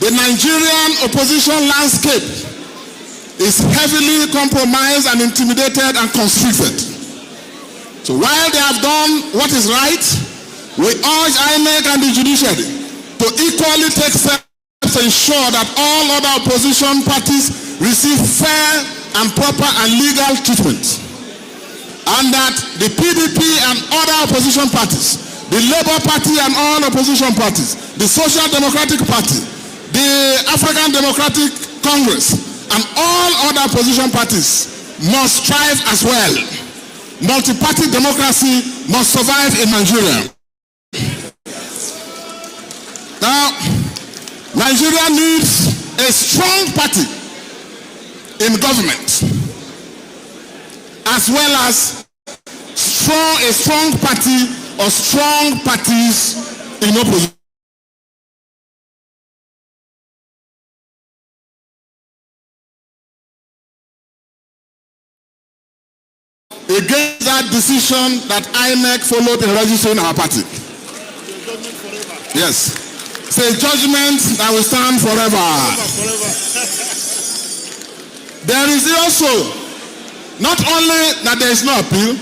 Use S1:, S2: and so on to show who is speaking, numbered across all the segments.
S1: Nigerian opposition landscape is heavily compromised and intimidated and constricted. So while they have done what is right, we urge INEC and the judiciary to equally take steps to ensure that all other opposition parties receive fair and proper and legal treatment, and that the PDP and other opposition parties, the Labour Party and all opposition parties, the Social Democratic Party, the African Democratic Congress, and all other opposition parties must strive as well. Multi-party democracy must survive in Nigeria. Now, Nigeria needs a strong party in government, as well as a strong party or strong parties in opposition. Against that decision that INEC followed in registering our party. Yes. It's a judgment that will stand forever. There is also, not only that there is no appeal,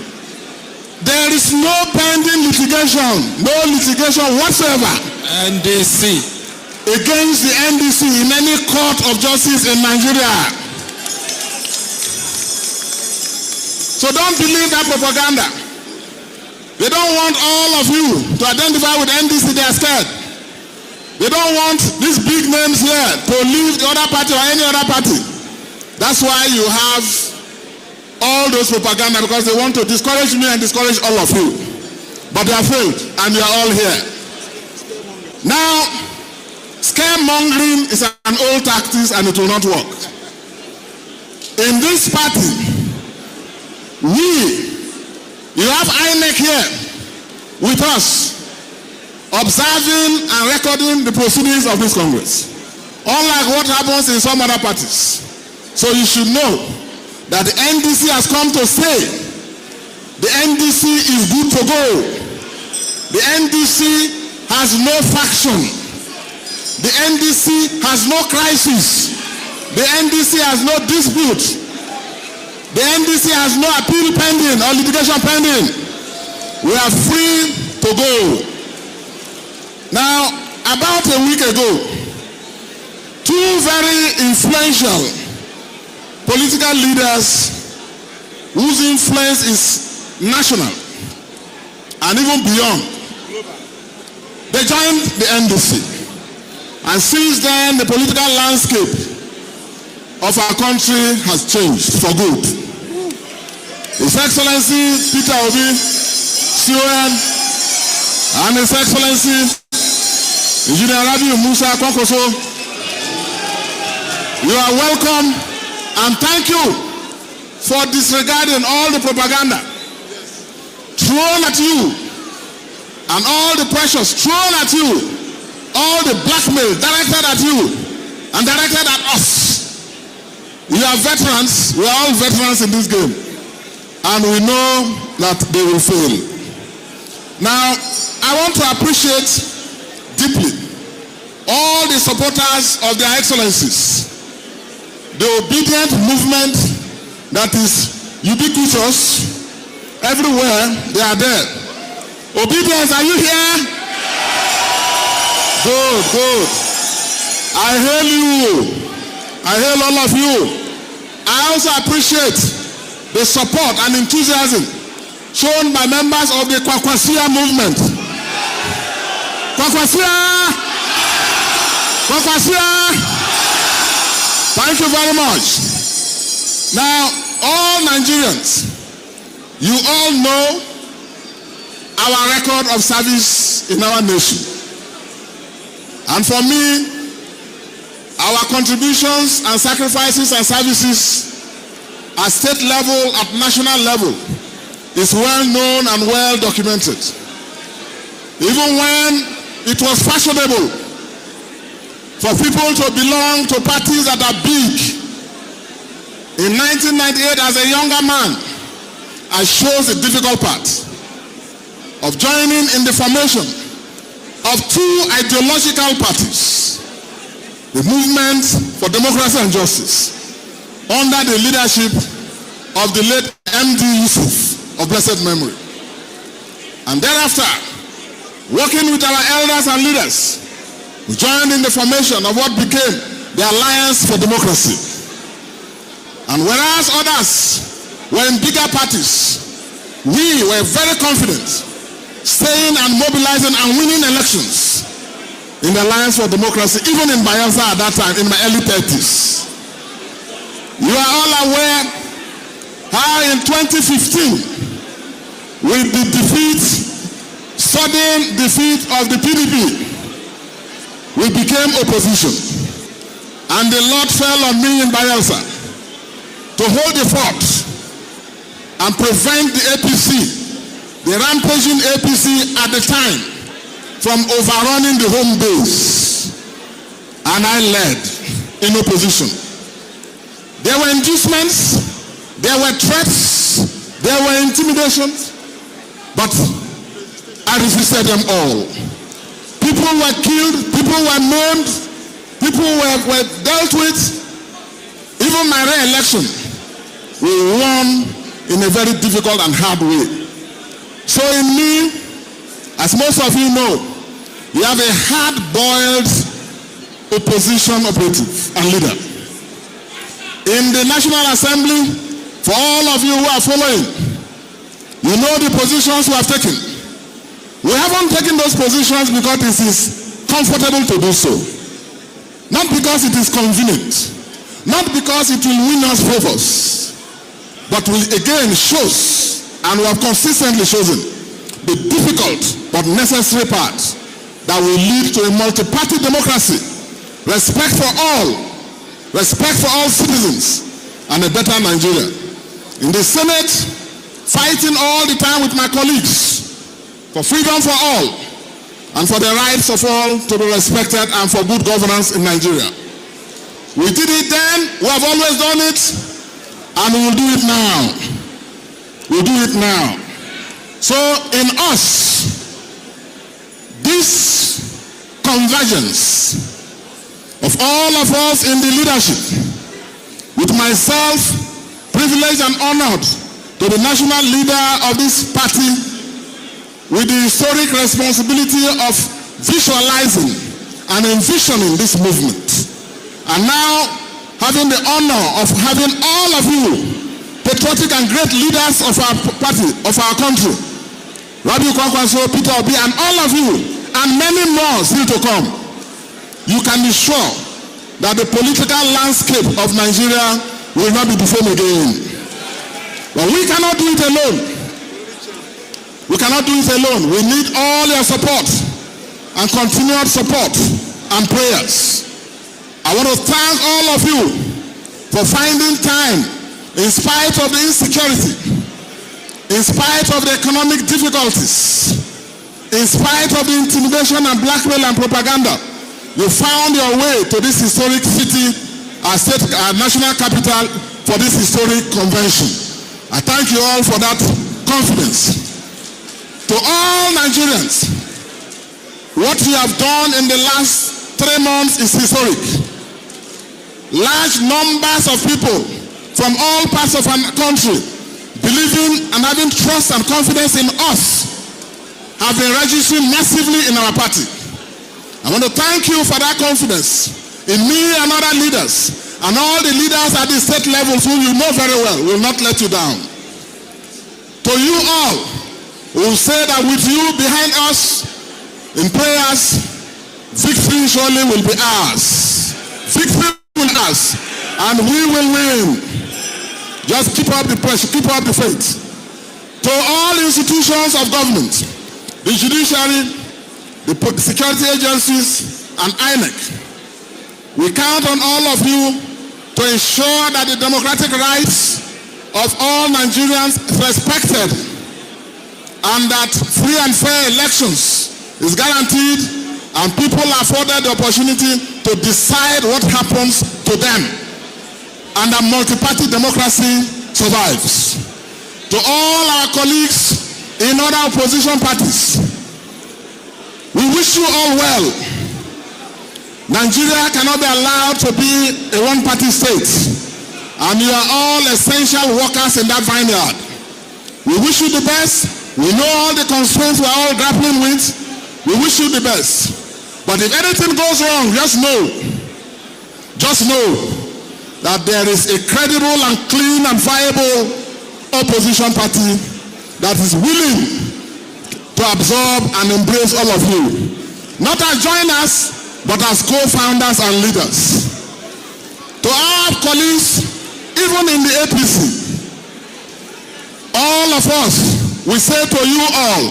S1: there is no pending litigation, no litigation whatsoever.
S2: NDC.
S1: Against the NDC in any court of justice in Nigeria. So don't believe that propaganda. They don't want all of you to identify with NDC. They are scared. They don't want these big names here to leave the other party or any other party. That's why you have all those propaganda, because they want to discourage me and discourage all of you. But they have failed, and you are all here. Now, scaremongering is an old tactic, and it will not work. In this party, you have INEC here with us, observing and recording the proceedings of this Congress, unlike what happens in some other parties. So you should know that the NDC has come to stay. The NDC is good to go. The NDC has no faction. The NDC has no crisis. The NDC has no dispute. The NDC has no appeal pending or litigation pending. We are free to go. Now, about a week ago, two very influential political leaders whose influence is national and even beyond, they joined the NDC. And since then, the political landscape of our country has changed for good. His Excellency Peter Obi, CON, and His Excellency Engineer Rabi Musa Kwankwaso, you are welcome, and thank you for disregarding all the propaganda thrown at you and all the pressures thrown at you, all the blackmail directed at you and directed at us. You are veterans. We are all veterans in this game, and we know that they will fail. Now, I want to appreciate deeply all the supporters of their excellencies, the obedient movement that is ubiquitous everywhere. They are there. Obedience, are you here? Good, good. I hail you. I hail all of you. I also appreciate the support and enthusiasm shown by members of the Kwakwasia movement. Kwakwasia! Kwakwasia! Thank you very much. Now, all Nigerians, you all know our record of service in our nation. And for me, our contributions and sacrifices and services at state level, at national level, is well known and well documented. Even when it was fashionable for people to belong to parties that are big, in 1998, as a younger man, I chose the difficult part of joining in the formation of two ideological parties, the Movement for Democracy and Justice, under the leadership of the late MD Yusuf of blessed memory. And thereafter, working with our elders and leaders, we joined in the formation of what became the Alliance for Democracy. And whereas others were in bigger parties, we were very confident, staying and mobilizing and winning elections in the Alliance for Democracy, even in Bayelsa at that time, in my early 30s. You are all aware how in 2015, with the sudden defeat of the PDP, we became opposition. And the Lord fell on me in Bayelsa to hold the fort and prevent the APC, the rampaging APC at the time, from overrunning the home base. And I led in opposition. There were inducements, there were threats, there were intimidations, but I resisted them all. People were killed, people were maimed, people were dealt with. Even my re-election, we won in a very difficult and hard way. So in me, as most of you know, we have a hard-boiled opposition operative and leader. In the National Assembly, for all of you who are following, you know the positions we have taken. We haven't taken those positions because it is comfortable to do so. Not because it is convenient. Not because it will win us favors. But we again shows, and we have consistently chosen, the difficult but necessary part that will lead to a multi-party democracy, respect for all citizens, and a better Nigeria. In the Senate, fighting all the time with my colleagues for freedom for all and for the rights of all to be respected and for good governance in Nigeria. We did it then, we have always done it, and we will do it now. We'll do it now. So in us, this convergence of all of us in the leadership, with myself privileged and honored to the national leader of this party, with the historic responsibility of visualizing and envisioning this movement, and now having the honor of having all of you patriotic and great leaders of our party, of our country, Rabiu Kwankwaso, Peter Obi, and all of you, and many more still to come, you can be sure that the political landscape of Nigeria will not be the same again. But we cannot do it alone. We cannot do it alone. We need all your support and continued support and prayers. I want to thank all of you for finding time, in spite of the insecurity, in spite of the economic difficulties, in spite of the intimidation and blackmail and propaganda, you found your way to this historic city, our state, our national capital, for this historic convention. I thank you all for that confidence. To all Nigerians, what you have done in the last 3 months is historic. Large numbers of people from all parts of our country believing and having trust and confidence in us have been registering massively in our party. I want to thank you for that confidence in me and other leaders, and all the leaders at the state levels who you know very well will not let you down. To you all, we will say that with you behind us in prayers, victory surely will be ours. Victory will be ours, and we will win. Just keep up the pressure, keep up the faith. To all institutions of government, the judiciary, the security agencies, and INEC, we count on all of you to ensure that the democratic rights of all Nigerians is respected, and that free and fair elections is guaranteed, and people are afforded the opportunity to decide what happens to them, and that multi-party democracy survives. To all our colleagues in other opposition parties, we wish wish you all well. Nigeria cannot be allowed to be a one-party state, and you are all essential workers in that vineyard. We wish you the best. We know all the constraints we are all grappling with. We wish you the best. But if anything goes wrong, just know that there is a credible and clean and viable opposition party that is willing to absorb and embrace all of you. Not as joiners, but as co-founders and leaders. To our colleagues, even in the APC, all of us, we say to you all,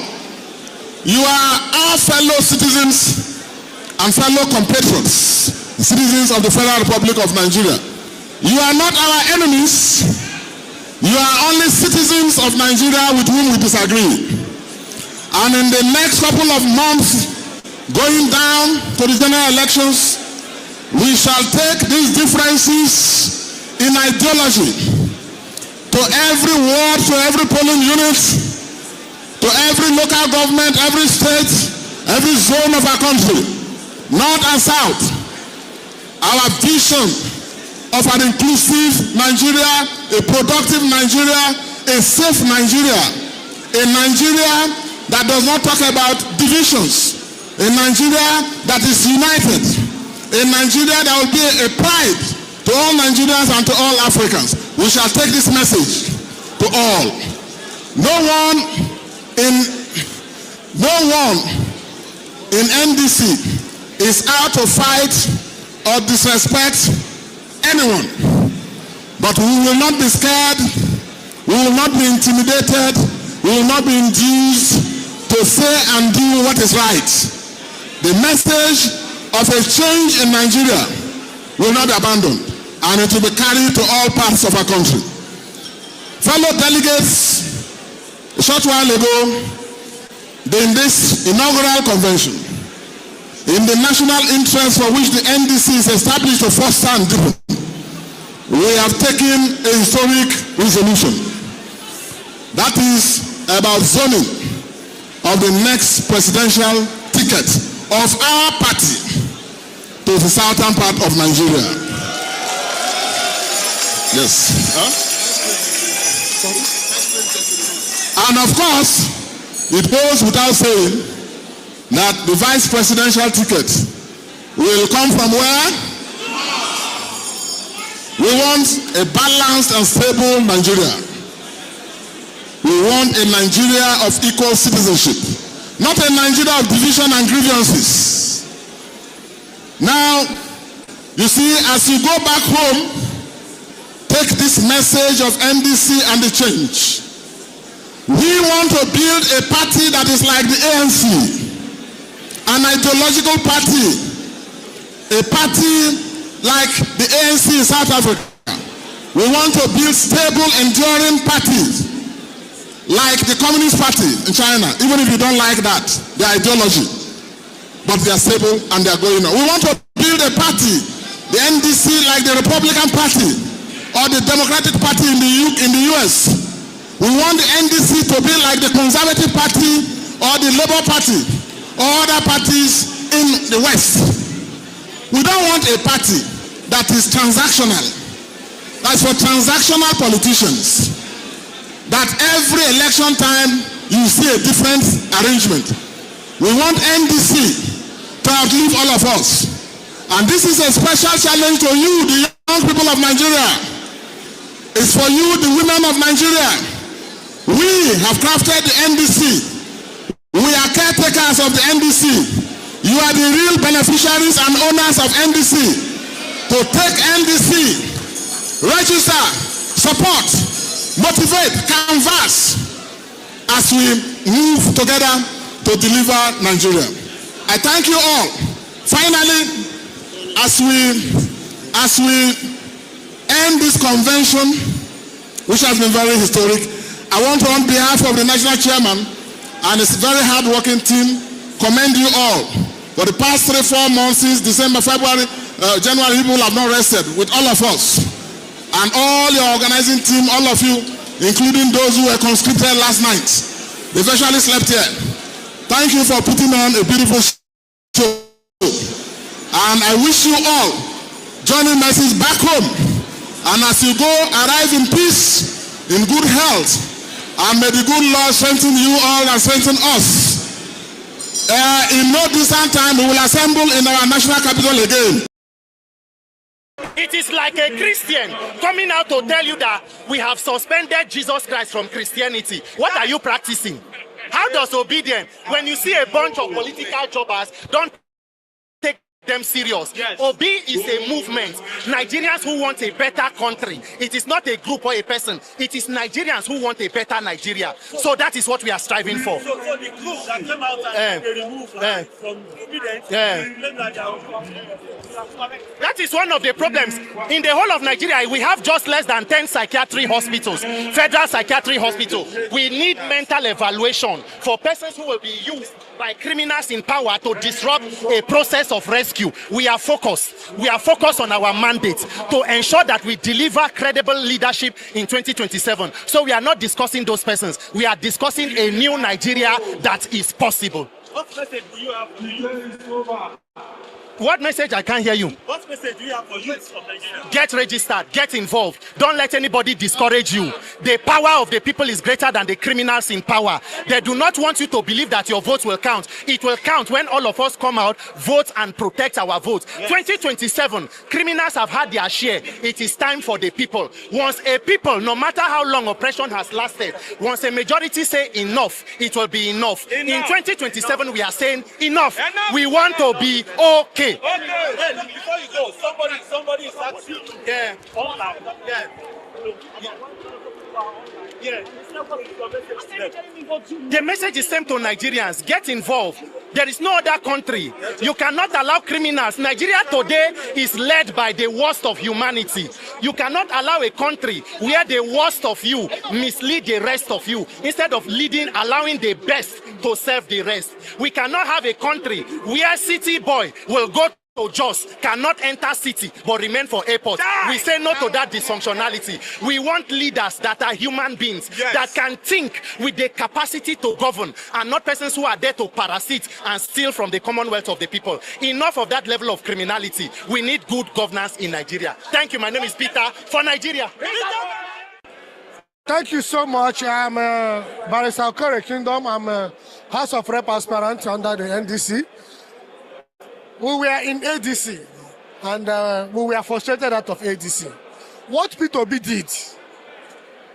S1: you are our fellow citizens and fellow compatriots, citizens of the Federal Republic of Nigeria. You are not our enemies. You are only citizens of Nigeria with whom we disagree. And in the next couple of months, going down to the general elections, we shall take these differences in ideology to every ward, to every polling unit, to every local government, every state, every zone of our country, north and south. Our vision of an inclusive Nigeria, a productive Nigeria, a safe Nigeria, a Nigeria that does not talk about divisions, a Nigeria that is united, a Nigeria that will be a pride to all Nigerians and to all Africans. We shall take this message to all. No one in NDC is out to fight or disrespect anyone. But we will not be scared, we will not be intimidated, we will not be induced to say and do what is right. The message of a change in Nigeria will not be abandoned, and it will be carried to all parts of our country. Fellow delegates, a short while ago, in this inaugural convention, in the national interest for which the NDC is established to foster and deepen, we have taken a historic resolution. That is about zoning of the next presidential ticket of our party to the southern part of Nigeria. Yes. And of course, it goes without saying that the vice presidential ticket will come from where? We want a balanced and stable Nigeria. We want a Nigeria of equal citizenship, not a Nigeria of division and grievances. Now, you see, as you go back home, take this message of NDC and the change. We want to build a party that is like the ANC, an ideological party, a party like the ANC in South Africa. We want to build stable, enduring parties like the Communist Party in China, even if you don't like that, their ideology. But they are stable and they are going on. We want to build a party, the NDC, like the Republican Party or the Democratic Party in the US. We want the NDC to be like the Conservative Party or the Labour Party or other parties in the West. We don't want a party that is transactional. That's for transactional politicians. That every election time you see a different arrangement. We want NDC to outlive all of us. And this is a special challenge to you, the young people of Nigeria. It's for you, the women of Nigeria. We have crafted the NDC. We are caretakers of the NDC. You are the real beneficiaries and owners of NDC. To take NDC, register, support, motivate, canvass as we move together to deliver Nigeria. I thank you all. Finally, as we end this convention, which has been very historic, I want to, on behalf of the national chairman and his very hard-working team, commend you all. For the past 3-4 months, since December, February, January, people have not rested with all of us. And all your organizing team, all of you, including those who were conscripted last night, they virtually slept here. Thank you for putting on a beautiful show. And I wish you all journey mercies back home. And as you go, arrive in peace, in good health. And may the good Lord strengthen you all and strengthen us. In no distant time, we will assemble in our national capital again.
S2: It is like a Christian coming out to tell you that we have suspended Jesus Christ from Christianity. What are you practicing? How does obedience, when you see a bunch of political jobbers, don't take them serious. Yes. Obi is a movement. Nigerians who want a better country. It is not a group or a person. It is Nigerians who want a better Nigeria. So that is what we are striving for.
S3: So the group that came out and they removed from obedience,
S2: that is one of the problems. In the whole of Nigeria, we have just less than 10 psychiatry hospitals, federal psychiatry hospital. We need mental evaluation for persons who will be used by criminals in power to disrupt a process of rescue. We are focused. We are focused on our mandate to ensure that we deliver credible leadership in 2027. So we are not discussing those persons. We are discussing a new Nigeria that is possible.
S3: What message do you have for the youth?
S2: What message? I can't hear you.
S3: What message do you have for youth of Nigeria?
S2: Get registered, get involved. Don't let anybody discourage you. The power of the people is greater than the criminals in power. They do not want you to believe that your votes will count. It will count when all of us come out, vote and protect our votes. Yes. 2027, criminals have had their share. It is time for the people. Once a people, no matter how long oppression has lasted, once a majority say enough, it will be enough. In 2027, we are saying enough. We want to be okay.
S3: Okay. Hey, before you go, somebody is asking.
S2: Yeah.
S3: Yeah.
S2: The message is same to Nigerians. Get involved. There is no other country. You cannot allow criminals. Nigeria today is led by the worst of humanity. You cannot allow a country where the worst of you mislead the rest of you instead of allowing the best to serve the rest. We cannot have a country where city boy will go to Jos, cannot enter city but remain for airport. We say no to that dysfunctionality. We want leaders that are human beings, that can think with the capacity to govern, and not persons who are there to parasite and steal from the commonwealth of the people. Enough of that level of criminality. We need good governance in Nigeria. Thank you. My name is Peter for Nigeria.
S4: Thank you so much. I'm Barrister Okere Kingdom. I'm a House of Rep aspirant under the NDC. We were in ADC and we were frustrated out of ADC. What P2B did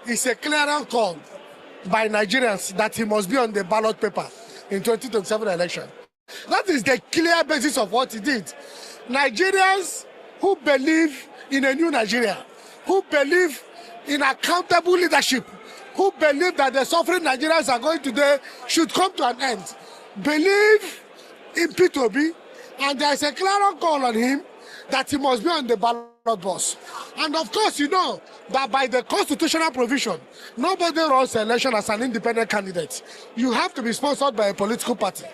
S4: is a clear call by Nigerians that he must be on the ballot paper in 2027 election. That is the clear basis of what he did. Nigerians who believe in a new Nigeria, who believe in accountable leadership, who believe that the suffering Nigerians are going today should come to an end, believe in P2B, and there is a clear call on him that he must be on the ballot box. And of course, you know that by the constitutional provision, nobody runs an election as an independent candidate. You have to be sponsored by a political party.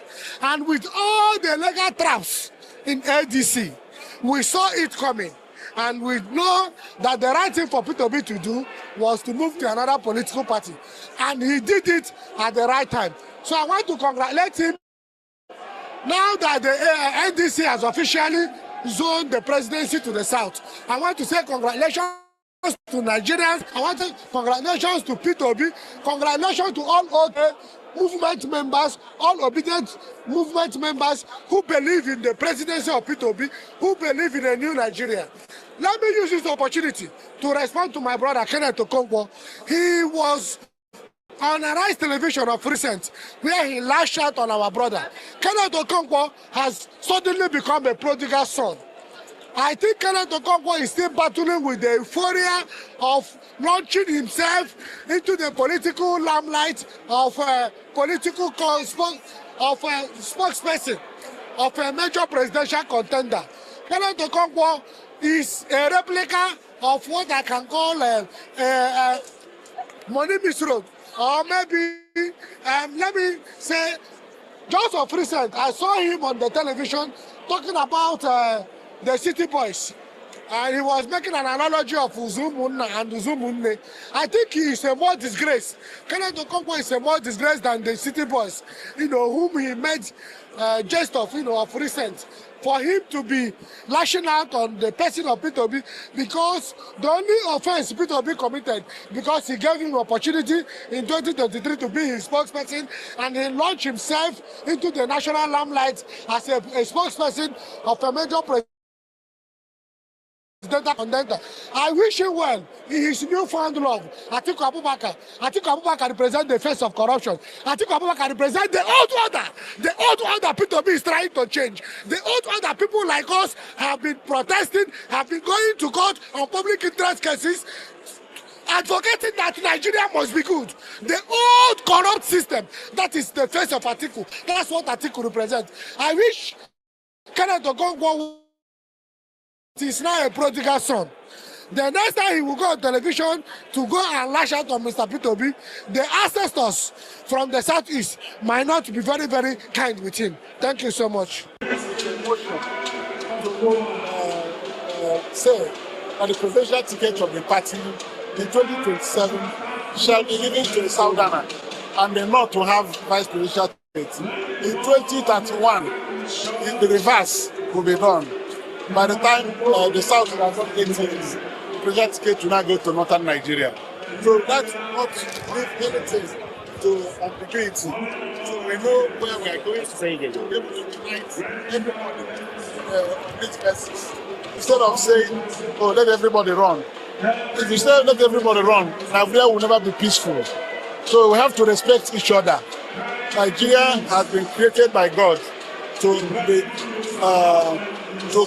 S4: And with all the legal traps in ADC, we saw it coming. And we know that the right thing for P2B to do was to move to another political party. And he did it at the right time. So I want to congratulate him. Now that the NDC has officially zoned the presidency to the south, I want to say congratulations to Nigerians. I want to say congratulations to P2B. Congratulations to all other movement members, all obedient movement members who believe in the presidency of P2B, who believe in a new Nigeria. Let me use this opportunity to respond to my brother Kenneth Okonkwo. He was on Arise Television of recent, where he lashed out on our brother. Kenneth Okonkwo has suddenly become a prodigal son. I think Kenneth Okonkwo is still battling with the euphoria of launching himself into the political limelight of a political spokesperson of a major presidential contender. Kenneth Okonkwo is a replica of what I can call money misroad. Or maybe, let me say, just of recent, I saw him on the television talking about the city boys. And he was making an analogy of Uzumunna and Uzumunne. I think he is a more disgrace. Kenneth Okonkwo is a more disgrace than the city boys, whom he made jest of, of recent. For him to be lashing out on the person of Peter Obi, because the only offense Peter Obi committed, because he gave him opportunity in 2023 to be his spokesperson, and he launched himself into the national limelight as a spokesperson of a major contender. I wish him well in his newfound love. Atiku Abubakar represents the face of corruption. Atiku Abubakar represents the old order. The old order Peter B is trying to change. The old order people like us have been protesting, have been going to court on public interest cases, advocating that Nigeria must be good. The old corrupt system, that is the face of Atiku. That's what Atiku represents. I wish Kenneth Okonkwo is now a prodigal son. The next time he will go on television to go and lash out on Mr. Peter Obi, the ancestors from the southeast might not be very, very kind with him. Thank you so much.
S5: Say that the presidential ticket of the party in 2027 shall be given to a southerner and the north to have vice presidential ticket. In 2031, the reverse will be done. By the time the South will have done 8 years, the presidential ticket will now go to northern Nigeria. So that's not leave anything to ambiguity. So we know where we are going to be able to unite everybody on this basis. Instead of saying, oh, let everybody run. If you say let everybody run, Nigeria will never be peaceful. So we have to respect each other. Nigeria has been created by God to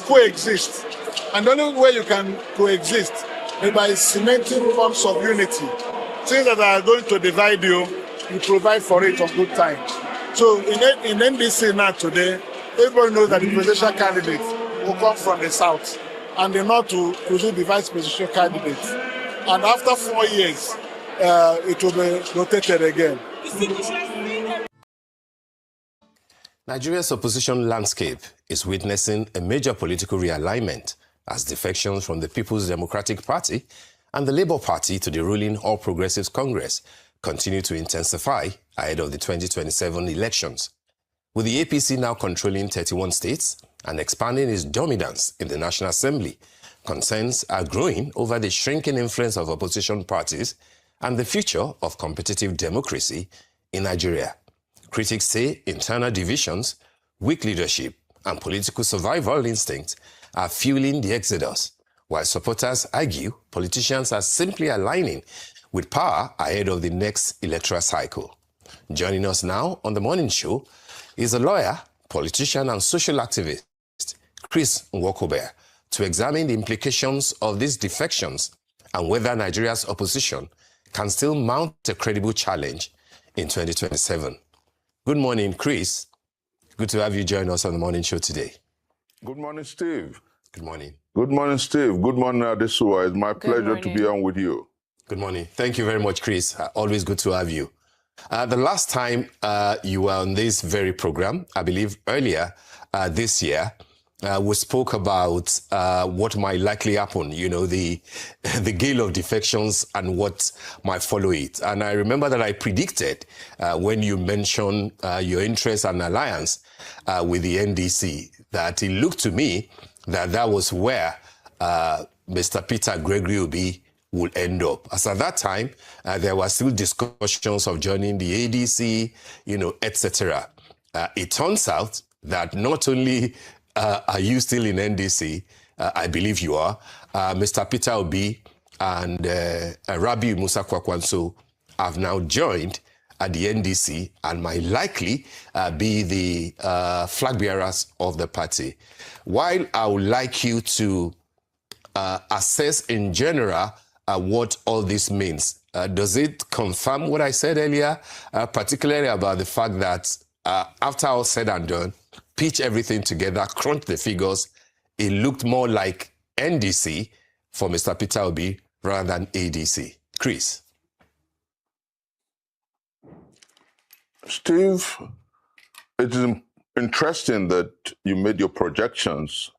S5: coexist. And the only way you can coexist is by cementing forms of unity. Things that are going to divide you, you provide for it on good times. So in NDC now today, everybody knows that the presidential candidate will come from the south and the north to choose the vice presidential candidate. And after 4 years, it will be rotated again.
S6: Nigeria's opposition landscape is witnessing a major political realignment as defections from the People's Democratic Party and the Labour Party to the ruling All Progressives Congress continue to intensify ahead of the 2027 elections. With the APC now controlling 31 states and expanding its dominance in the National Assembly, concerns are growing over the shrinking influence of opposition parties and the future of competitive democracy in Nigeria. Critics say internal divisions, weak leadership, and political survival instincts are fueling the exodus, while supporters argue politicians are simply aligning with power ahead of the next electoral cycle. Joining us now on the morning show is a lawyer, politician, and social activist, Chris Nwokobia, to examine the implications of these defections and whether Nigeria's opposition can still mount a credible challenge in 2027. Good morning, Chris. Good to have you join us on the morning show today.
S7: Good morning, Steve.
S6: Good morning.
S7: Good morning, Steve. Good morning, Adesua. It's my pleasure to be on with you.
S6: Good morning. Thank you very much, Chris. Always good to have you. The last time you were on this very program, I believe earlier this year, we spoke about what might likely happen, the gale of defections and what might follow it. And I remember that I predicted when you mentioned your interest and alliance with the NDC, that it looked to me that that was where Mr. Peter Gregory Obi would end up. As at that time, there were still discussions of joining the ADC, etc. It turns out that not only are you still in NDC, I believe you are, Mr. Peter Obi and Rabiu Musa Kwakwanso have now joined at the NDC and might likely be the flag bearers of the party. While I would like you to assess in general what all this means, does it confirm what I said earlier, particularly about the fact that after all said and done, pitch everything together, crunch the figures, it looked more like NDC for Mr. Peter Obi rather than ADC? Chris.
S7: Steve, it is interesting that you made your projections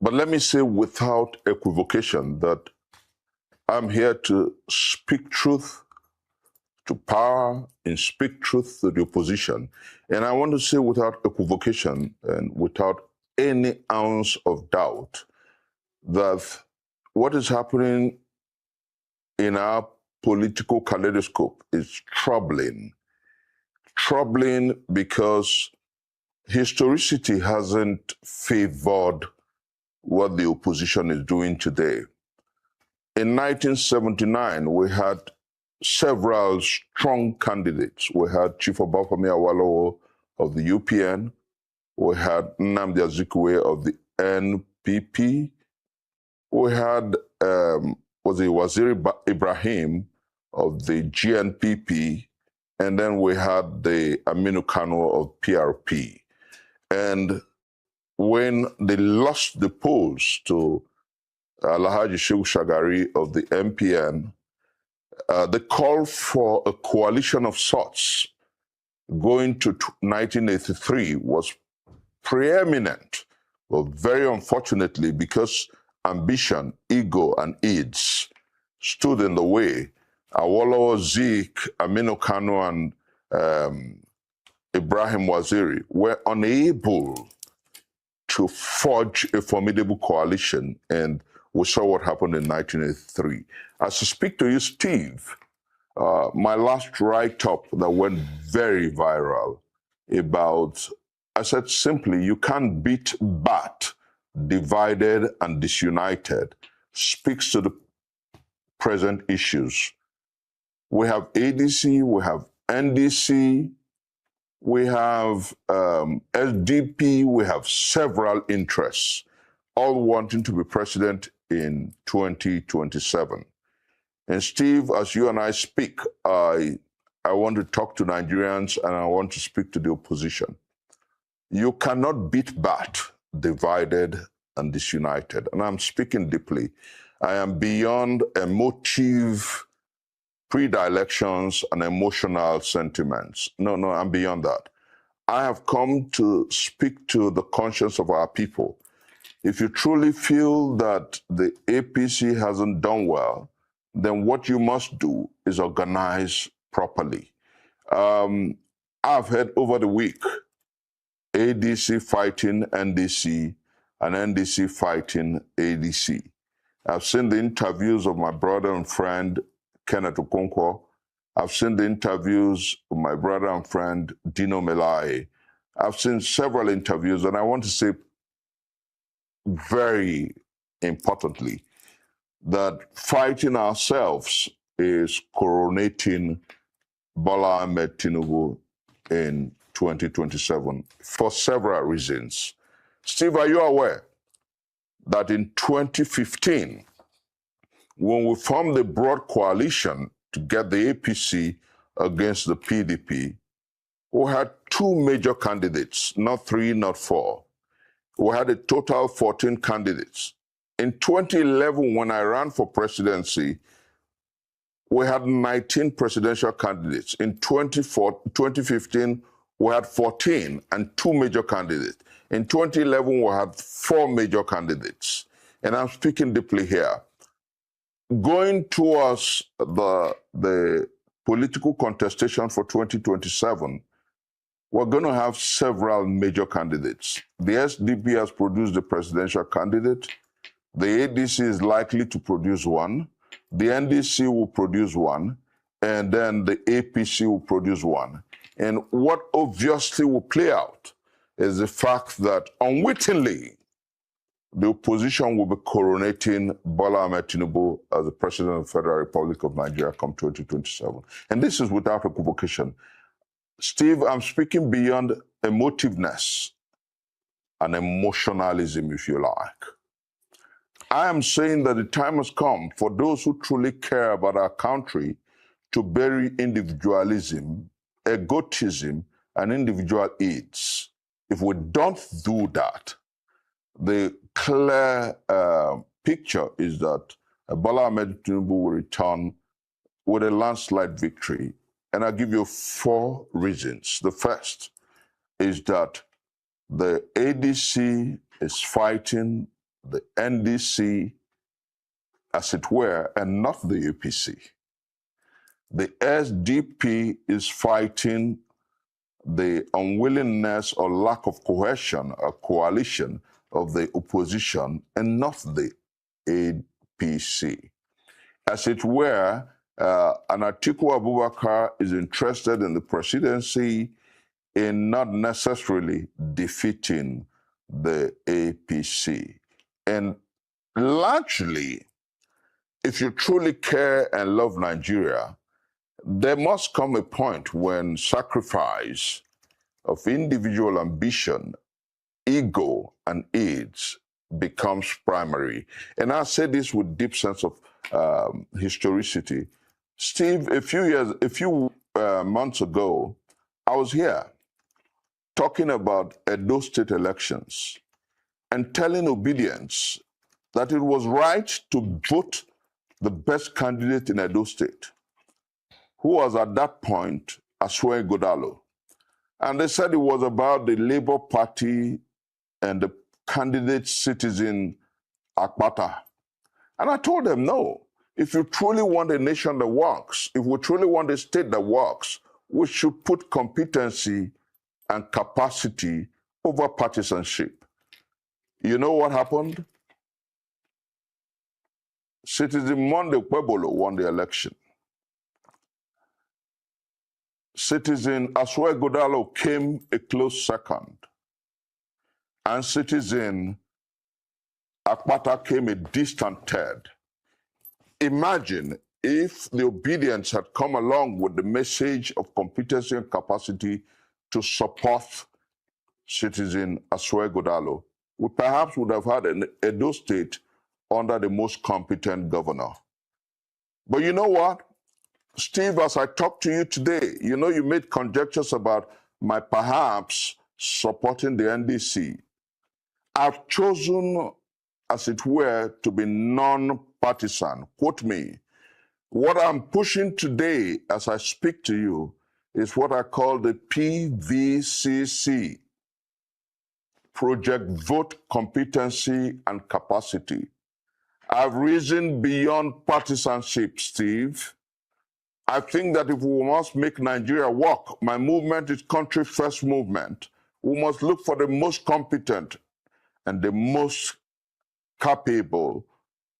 S7: But let me say without equivocation that I'm here to speak truth to power and speak truth to the opposition. And I want to say without equivocation and without any ounce of doubt that what is happening in our political kaleidoscope is troubling. Troubling because historicity hasn't favored what the opposition is doing today. In 1979, we had several strong candidates. We had Chief Obafemi Awolowo of the UPN. We had Nnamdi Azikiwe of the NPP. We had Waziri Ibrahim of the GNPP. And then we had the Aminu Kano of PRP. And when they lost the polls to Alhaji Shehu Shagari of the MPN, the call for a coalition of sorts going to 1983 was preeminent. Well, very unfortunately, because ambition, ego, and aids stood in the way, Awolowo, Zik, Aminu Kano, and Ibrahim Waziri were unable to forge a formidable coalition, and we saw what happened in 1983. As I speak to you, Steve, my last write-up that went very viral about, I said simply, you can't beat bat divided and disunited, speaks to the present issues. We have ADC, we have NDC, we have SDP, we have several interests, all wanting to be president in 2027. And Steve, as you and I speak, I want to talk to Nigerians and I want to speak to the opposition. You cannot beat bat divided and disunited. And I'm speaking deeply. I am beyond emotive predilections and emotional sentiments. No, I'm beyond that. I have come to speak to the conscience of our people. If you truly feel that the APC hasn't done well, then what you must do is organize properly. I've heard over the week ADC fighting NDC and NDC fighting ADC. I've seen the interviews of my brother and friend Kenneth Okonkwo. I've seen the interviews of my brother and friend Dino Melaye. I've seen several interviews, and I want to say very importantly that fighting ourselves is coronating Bola Ahmed Tinubu in 2027 for several reasons. Steve, are you aware that in 2015, when we formed the broad coalition to get the APC against the PDP, we had two major candidates, not three, not four. We had a total 14 candidates. In 2011, when I ran for presidency, we had 19 presidential candidates. In 2015, we had 14 and two major candidates. In 2011, we had 4 major candidates. And I'm speaking deeply here. Going towards the political contestation for 2027, we're going to have several major candidates. The SDP has produced the presidential candidate. The ADC is likely to produce one. The NDC will produce one. And then the APC will produce one. And what obviously will play out is the fact that unwittingly, the opposition will be coronating Bola Ahmed Tinubu as the President of the Federal Republic of Nigeria come 2027. And this is without equivocation. Steve, I'm speaking beyond emotiveness and emotionalism, if you like. I am saying that the time has come for those who truly care about our country to bury individualism, egotism, and individual aids. If we don't do that, the clear picture is that Bola Ahmed Tinubu will return with a landslide victory. And I'll give you 4 reasons. The first is that the ADC is fighting the NDC, as it were, and not the APC. The SDP is fighting the unwillingness or lack of cohesion or coalition of the opposition and not the APC. As it were, an Atiku Abubakar is interested in the presidency in not necessarily defeating the APC. And largely, if you truly care and love Nigeria, there must come a point when sacrifice of individual ambition, ego, and aids becomes primary. And I say this with deep sense of historicity. Steve, a few months ago, I was here talking about Edo State elections and telling Obedience that it was right to vote the best candidate in Edo State, who was at that point Asue Godalo. And they said it was about the Labour Party and the candidate Citizen Akpata. And I told them, no, if you truly want a nation that works, if we truly want a state that works, we should put competency and capacity over partisanship. You know what happened? Citizen Monday Kwebolo won the election. Citizen Asue Godalo came a close second. And Citizen Akpata came a distant third. Imagine if the Obedience had come along with the message of competency and capacity to support Citizen Asue Godalo, we perhaps would have had an Edo State under the most competent governor. But you know what? Steve, as I talk to you today, you know, you made conjectures about my perhaps supporting the NDC. I've chosen, as it were, to be non-partisan. Quote me. What I'm pushing today as I speak to you is what I call the PVCC, Project Vote Competency and Capacity. I've risen beyond partisanship, Steve. I think that if we must make Nigeria work, my movement is Country First Movement. We must look for the most competent and the most capable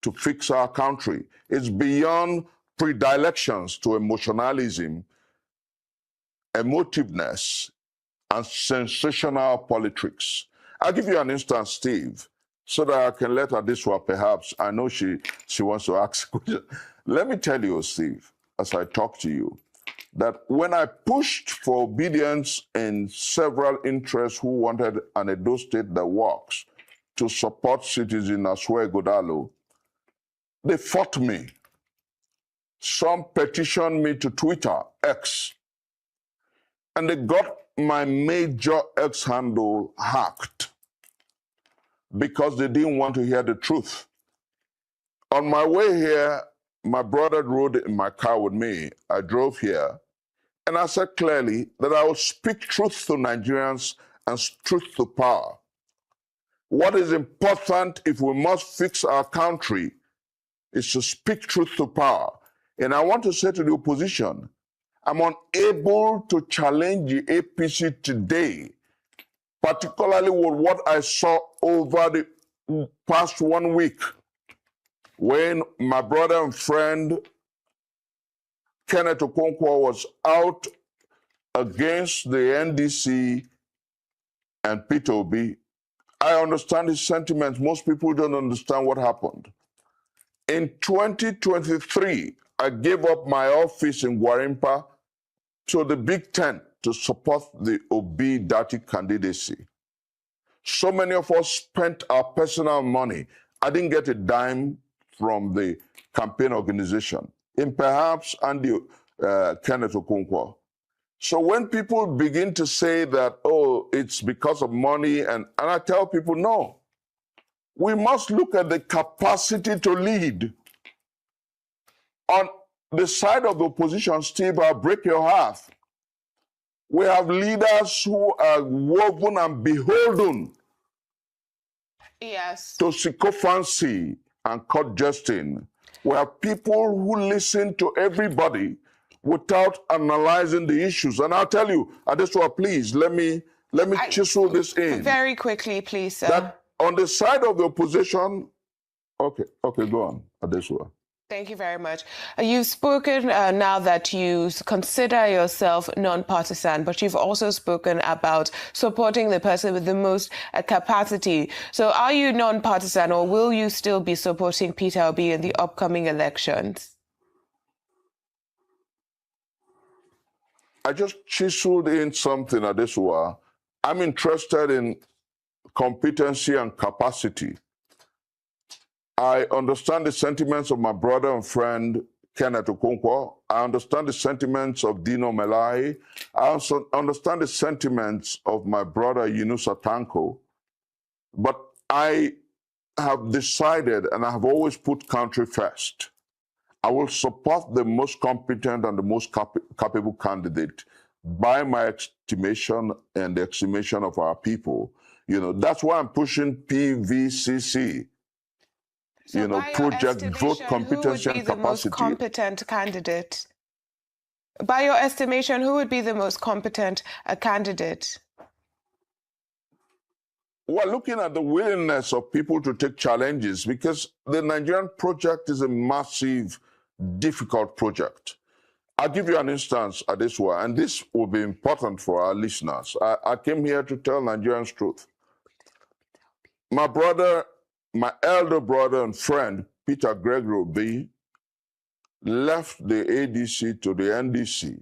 S7: to fix our country. It's beyond predilections to emotionalism, emotiveness, and sensational politics. I'll give you an instance, Steve, so that I can let Adiswa perhaps, I know she wants to ask a question. Let me tell you, Steve, as I talk to you, that when I pushed for Obedience in several interests who wanted an Edo State that works to support Citizen Asue Godalo, they fought me. Some petitioned me to Twitter, X, and they got my major X handle hacked because they didn't want to hear the truth. On my way here, my brother rode in my car with me. I drove here, and I said clearly that I will speak truth to Nigerians and truth to power. What is important if we must fix our country is to speak truth to power. And I want to say to the opposition, I'm unable to challenge the APC today, particularly with what I saw over the past 1 week, when my brother and friend Kenneth Okonkwo was out against the NDC and Peter Obi. I understand his sentiments. Most people don't understand what happened. In 2023, I gave up my office in Gwarimpa to the Big Ten to support the Obi Dati candidacy. So many of us spent our personal money. I didn't get a dime from the campaign organization, and perhaps Andy Kenneth Okonkwo. So when people begin to say that, oh, it's because of money, and I tell people, no. We must look at the capacity to lead. On the side of the opposition, Steve, I'll break your heart. We have leaders who are woven and beholden
S8: Yes.
S7: to sycophancy and court jesting. We have people who listen to everybody without analyzing the issues. And I'll tell you, Adesua, please, let me chisel this in.
S8: Very quickly, please, sir.
S7: That on the side of the opposition, okay, go on, Adesua.
S8: Thank you very much. You've spoken now that you consider yourself non-partisan, but you've also spoken about supporting the person with the most capacity. So are you non-partisan, or will you still be supporting Peter Obi in the upcoming elections?
S7: I just chiseled in something, Adesua. I'm interested in competency and capacity. I understand the sentiments of my brother and friend, Kenneth Okonkwo. I understand the sentiments of Dino Melai. I also understand the sentiments of my brother, Yunusa Tanko. But I have decided, and I have always put country first. I will support the most competent and the most capable candidate by my estimation and the estimation of our people. That's why I'm pushing PVCC.
S8: So
S7: project vote competency and capacity. Who would be the most
S8: competent candidate? By your estimation, who would be the most competent candidate?
S7: We're looking at the willingness of people to take challenges, because the Nigerian project is a massive, difficult project. I'll give you an instance, Adesua, and this will be important for our listeners. I came here to tell Nigerians truth. My elder brother and friend, Peter Gregory Obi, left the ADC to the NDC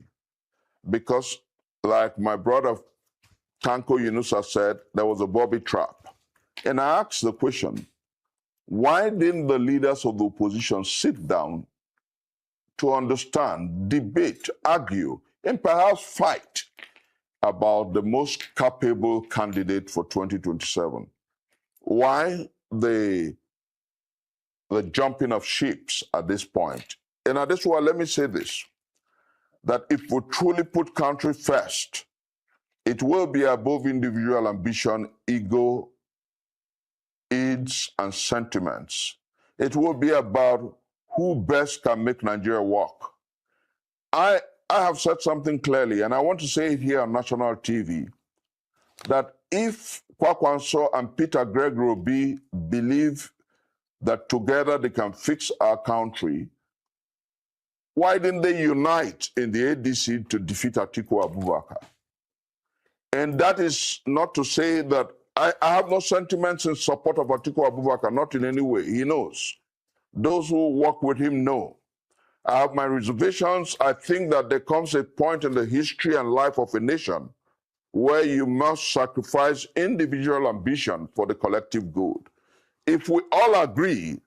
S7: because, like my brother Tanko Yunusa said, there was a Bobby trap. And I asked the question, why didn't the leaders of the opposition sit down to understand, debate, argue, and perhaps fight about the most capable candidate for 2027? Why the jumping of ships at this point? And at this one, let me say this, that if we truly put country first, it will be above individual ambition, ego, needs, and sentiments. It will be about who best can make Nigeria work. I have said something clearly, and I want to say it here on national TV, that if Kwakwanso and Peter Gregory Obi believe that together they can fix our country, why didn't they unite in the ADC to defeat Atiku Abubakar? And that is not to say that I have no sentiments in support of Atiku Abubakar, not in any way. He knows. Those who work with him know. I have my reservations. I think that there comes a point in the history and life of a nation where you must sacrifice individual ambition for the collective good. If we all agree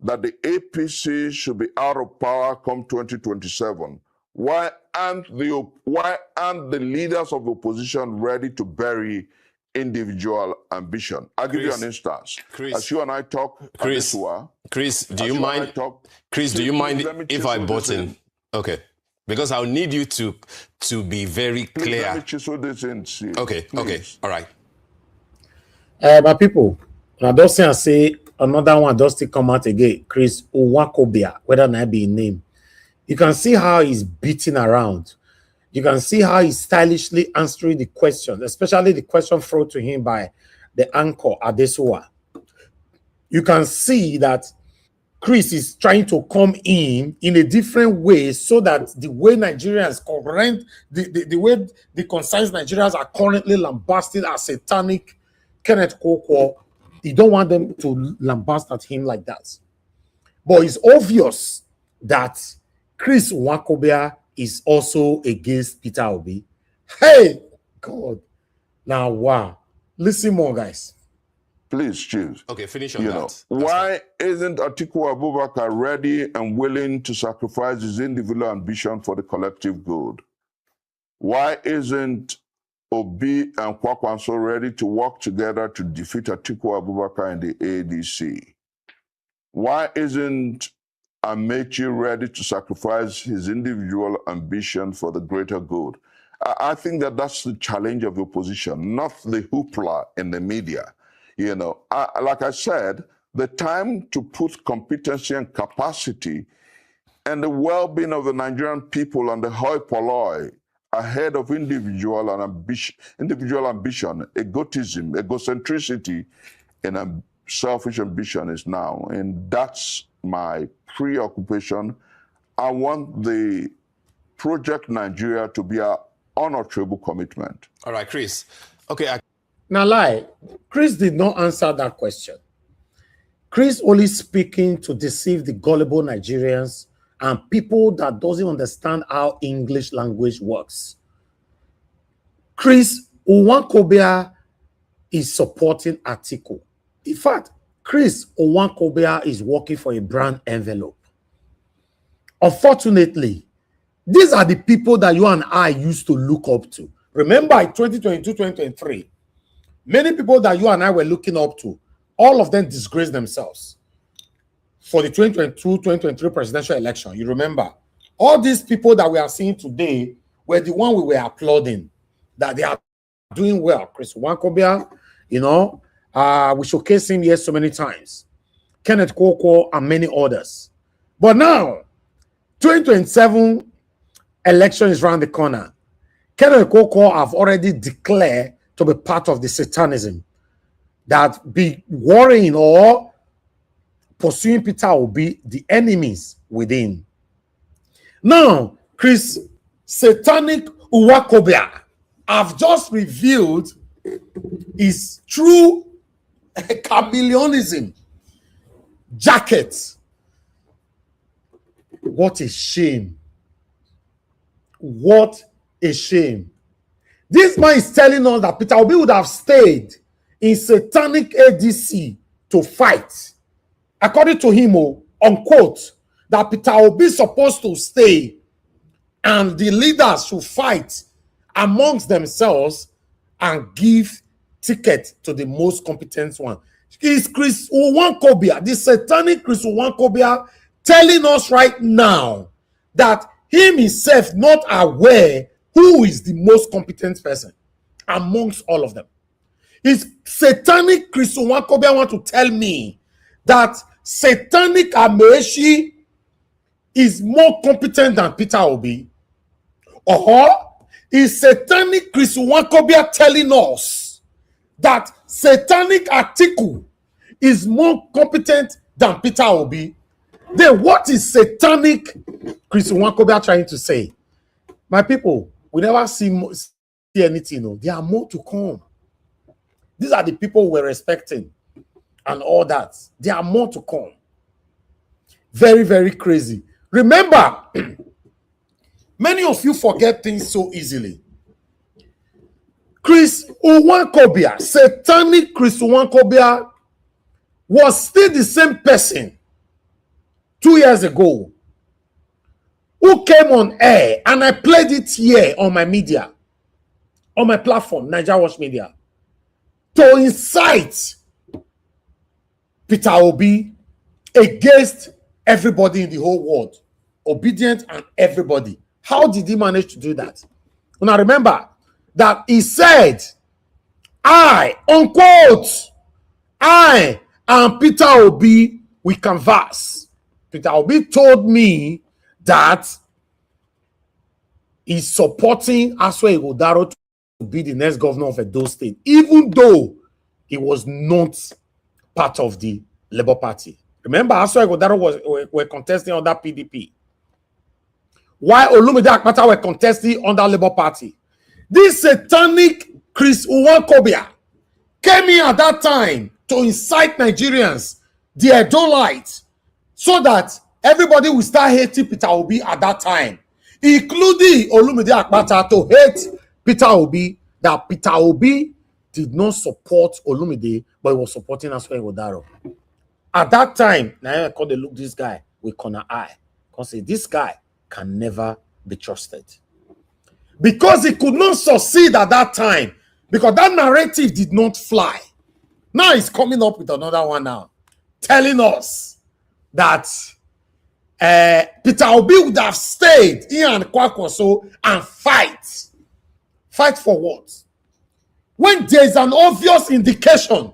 S7: that the APC should be out of power come 2027, why aren't the leaders of the opposition ready to bury individual ambition? I'll give you an instance. As you and I talk,
S6: Chris, do you mind? Chris, do you mind if I butt in? Okay. Because I'll need you to be very clear.
S7: Let me chisel this in. See.
S6: Okay,
S7: Please.
S6: All right.
S9: My people, I don't say another one does still come out again. Chris Nwokobia, whether that be a name. You can see how he's beating around. You can see how he's stylishly answering the questions, especially the question thrown to him by the anchor Adesua. You can see that Chris is trying to come in a different way so that the way Nigerians the way the concerned Nigerians are currently lambasted as satanic Kenneth Okonkwo, he don't want them to lambast at him like that. But it's obvious that Chris Nwokobia is also against Peter Obi. Hey, God. Now, wow. Listen more, guys.
S7: Please choose.
S6: Okay, finish on that.
S7: Why isn't Atiku Abubakar ready and willing to sacrifice his individual ambition for the collective good? Why isn't Obi and Kwakwanso ready to work together to defeat Atiku Abubakar in the ADC? Why isn't Amechi ready to sacrifice his individual ambition for the greater good? I think that that's the challenge of the opposition, not the hoopla in the media. You know, like I said, the time to put competency and capacity and the well-being of the Nigerian people and the hoi polloi ahead of individual ambition, egotism, egocentricity, and selfish ambition is now. And that's my preoccupation. I want the Project Nigeria to be an unalterable commitment.
S6: All right, Chris. Okay.
S9: Now, lie. Chris did not answer that question. Chris only speaking to deceive the gullible Nigerians and people that doesn't understand how English language works. Chris Nwokobia is supporting Atiku. In fact, Chris Nwokobia is working for a brand envelope. Unfortunately, these are the people that you and I used to look up to. Remember in 2022, 2023, many people that you and I were looking up to, all of them disgraced themselves for the 2022-2023 presidential election. You remember, all these people that we are seeing today were the one we were applauding, that they are doing well. Chris Nwokobia, you know, we showcased him here so many times. Kenneth Koko and many others. But now, 2027 election is around the corner. Kenneth Koko have already declared to be part of the satanism that be worrying or pursuing Peter will be the enemies within. Now, Chris Satanic Nwokobia have just revealed his true chameleonism jacket. What a shame. What a shame. This man is telling us that Peter Obi would have stayed in satanic ADC to fight. According to him, unquote, that Peter Obi is supposed to stay and the leaders should fight amongst themselves and give ticket to the most competent one. Is Chris Nwokobia, the satanic Chris Nwokobia, telling us right now that him himself not aware who is the most competent person amongst all of them? Is satanic Chris Nwokobia want to tell me that satanic Amechi is more competent than Peter Obi? Or is satanic Chris Nwokobia telling us that satanic Atiku is more competent than Peter Obi? Then what is satanic Chris Nwokobia trying to say? My people, we never see anything. No. There are more to come. These are the people we're respecting and all that. There are more to come. Very, very crazy. Remember, many of you forget things so easily. Chris Nwokobia, satanic Chris Nwokobia, was still the same person 2 years ago who came on air, and I played it here on my media, on my platform, Niger Watch Media, to incite Peter Obi against everybody in the whole world, obedient and everybody. How did he manage to do that? Now remember that he said, I, unquote, I and Peter Obi, we converse. Peter Obi told me that he's supporting Aswa Ighodaro to be the next governor of Edo State, even though he was not part of the Labour Party. Remember, Aswa Ighodaro were contesting under PDP, while Olumide Akpata were contesting under Labour Party. This satanic Chris Nwokobia came in at that time to incite Nigerians, the Edolites, so that everybody will start hating Peter Obi at that time, including Olumide Akpata, to hate Peter Obi, that Peter Obi did not support Olumide, but he was supporting Aswa Ighodaro. At that time, now I call the look this guy with corner eye. Because this guy can never be trusted. Because he could not succeed at that time, because that narrative did not fly. Now he's coming up with another one now, telling us that Peter Obi would have stayed in and Kwakwaso and fight. Fight for what? When there is an obvious indication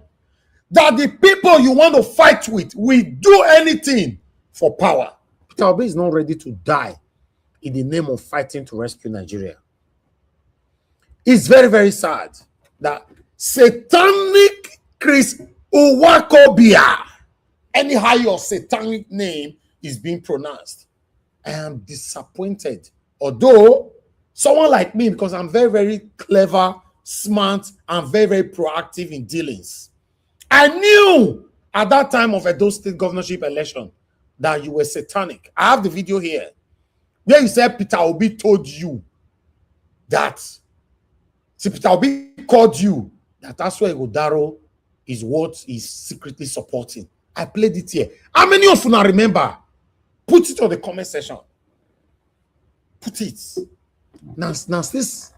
S9: that the people you want to fight with will do anything for power. Peter Obi is not ready to die in the name of fighting to rescue Nigeria. It's very, very sad that satanic Chris Nwokobia, anyhow your satanic name is being pronounced, I am disappointed. Although someone like me, because I'm very, very clever, smart, and very, very proactive in dealings, I knew at that time of Edo State governorship election that you were satanic. I have the video here where you said Peter Obi told you that. See, Peter Obi called you that Aswa Ighodaro is what he's secretly supporting. I played it here. How many of you now remember? Put it on the comment section. Put it. Now this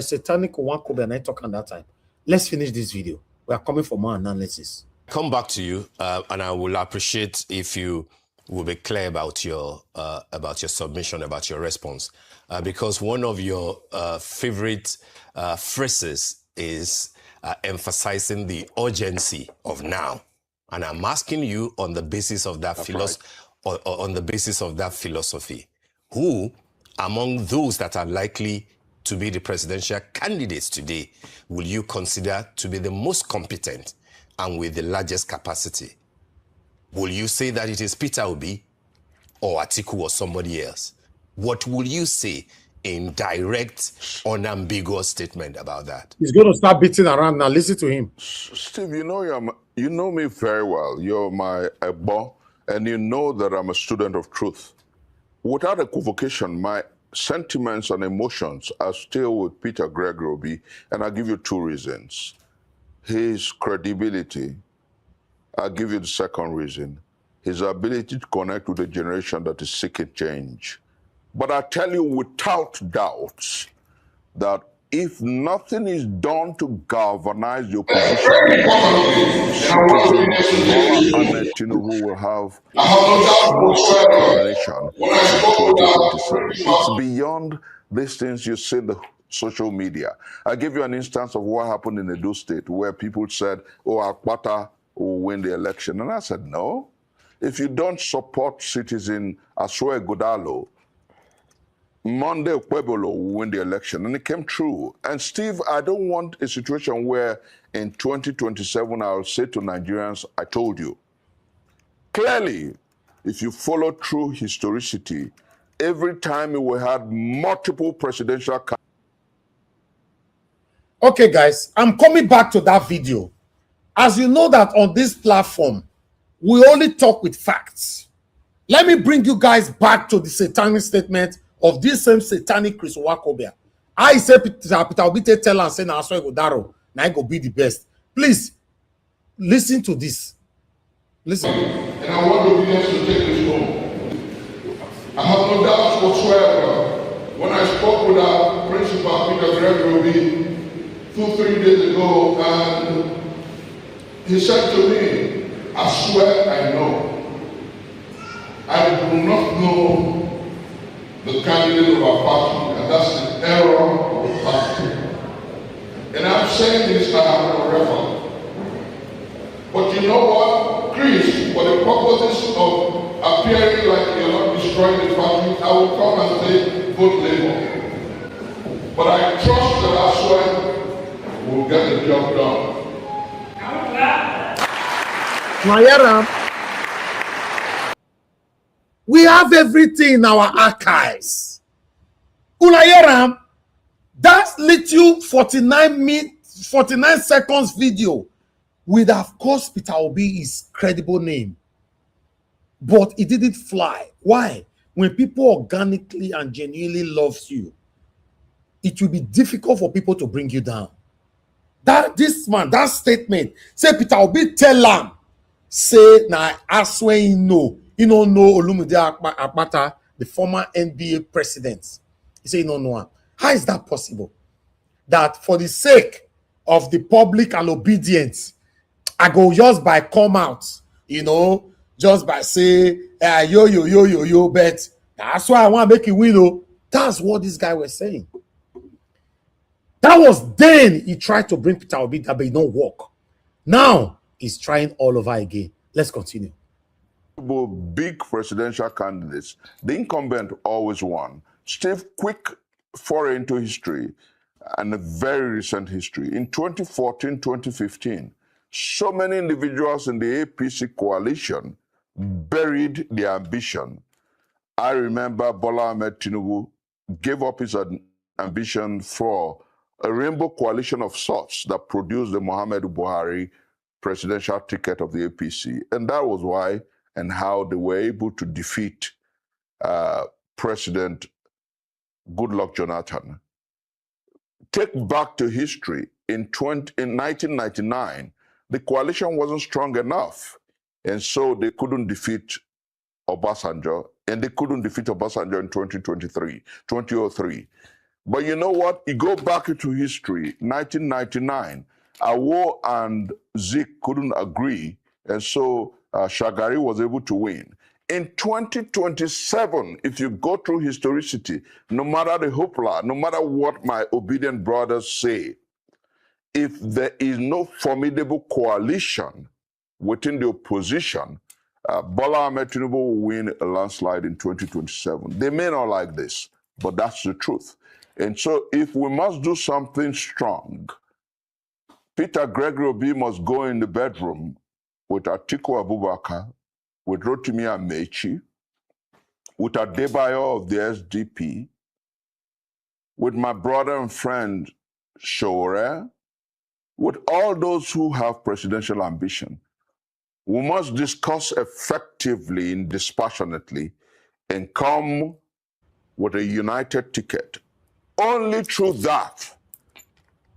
S9: satanic Nwokobia and I talk on that time. Let's finish this video. We are coming for more analysis.
S6: Come back to you, and I will appreciate if you will be clear about your submission, about your response, because one of your favorite phrases is emphasizing the urgency of now, and I'm asking you on the basis of that philosophy, who among those that are likely to be the presidential candidates today will you consider to be the most competent and with the largest capacity? Will you say that it is Peter Obi or Atiku or somebody else? What will you say in direct, unambiguous statement about that?
S9: He's going to start beating around now. Listen to him.
S7: Steve, you know me very well. You're my ebo, and you know that I'm a student of truth. Without equivocation, my sentiments and emotions are still with Peter Gregory Obi, and I'll give you two reasons. His credibility. I'll give you the second reason. His ability to connect with a generation that is seeking change. But I tell you without doubt that if nothing is done to galvanize the opposition, Tinubu will have a nation in 2027. It's beyond these things you see in the social media. I give you an instance of what happened in Edo State where people said, oh, Akpata will win the election. And I said, no. If you don't support citizen Aswa Ighodaro, Monday Pueblo will win the election. And it came true. And Steve, I don't want a situation where in 2027 I'll say to Nigerians, I told you. Clearly, if you follow true historicity, every time we had multiple presidential candidates.
S9: Okay, guys, I'm coming back to that video. As you know that on this platform, we only talk with facts. Let me bring you guys back to the satanic statement of this same satanic Chris Nwokobia. I say Peter Obi tell and say Aswa Ighodaro, now I go be the best. Please listen to this. Listen.
S10: And I want the audience to take this home. I have no doubt whatsoever. When I spoke with our principal, Peter Gregory Obi, 2-3 days ago, and he said to me, I swear I know. I do not know the candidate of our party, and that's the error of the party. And I'm saying this, I have no record. But you know what, Chris, for the purposes of appearing like you're not destroying the party, I will come and say vote Labour. But I trust that I swear we'll get the job done.
S9: We have everything in our archives. Unayeram, that little 49 seconds video would have cost Peter Obi his credible name. But it didn't fly. Why? When people organically and genuinely love you, it will be difficult for people to bring you down. That statement, say Peter Obi tell him, say na Aswa he don't know Olumide Akpata, the former NBA president. He say he don't know him. How is that possible? That for the sake of the public and obedience, I go just by come out, just by say yo, but that's why I want to make it win. That's what this guy was saying. That was then he tried to bring Peter Obi, but it don't work. Now is trying all over again. Let's continue.
S7: Big presidential candidates, the incumbent always won. Steve, quick foray into history and a very recent history. In 2014, 2015, so many individuals in the APC coalition buried their ambition. I remember Bola Ahmed Tinubu gave up his ambition for a rainbow coalition of sorts that produced the Muhammadu Buhari presidential ticket of the APC. And that was why and how they were able to defeat President Goodluck Jonathan. Take back to history. In 1999, the coalition wasn't strong enough, and so they couldn't defeat Obasanjo, and they couldn't defeat Obasanjo in 2003. But you know what? You go back into history, 1999, Awo and Zik couldn't agree, and so Shagari was able to win. In 2027, if you go through historicity, no matter the hoopla, no matter what my obedient brothers say, if there is no formidable coalition within the opposition, Bola Ahmed Tinubu will win a landslide in 2027. They may not like this, but that's the truth. And so if we must do something strong, Peter Gregory Obi must go in the bedroom with Atiku Abubakar, with Rotimi Amechi, with Adebayo of the SDP, with my brother and friend Shore, with all those who have presidential ambition. We must discuss effectively and dispassionately and come with a united ticket. Only through that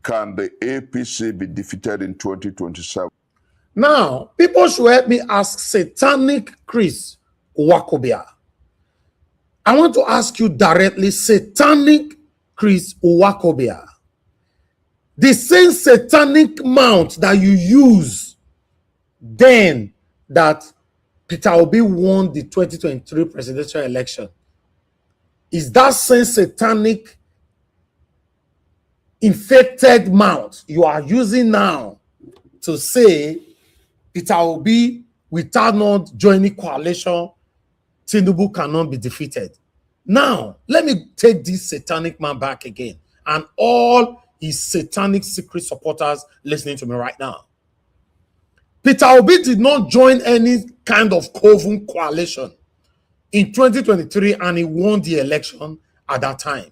S7: can the APC be defeated in 2027.
S9: Now, people should help me ask Satanic Chris Nwokobia. I want to ask you directly, Satanic Chris Nwokobia. The same satanic mount that you use then that Peter Obi won the 2023 presidential election, is that same satanic infected mount you are using now to say Peter Obi, without not joining coalition, Tinubu cannot be defeated. Now, let me take this satanic man back again and all his satanic secret supporters listening to me right now. Peter Obi did not join any kind of coven coalition in 2023 and he won the election at that time.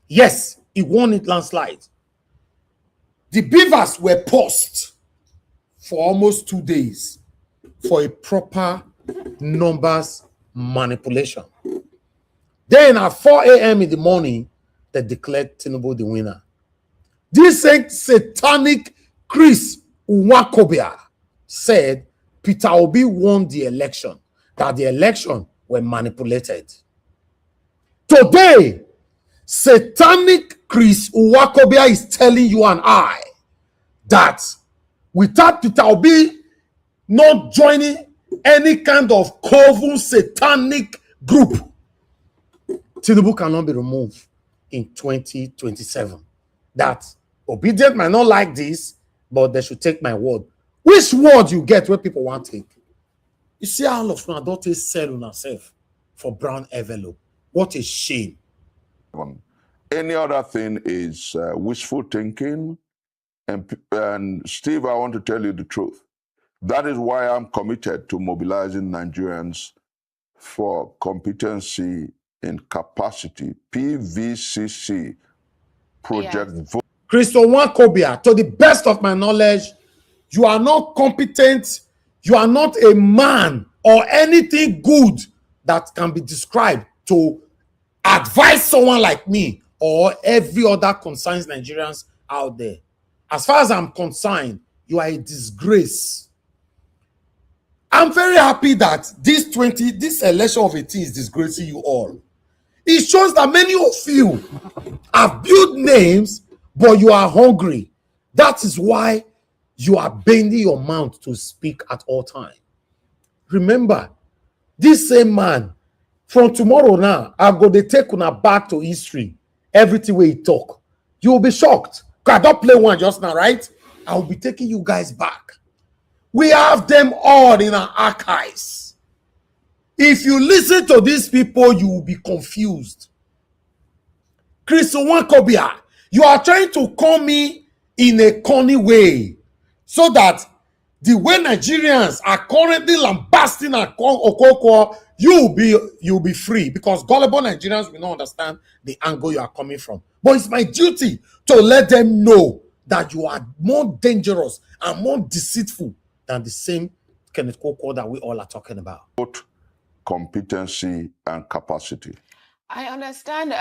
S9: Yes, he won it landslide. The beavers were paused for almost 2 days for a proper numbers manipulation. Then at 4 a.m. in the morning, they declared Tinubu the winner. This satanic Chris Nwokobia said Peter Obi won the election, that the election were manipulated. Today, satanic Chris Nwokobia is telling you and I that without Peter Obi not joining any kind of coven satanic group, Tinubu cannot be removed in 2027. That obedient might not like this, but they should take my word. Which word you get where people want to take? You see how all of you don't sell on yourself for brown envelope. What a shame.
S7: Any other thing is wishful thinking. And Steve, I want to tell you the truth. That is why I'm committed to mobilizing Nigerians for competency in capacity, PVCC, project vote.
S9: Christo Nwokobia, to the best of my knowledge, you are not competent, you are not a man or anything good that can be described to advise someone like me or every other concerned Nigerians out there. As far as I'm concerned, you are a disgrace. I'm very happy that this election of 18 is disgracing you all. It shows that many of you have built names, but you are hungry. That is why you are bending your mouth to speak at all times. Remember, this same man, from tomorrow now, I'm going to take una back to history. Everything where he talk. You will be shocked. Because I don't play one just now, right? I will be taking you guys back. We have them all in our archives. If you listen to these people, you will be confused. Chris Nwokobia, you are trying to call me in a corny way so that the way Nigerians are currently lambasting Okoko, you'll be free, because gullible Nigerians will not understand the angle you are coming from. But it's my duty to let them know that you are more dangerous and more deceitful than the same Kenneth Koko that we all are talking about.
S7: Both competency and capacity.
S8: I understand.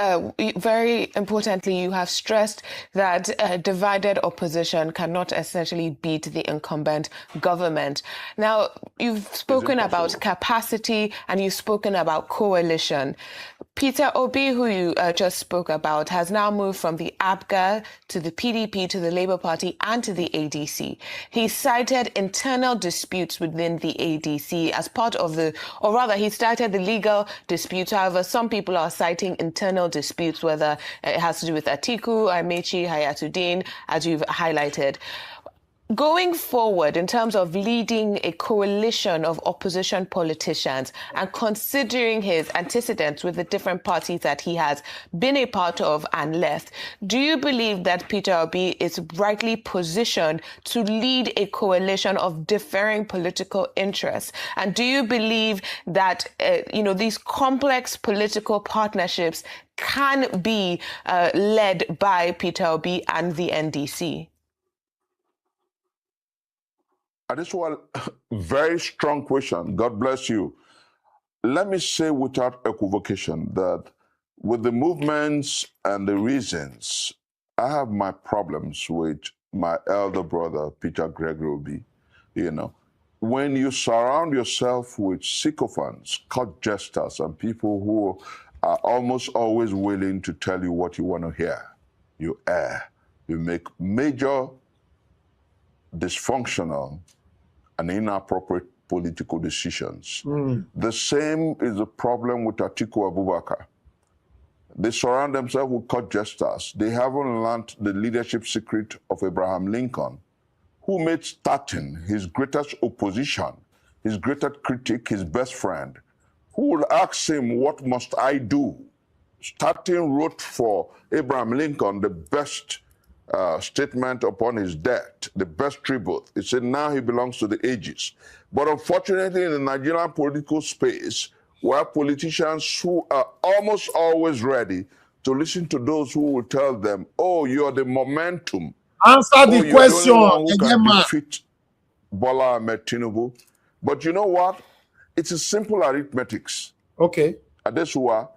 S8: Very importantly, you have stressed that divided opposition cannot essentially beat the incumbent government. Now, you've spoken about capacity and you've spoken about coalition. Peter Obi, who you just spoke about, has now moved from the ABGA to the PDP to the Labour Party and to the ADC. He cited internal disputes within the ADC as part of or rather, he cited the legal disputes. However, some people are citing internal disputes, whether it has to do with Atiku, Amechi, Hayatuddin, as you've highlighted. Going forward, in terms of leading a coalition of opposition politicians and considering his antecedents with the different parties that he has been a part of and left, do you believe that Peter Obi is rightly positioned to lead a coalition of differing political interests? And do you believe that, these complex political partnerships can be led by Peter Obi and the NDC?
S7: This was a very strong question. God bless you. Let me say without equivocation that with the movements and the reasons, I have my problems with my elder brother, Peter Gregory Obi. When you surround yourself with sycophants, court jesters, and people who are almost always willing to tell you what you want to hear, you err. You make major dysfunctional and inappropriate political decisions. The same is the problem with Atiku Abubakar. They surround themselves with court jesters. They haven't learned the leadership secret of Abraham Lincoln, who made starting his greatest opposition, his greatest critic, his best friend, who would ask him, what must I do? Starting wrote for Abraham Lincoln the best statement upon his death, the best tribute. He said now he belongs to the ages. But unfortunately, in the Nigerian political space, where politicians who are almost always ready to listen to those who will tell them, oh, you're the momentum.
S9: Answer the question.
S7: Who can defeat Bola Ahmed Tinubu. But you know what? It's a simple arithmetics.
S9: Okay.
S7: And that's why,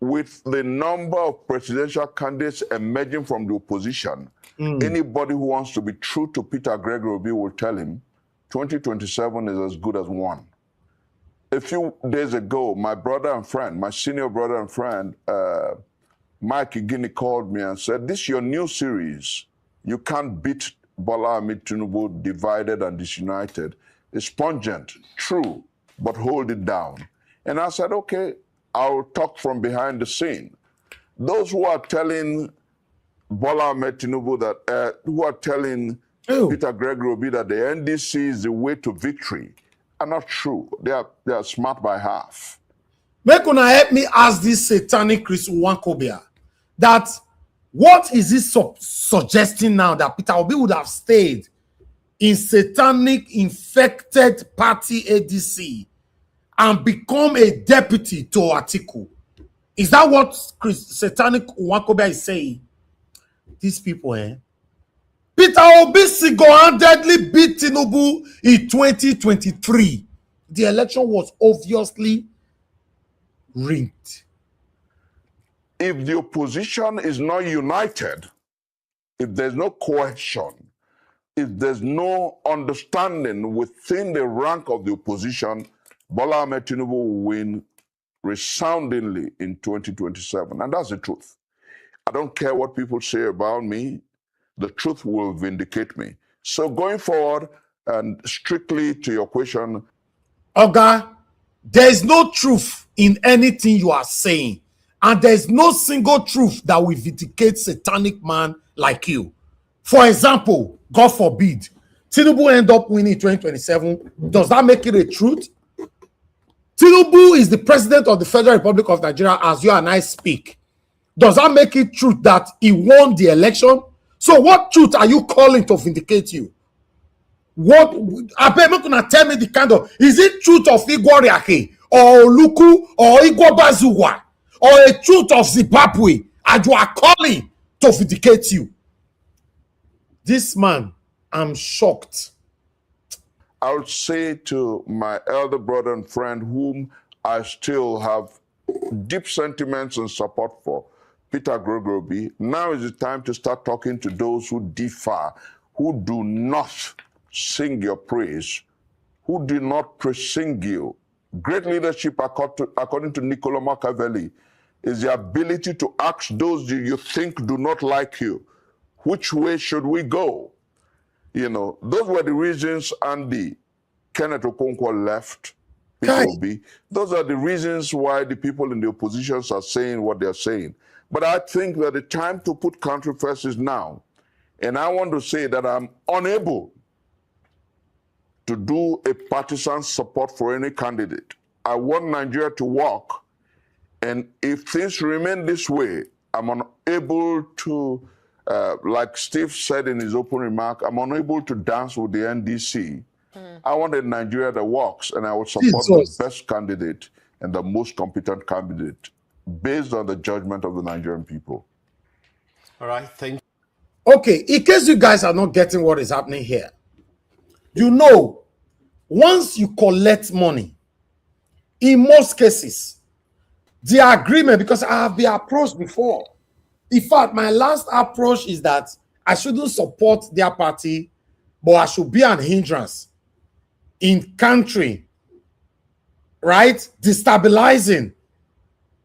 S7: with the number of presidential candidates emerging from the opposition, anybody who wants to be true to Peter Gregory Obi will tell him 2027 is as good as one. A few days ago, my brother and friend, my senior brother and friend, Mike Igini called me and said, this is your new series. You can't beat Bola Ahmed Tinubu divided and disunited. It's pungent, true, but hold it down. And I said, okay, I'll talk from behind the scene. Those who are telling Bola Ahmed Tinubu that, who are telling Peter Gregory Obi that the NDC is the way to victory, are not true. They are smart by half.
S9: Make una help me ask this satanic Chris Nwokobia that what is he suggesting now that Peter Obi would have stayed in satanic infected party ADC and become a deputy to Atiku? Is that what satanic Nwokobia is saying? These people, Peter Obi single-handedly beat Tinubu in 2023. The election was obviously rigged.
S7: If the opposition is not united, if there's no cohesion, if there's no understanding within the rank of the opposition, Bola Ahmed Tinubu will win resoundingly in 2027. And that's the truth. I don't care what people say about me. The truth will vindicate me. So going forward, and strictly to your question,
S9: Oga, there is no truth in anything you are saying. And there is no single truth that will vindicate satanic man like you. For example, God forbid, Tinubu end up winning 2027, does that make it a truth? Tinubu is the president of the Federal Republic of Nigeria as you and I speak. Does that make it true that he won the election? So what truth are you calling to vindicate you? What I bet not gonna tell me the kind of, is it truth of Igwariake or Luku or Igwabazuwa or a truth of Zimbabwe and you are calling to vindicate you? This man, I'm shocked.
S7: I would say to my elder brother and friend, whom I still have deep sentiments and support for, Peter Gregory, now is the time to start talking to those who differ, who do not sing your praise, who do not pre-sing you. Great leadership, according to Niccolo Machiavelli, is the ability to ask those you think do not like you, which way should we go? You know, those were the reasons Andy Kenneth Okonkwo left POB. Those are the reasons why the people in the oppositions are saying what they're saying. But I think that the time to put country first is now. And I want to say that I'm unable to do a partisan support for any candidate. I want Nigeria to work. And if things remain this way, I'm unable to, like Steve said in his opening remark, I'm unable to dance with the NDC. I want a Nigeria that works, and I will support the best candidate and the most competent candidate based on the judgment of the Nigerian people.
S6: All right, thank you.
S9: Okay, in case you guys are not getting what is happening here, you know, once you collect money, in most cases, the agreement, because I have been approached before. In fact, my last approach is that I shouldn't support their party, but I should be an hindrance in country, right? Destabilizing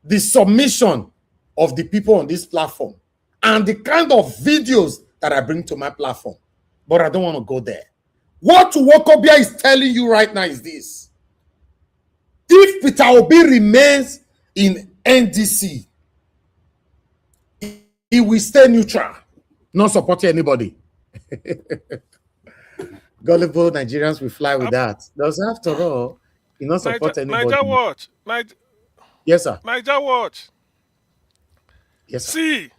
S9: the submission of the people on this platform and the kind of videos that I bring to my platform. But I don't want to go there. What Nwokobia is telling you right now is this. If Peter Obi remains in NDC, he will stay neutral, not supporting anybody. Gullible Nigerians will fly with that. Because after all, he not support anybody.
S11: Niger Watch.
S9: Yes, sir.
S11: Niger Watch.
S9: Yes, sir.
S11: See,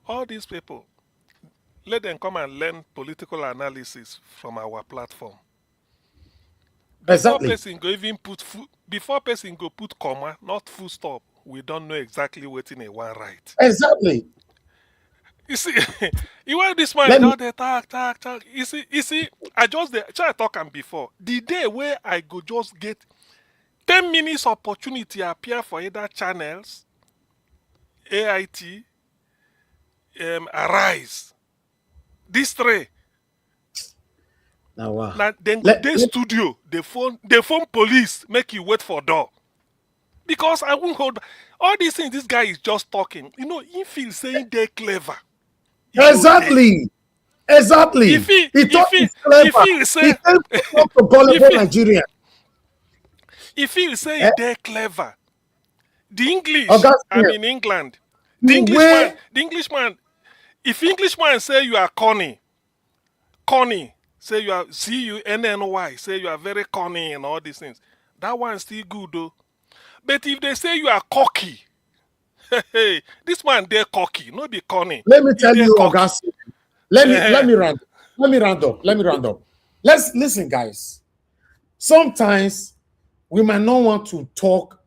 S11: all these people, let them come and learn political analysis from our platform.
S9: Exactly.
S11: Before person go put comma, not full stop, we don't know exactly what in a one right.
S9: Exactly.
S11: You see, you want this man down there talk. You see, I just try to talk him before. The day where I go just get 10 minutes opportunity appear for either channels, AIT, Arise, these three.
S9: Now, wow.
S11: Now, then go studio, they phone police, make you wait for door. Because I won't hold all these things. This guy is just talking. You know, he feels saying they're clever.
S9: Exactly. Exactly.
S11: If he say
S9: Nigeria.
S11: If he say they're clever, the English, I'm in England. The Englishman, if Englishman say you are corny, say you are C-U-N-N-Y, say you are very corny and all these things, that one's still good though. But if they say you are cocky, hey, this man they're cocky, not be corny.
S9: Let me tell you, August. Let me round up. Let's listen, guys. Sometimes we might not want to talk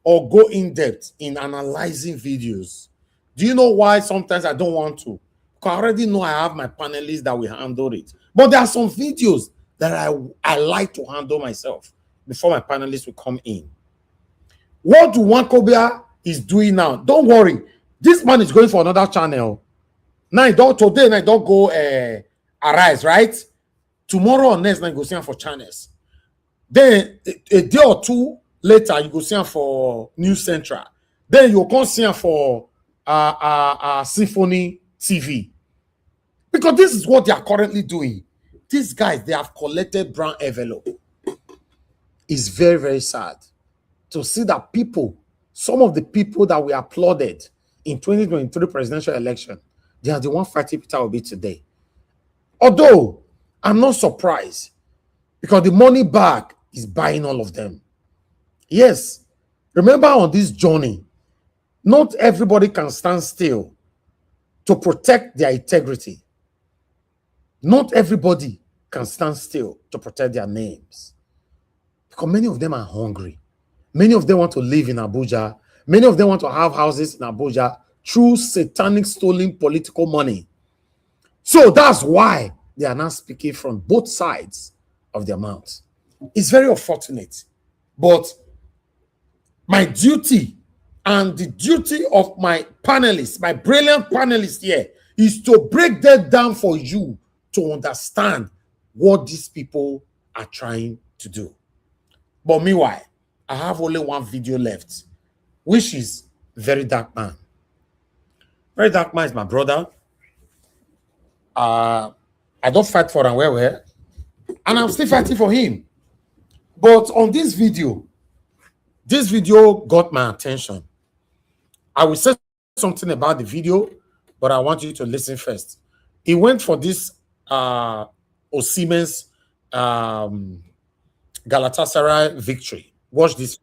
S9: or go in depth in analyzing videos. Do you know why sometimes I don't want to? Because I already know I have my panelists that will handle it. But there are some videos that I like to handle myself before my panelists will come in. What Nwokobia is doing now, don't worry. This man is going for another channel. Now, today, I don't go Arise, right? Tomorrow or next, I go see him for channels. Then, a day or two later, you go see him for News Central. Then, you come see him for Symphony TV. Because this is what they are currently doing. These guys, they have collected brown envelope. It's very, very sad to see that people, some of the people that we applauded in 2023 presidential election, they are the one fighting Peter Obi today. Although I'm not surprised because the money bag is buying all of them. Yes, remember on this journey, not everybody can stand still to protect their integrity. Not everybody can stand still to protect their names because many of them are hungry. Many of them want to live in Abuja. Many of them want to have houses in Abuja through satanic stolen political money. So that's why they are now speaking from both sides of their mouths. It's very unfortunate, but my duty and the duty of my panelists, my brilliant panelists here, is to break that down for you to understand what these people are trying to do. But meanwhile, I have only one video left, which is Very Dark Man. Very Dark Man is my brother. I don't fight for him well, and I'm still fighting for him. But on this video got my attention. I will say something about the video, but I want you to listen first. He went for this Osimhen's Galatasaray victory. Watch this.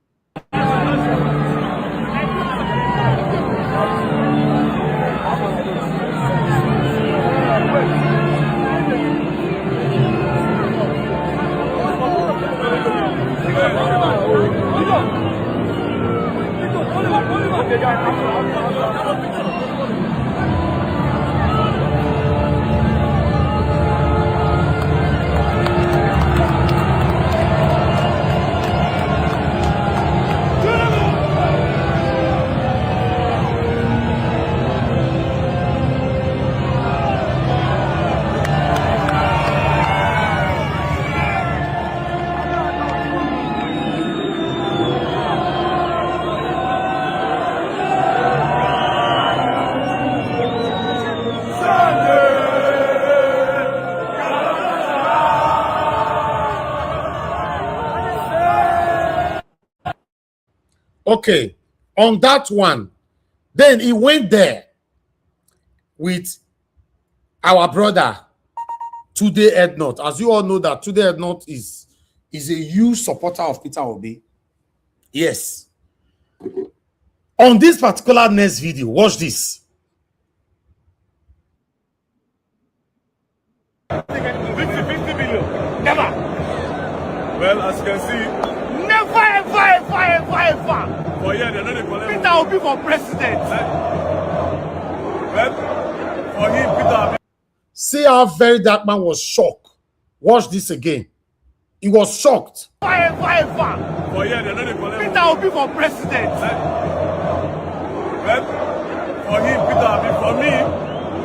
S9: Okay, on that one, then he went there with our brother Tunde Ednut. As you all know that Tunde Ednut is a huge supporter of Peter Obi. Yes. On this particular next video, watch this.
S3: 50 billion. Never. Well, as you can see, never, ever. For yeah, they're not the collect. Peter Obi for president. Well, for him, Peter Obi.
S9: See how Very Dark Man was shocked. Watch this again. He was shocked.
S3: For yeah, they're not the collect. Peter Obi for president. Well, for him, Peter Obi. For me,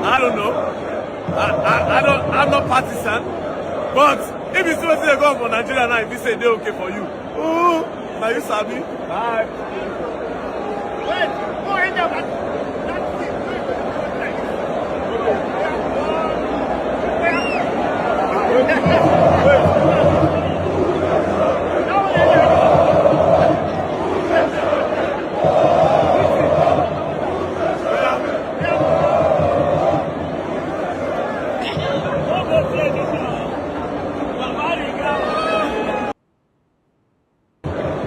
S3: I don't know. I'm not partisan, but if you still say go for Nigeria now, if you say they're okay for you, ooh, now you sabi. Bye. Wait, go ahead.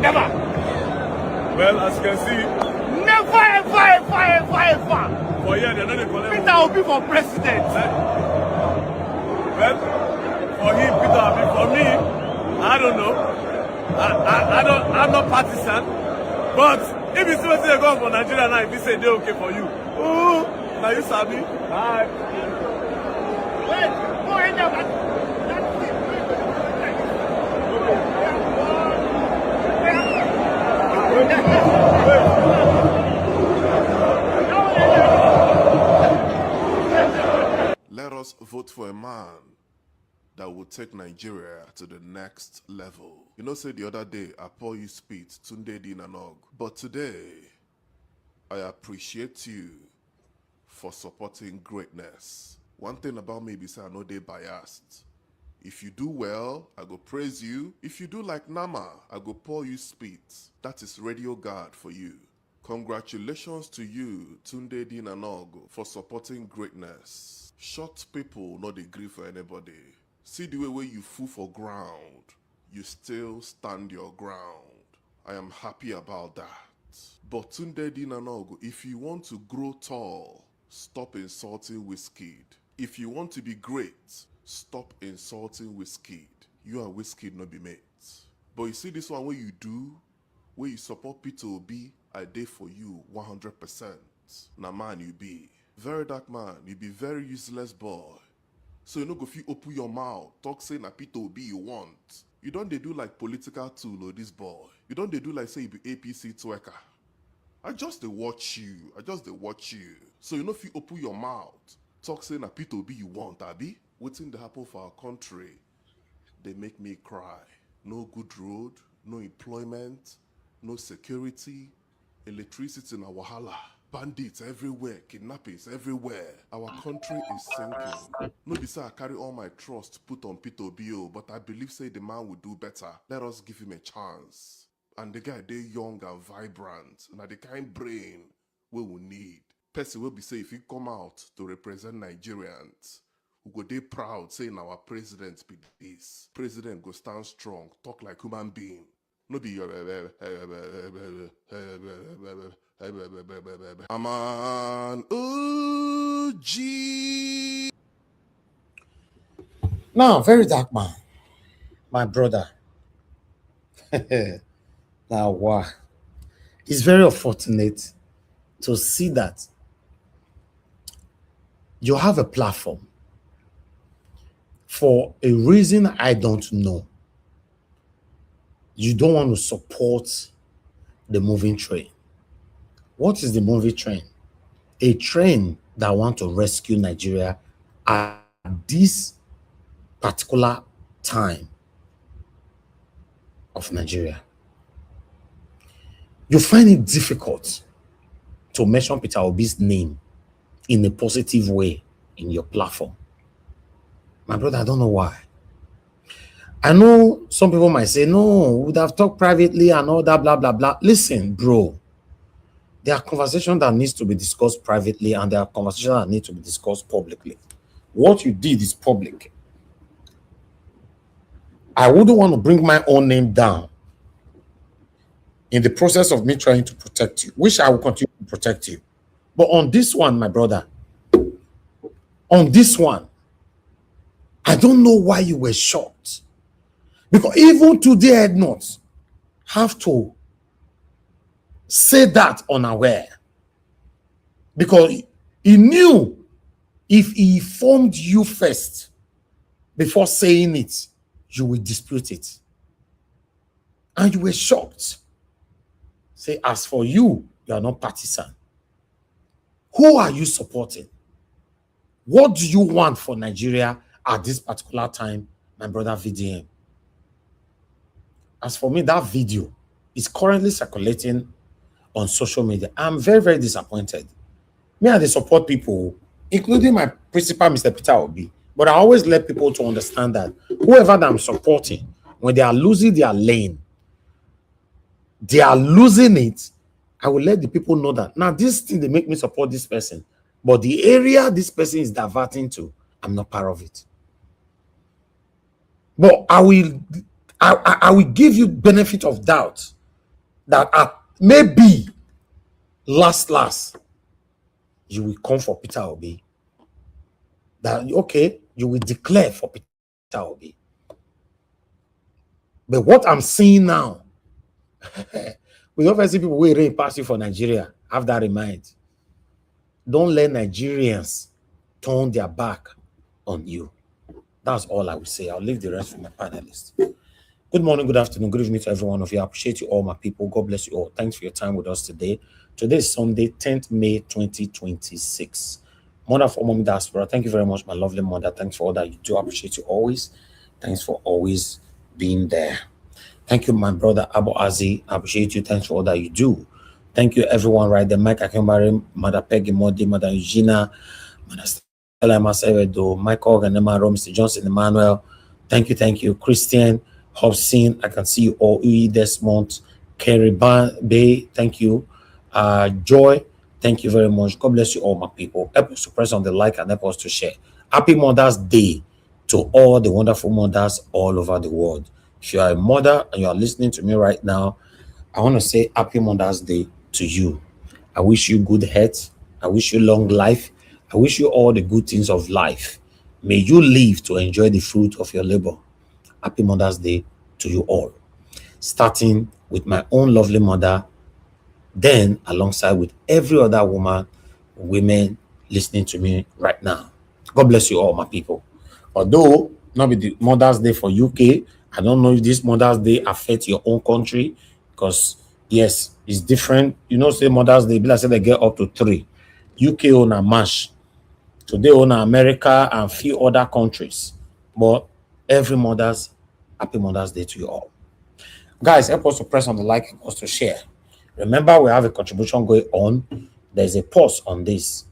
S3: Never. Well, as you can see, never, ever. For yeah, they're not the collect. Peter Obi for president. Well, for him, Peter Obi. For me, I don't know. I'm not partisan, but if you still say go for Nigeria now, if you say they're okay for you, ooh, now you sabi. Bye. Wait, go ahead.
S10: Let us vote for a man that will take Nigeria to the next level. You know, say the other day, I pour you spit, Tunde Dinanog. But today, I appreciate you for supporting greatness. One thing about me is I know they biased. If you do well, I go praise you. If you do like Nama, I go pour you spit. That is Radio Guard for you. Congratulations to you, Tunde Dinanog, for supporting greatness. Short people not agree for anybody. See the way you fool for ground, you still stand your ground. I am happy about that. But Tunde Dinanogo, if you want to grow tall, stop insulting Wizkid. If you want to be great, stop insulting Wizkid. You and Wizkid not be mates. But you see this one where you do, where you support Peter Obi, I dey for you 100%. Na man you be. Very dark man, you be very useless boy. So you no go fit open your mouth, talk say na Peter Obi you want. You don't they do like political tool or this boy. You don't they do like say you be APC twerker. I just they watch you. So you know if you open your mouth, talk say na Peter Obi you want, abi? Wetin dey happen for our country? They make me cry. No good road, no employment, no security, electricity na wahala. Bandits everywhere, kidnappings everywhere. Our country is sinking. No be say I carry all my trust put on Peter Obi, but I believe say the man will do better. Let us give him a chance. And the guy dey young and vibrant. Na the kind brain we will need. Person will be say if he come out to represent Nigerians, we go dey proud saying our president be this. President go stand strong, talk like human being. No be your Aman Uji.
S9: Now, very dark man, my brother. Now, wow. It's very unfortunate to see that you have a platform for a reason I don't know. You don't want to support the moving train. What is the moving train? A train that wants to rescue Nigeria at this particular time of Nigeria. You find it difficult to mention Peter Obi's name in a positive way in your platform. My brother, I don't know why. I know some people might say, no, we would have talked privately and all that, blah, blah, blah. Listen, bro, there are conversations that needs to be discussed privately and there are conversations that need to be discussed publicly. What you did is public. I wouldn't want to bring my own name down in the process of me trying to protect you, which I will continue to protect you. But on this one, my brother, on this one, I don't know why you were shocked. Because even today, I did not have to say that unaware. Because he knew if he informed you first before saying it, you will dispute it. And you were shocked. Say, as for you, you are not partisan. Who are you supporting? What do you want for Nigeria at this particular time, my brother VDM? As for me, that video is currently circulating on social media. I'm very, very disappointed. Me, I support people, including my principal, Mr. Peter Obi. But I always let people to understand that whoever that I'm supporting, when they are losing their lane, they are losing it, I will let the people know that. Now, this thing, they make me support this person. But the area this person is diverting to, I'm not part of it. But I will give you benefit of doubt that maybe last, you will come for Peter Obi. That, okay, you will declare for Peter Obi. But what I'm seeing now, we often see people who really pass you for Nigeria. Have that in mind. Don't let Nigerians turn their back on you. That's all I will say. I'll leave the rest for my panelists. Good morning, good afternoon, good evening to every one of you. I appreciate you all, my people. God bless you all. Thanks for your time with us today. Today is Sunday, 10th May 2026. Mother for Mommy Diaspora, thank you very much, my lovely mother. Thanks for all that you do. I appreciate you always. Thanks for always being there. Thank you, my brother Abu Azi. I appreciate you. Thanks for all that you do. Thank you, everyone right there. Mike Akembari, Mother Peggy Modi, Mother Eugenia, Mother Stella Masevedo, Michael Ganema, Mr. Johnson Emmanuel. Thank you. Christian, Hobson, I can see you all. Ui Desmond, Kerry Bay, thank you. Joy, thank you very much. God bless you all, my people. Help us to press on the like and help us to share. Happy Mother's Day to all the wonderful mothers all over the world. If you are a mother and you are listening to me right now, I want to say happy Mother's Day to you. I wish you good health. I wish you long life. I wish you all the good things of life. May you live to enjoy the fruit of your labor. Happy Mother's Day to you all. Starting with my own lovely mother, then alongside with every other women listening to me right now. God bless you all, my people. Although not be the Mother's Day for UK, I don't know if this Mother's Day affects your own country, because yes, it's different. You know, say Mother's Day, like say they get up to 3. UK on a march. Today on America and few other countries. But every happy Mother's Day to you all. Guys, help us to press on the like, help us to share. Remember, we have a contribution going on. There's a pause on this.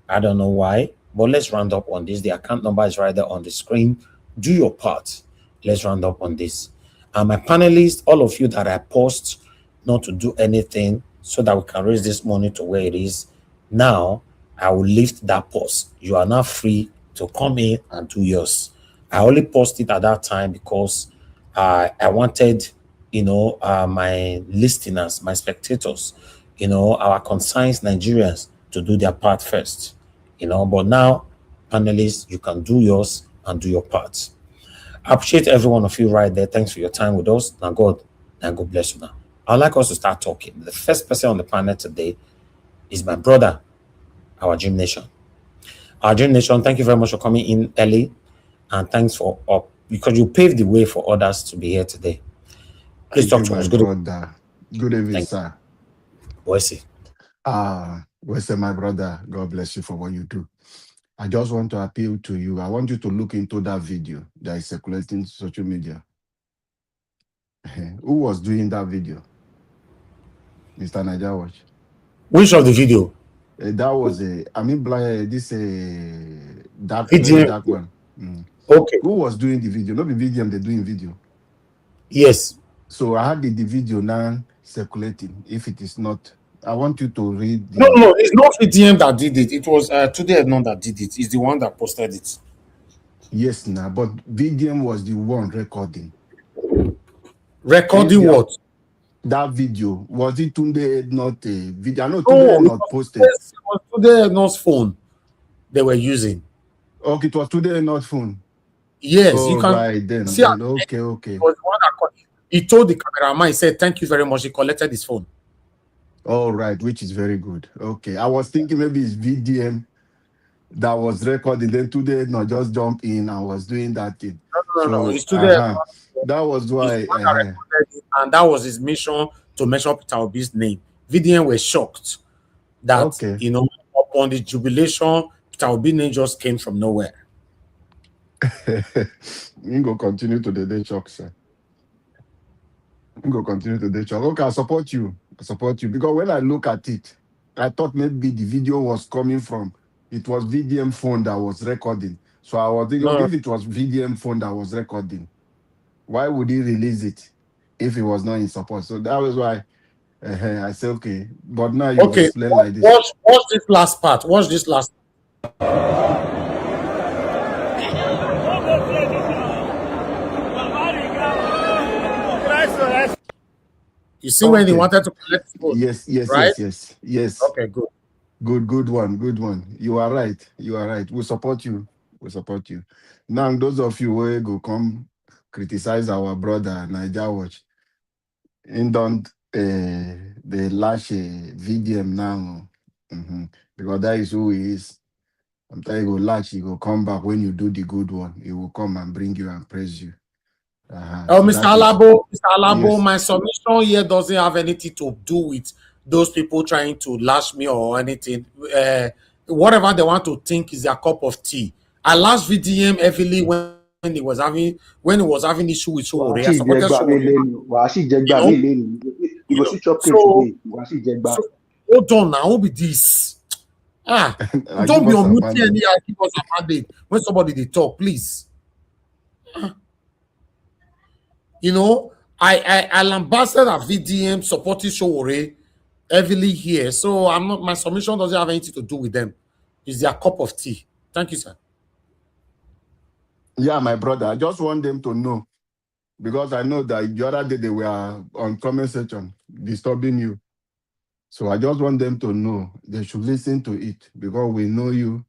S9: I don't know why, but let's round up on this. The account number is right there on the screen. Do your part. Let's round up on this. And my panelists, all of you that I paused not to do anything so that we can raise this money to where it is. Now, I will lift that pause. You are now free to come in and do yours. I only posted it at that time because I wanted, my listeners, my spectators, our concerned Nigerians to do their part first. But now, panelists, you can do yours and do your part. I appreciate every one of you right there. Thanks for your time with us. Now God bless you now. I'd like us to start talking. The first person on the panel today is my brother, our Dream Nation. Our Dream Nation, thank you very much for coming in early. And thanks because you paved the way for others to be here today. Please talk to us.
S12: Good evening, sir.
S9: What's it?
S12: What's my brother? God bless you for what you do. I just want to appeal to you. I want you to look into that video that is circulating social media. Who was doing that video? Mr. Naija Watch.
S9: Which of the video?
S12: That was dark one.
S9: Okay.
S12: Who was doing the video? Not the VDM, they're doing video.
S9: Yes.
S12: So I had the video now circulating. If it is not, I want you to read.
S9: No, it's not VDM that did it. It was Today None that did it. It's the one that posted it.
S12: Yes, but VDM was the one recording.
S9: Recording what?
S12: That video. Was it Tunde not a video? I know Tunde not posted.
S9: It was Tunde Not's phone they were using.
S12: Okay, it was Tunde not phone.
S9: Yes,
S12: you can. Right then. Okay.
S9: It was the one that he told the cameraman, he said, "Thank you very much." He collected his phone.
S12: All right, which is very good. Okay, I was thinking maybe it's VDM that was recording. Then today, just jump in and was doing that thing.
S9: No. It's today.
S12: That was why.
S9: And that was his mission to mention Peter Obi's name. VDM were shocked that upon the jubilation, Peter Obi's name just came from nowhere.
S12: You go continue to the shock, sir. Okay, I support you. Because when I look at it, I thought maybe the video was coming from, it was VDM phone that was recording. So I was thinking, if it was VDM phone that was recording, why would he release it if he was not in support? So that was why I said, okay. But now you explain like this.
S9: Watch this last part. You see when he wanted to collect the phone?
S12: Yes,
S9: right?
S12: Yes.
S9: Okay, good.
S12: Good one. You are right. We support you. Now, those of you who go come criticize our brother Naija Watch, and don't they lash VDM now, because that is who he is. I'm telling you, he will come back when you do the good one. He will come and bring you and praise you.
S9: Mr. Alabo, yes. My submission here doesn't have anything to do with those people trying to lash me or anything. Whatever they want to think is their cup of tea. I lashed VDM heavily when he was having issue with Showore. I supported Showore. Hold on now, who be this? Don't be on mute any give us a mandate when somebody they talk, please. I'll ambassador at VDM supporting Showore heavily here. So my submission doesn't have anything to do with them. It's their cup of tea. Thank you, sir.
S12: Yeah, my brother. I just want them to know, because I know that the other day they were on comment section disturbing you. So I just want them to know they should listen to it, because we know you.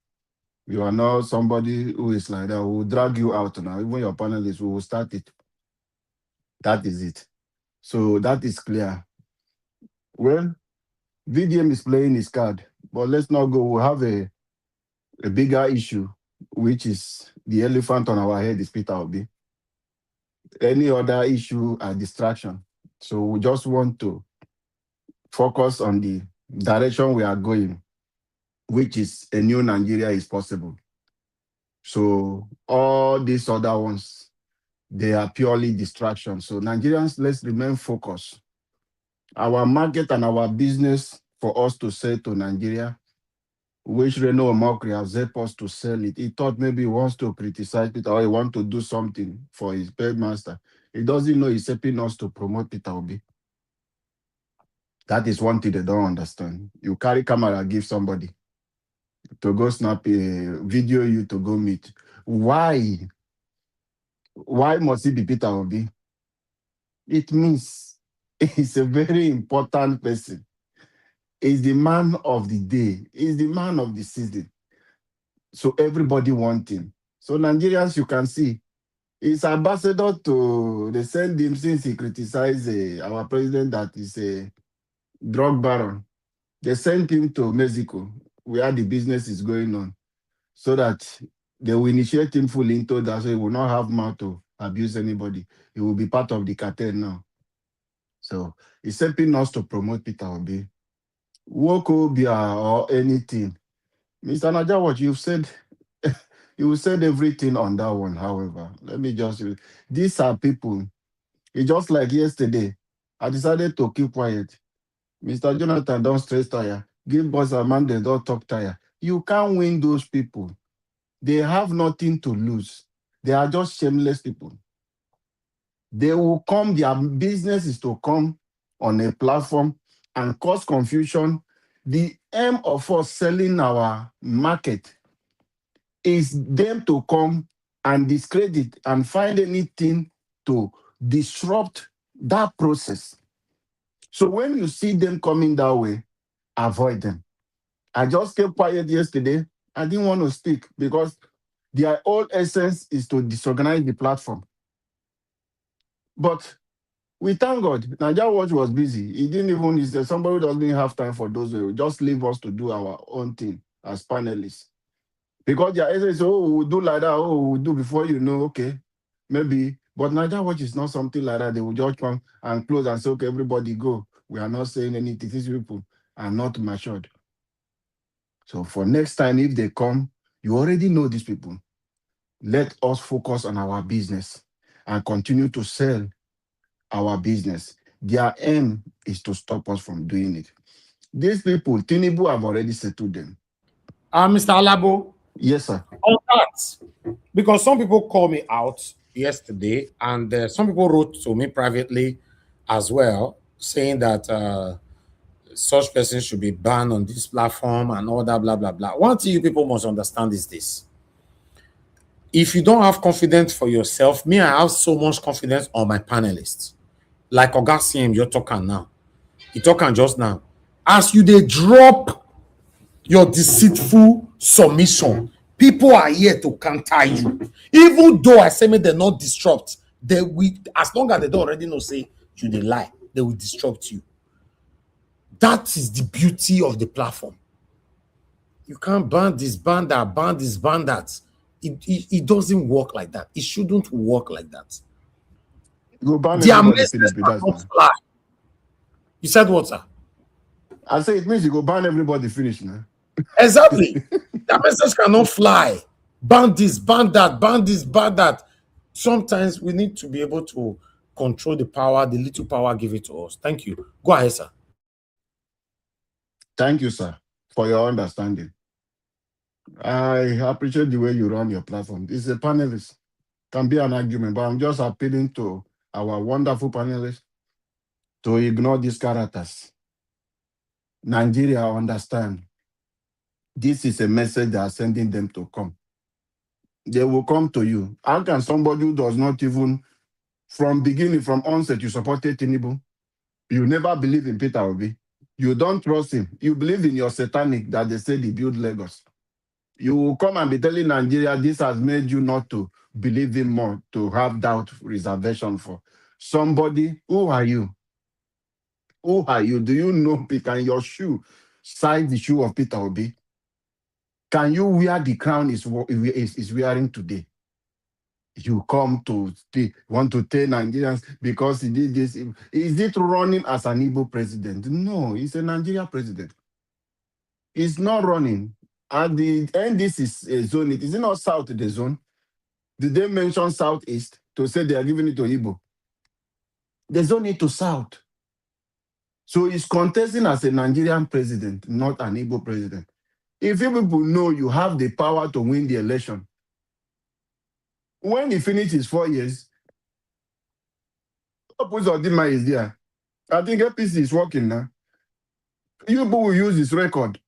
S12: You are not somebody who is like that. We will drag you out now. Even your panelists, we will start it. That is it. So that is clear. Well, VDM is playing his card, but let's not go. We'll have a bigger issue, which is the elephant on our head is Peter Obi. Any other issue are distraction. So we just want to focus on the direction we are going, which is a new Nigeria is possible. So all these other ones, they are purely distractions. So Nigerians, let's remain focused. Our market and our business for us to sell to Nigeria, which Reno Omokri has helped us to sell it. He thought maybe he wants to criticize Peter or he wants to do something for his master. He doesn't know he's helping us to promote Peter Obi. That is one thing they don't understand. You carry camera, give somebody to go snap a video you to go meet. Why? Why must it be Peter Obi? It means he's a very important person. He's the man of the day. He's the man of the season. So everybody wants him. So Nigerians, you can see, he's ambassador to, they send him since he criticized our president that is a drug baron. They sent him to Mexico, where the business is going on, so that they will initiate him fully into that, so he will not have mouth to abuse anybody. He will be part of the cartel now. So he's helping us to promote Peter Obi. Nwokobia or anything. Mr. Najawat, you said everything on that one, however. Let me just, these are people, it's just like yesterday, I decided to keep quiet. Mr. Jonathan, don't stress tire. Give Boss Amanda, don't talk tire. You can't win those people. They have nothing to lose. They are just shameless people. They will come, their business is to come on a platform and cause confusion. The aim of us selling our market is them to come and discredit and find anything to disrupt that process. So when you see them coming that way, avoid them. I just kept quiet yesterday. I didn't want to speak because their whole essence is to disorganize the platform. But we thank God, Nigeria Watch was busy. He didn't even, he said somebody who doesn't have time for those, just leave us to do our own thing as panelists. Because their essence is, oh, we'll do like that, oh, we'll do before you know, okay, maybe. But Nigeria Watch is not something like that. They will just come and close and say, okay, everybody go. We are not saying anything. These people are not matured. So for next time, if they come, you already know these people. Let us focus on our business and continue to sell our business. Their aim is to stop us from doing it. These people, Tinubu have already settled them.
S9: Mr. Alabo.
S12: Yes, sir.
S9: On that, because some people called me out yesterday, and some people wrote to me privately as well, saying that such persons should be banned on this platform and all that, blah, blah, blah. One thing you people must understand is this. If you don't have confidence for yourself, me, I have so much confidence on my panelists. Like Ogasim, you're talking now. You're talking just now. As you they drop your deceitful submission, people are here to counter you. Even though I say me they're not disrupt, they will, as long as they don't already know, say you they lie, they will disrupt you. That is the beauty of the platform. You can't ban this, ban that, ban this, ban that. It doesn't work like that. It shouldn't work like that.
S12: You ban everybody, Philip, that's not
S9: fly. You said what, sir?
S12: I say it means you go ban everybody, finish now.
S9: Exactly. That message cannot fly. Ban this, ban that, ban this, ban that. Sometimes we need to be able to control the power, the little power give it to us. Thank you. Go ahead, sir.
S12: Thank you, sir, for your understanding. I appreciate the way you run your platform. It's a panelist. Can be an argument, but I'm just appealing to our wonderful panelists to ignore these characters. Nigeria understand. This is a message they are sending them to come. They will come to you. How can somebody who does not even, from beginning, from onset, you supported Tinubu? You never believe in Peter Obi. You don't trust him. You believe in your satanic that they say they build Lagos. You will come and be telling Nigeria this has made you not to believe him more, to have doubt, reservation for. Somebody, who are you? Who are you? Do you know, can your shoe size the shoe of Peter Obi? Can you wear the crown is wearing today? You come to want to tell Nigerians because he did this. Is it running as an Igbo president? No, he's a Nigeria president. He's not running. And the NDC is zone. Is it not south the zone? Did they mention southeast to say they are giving it to Igbo? They zone it to south. So he's contesting as a Nigerian president, not an Igbo president. If you people know you have the power to win the election, when he finishes 4 years, Opuzodima is there. I think APC is working now. You people will use this record.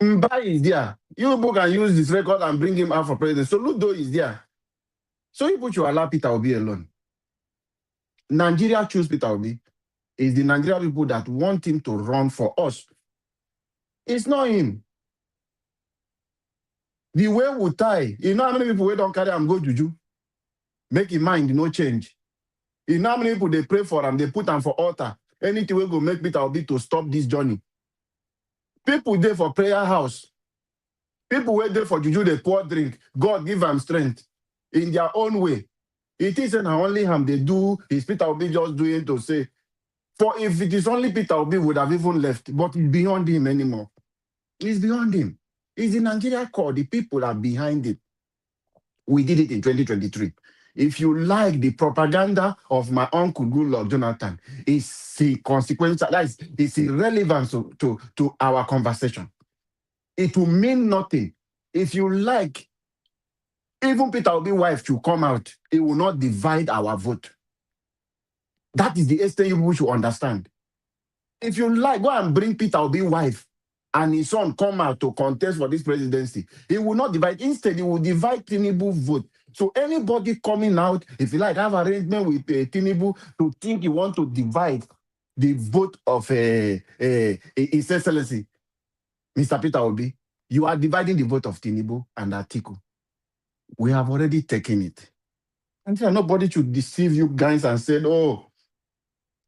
S12: Mba is there. You people can use this record and bring him out for president. So Ludo is there. So you people should allow Peter Obi alone. Nigeria choose Peter Obi. It's the Nigerian people that want him to run for us. It's not him. The way we tie, you know how many people we don't carry and go juju? Make him mind, no change. You know how many people they pray for them, they put them for altar. Anything will go make Peter Obi to stop this journey. People there for prayer house. People wait there for juju, they pour drink. God give them strength in their own way. It isn't only him they do, is Peter Obi just doing to say. For if it is only Peter Obi would have even left, but it's beyond him anymore. It's beyond him. It's in Nigeria core. The people are behind it. We did it in 2023. If you like the propaganda of my uncle Goodluck Jonathan, it's consequential. It's irrelevant to our conversation. It will mean nothing. If you like, even Peter Obi's wife to come out, it will not divide our vote. That is the extent you should understand. If you like, go and bring Peter Obi's wife and his son come out to contest for this presidency. He will not divide. Instead, he will divide Tinubu's vote. So anybody coming out, if you like, have arrangement with Tinubu to think you want to divide the vote of His Excellency, Mr. Peter Obi, you are dividing the vote of Tinubu and Atiku. We have already taken it. And nobody should deceive you guys and say, oh,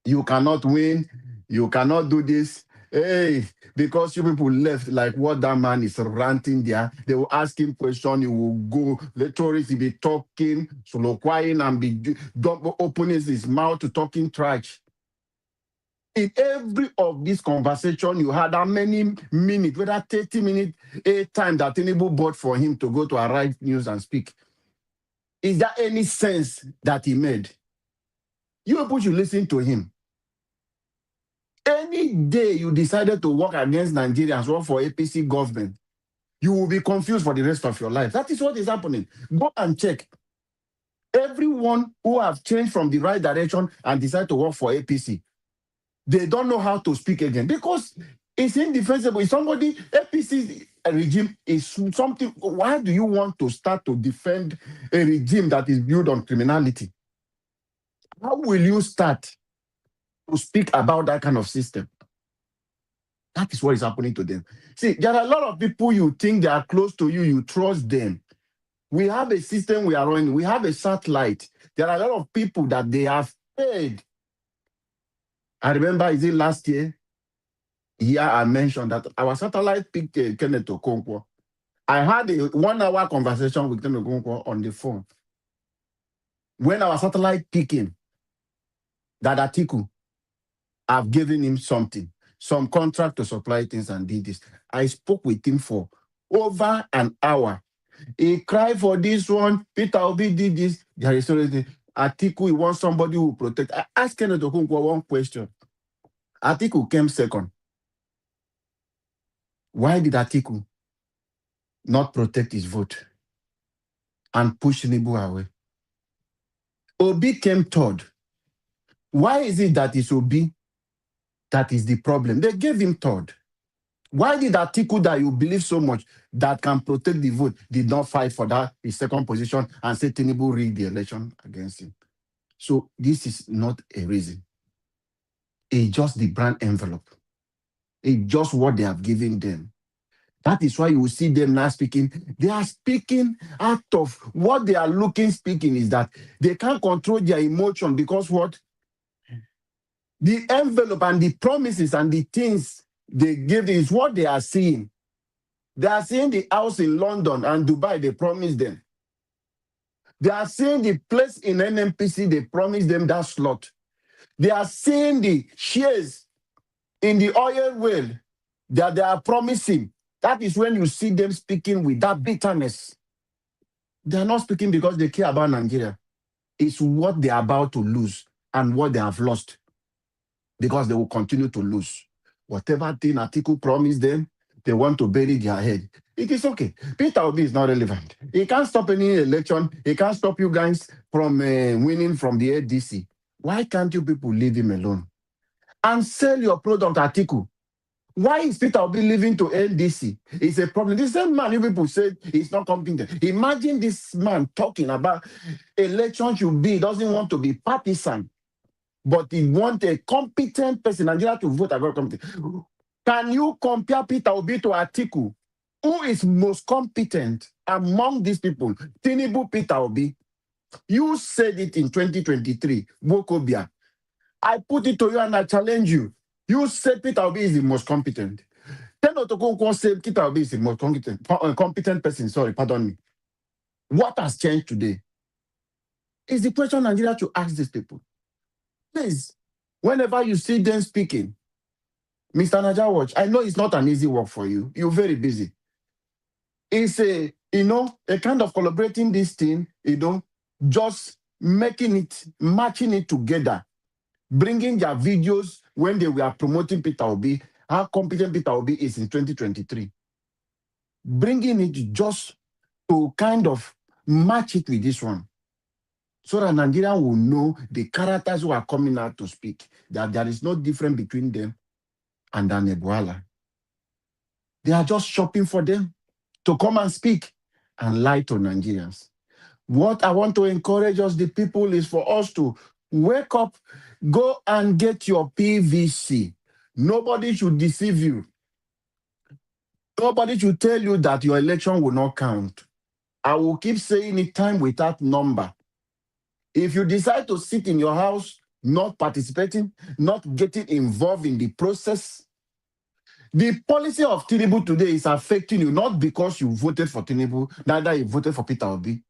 S12: you cannot win, you cannot do this. Hey, because you people left like what that man is ranting there. They will ask him questions, he will go. The tourists will be talking, soliloquying and be opening his mouth to talking trash. In every of this conversation, you had how many minutes, whether 30 minutes, a time that Tinubu bought for him to go to Arise News and speak. Is there any sense that he made? You people should listen to him. Any day you decided to work against Nigerians, work for APC government, you will be confused for the rest of your life. That is what is happening. Go and check. Everyone who have changed from the right direction and decided to work for APC, they don't know how to speak again because it's indefensible. If somebody, APC regime is something, why do you want to start to defend a regime that is built on criminality? How will you start to speak about that kind of system? That is what is happening to them. See, there are a lot of people you think they are close to you, you trust them. We have a system we are running, we have a satellite. There are a lot of people that they have paid. I remember, is it last year? Yeah, I mentioned that our satellite picked Kenneth Okonkwo. I had a 1 hour conversation with Kenneth Okonkwo on the phone. When our satellite picked him, that Atiku, I've given him something, some contract to supply things and did this. I spoke with him for over an hour. He cried for this one. Peter Obi did this. There is already Atiku, he wants somebody who will protect. I asked Kenneth Okonkwo one question. Atiku came second. Why did Atiku not protect his vote and push Tinubu away? Obi came third. Why is it that it's Obi that is the problem? They gave him third. Why did Atiku that you believe so much that can protect the vote did not fight for that his second position and say Tinubu rigged the election against him? So this is not a reason. It's just the brand envelope. It's just what they have given them. That is why you will see them now speaking. They are speaking out of what they are speaking is that they can't control their emotion because what? The envelope and the promises and the things they give is what they are seeing. They are seeing the house in London and Dubai, they promised them. They are seeing the place in NNPC, they promised them that slot. They are seeing the shares in the oil well that they are promising. That is when you see them speaking with that bitterness. They are not speaking because they care about Nigeria. It's what they are about to lose and what they have lost because they will continue to lose. Whatever thing Atiku promised them, they want to bury their head. It is okay. Peter Obi is not relevant. He can't stop any election. He can't stop you guys from winning from the ADC. Why can't you people leave him alone? And sell your product, Atiku. Why is Peter Obi leaving to NDC? It's a problem. This same man you people said he's not competent. Imagine this man talking about election should be, doesn't want to be partisan, but he wants a competent person, Nigeria to vote about competent. Can you compare Peter Obi to Atiku? Who is most competent among these people? Tinubu, Peter Obi. You said it in 2023, Nwokobia. I put it to you and I challenge you. You said Peter Obi is the most competent. Tell Otokonkwo said Peter Obi is the most competent person. Sorry, pardon me. What has changed today? Is the question Nigeria to ask these people. Please, whenever you see them speaking, Mr. Naija Watch, I know it's not an easy work for you. You're very busy. It's a kind of collaborating this thing, just making it, matching it together, bringing their videos when they were promoting Peter Obi, how competent Peter Obi is in 2023. Bringing it just to kind of match it with this one. So that Nigeria will know the characters who are coming out to speak, that there is no difference between them and Dan Egwala. They are just shopping for them to come and speak and lie to Nigerians. What I want to encourage us, the people, is for us to wake up, go and get your PVC. Nobody should deceive you. Nobody should tell you that your election will not count. I will keep saying it time without number. If you decide to sit in your house, not participating, not getting involved in the process, the policy of Tinubu today is affecting you, not because you voted for Tinubu, neither you voted for Peter Obi.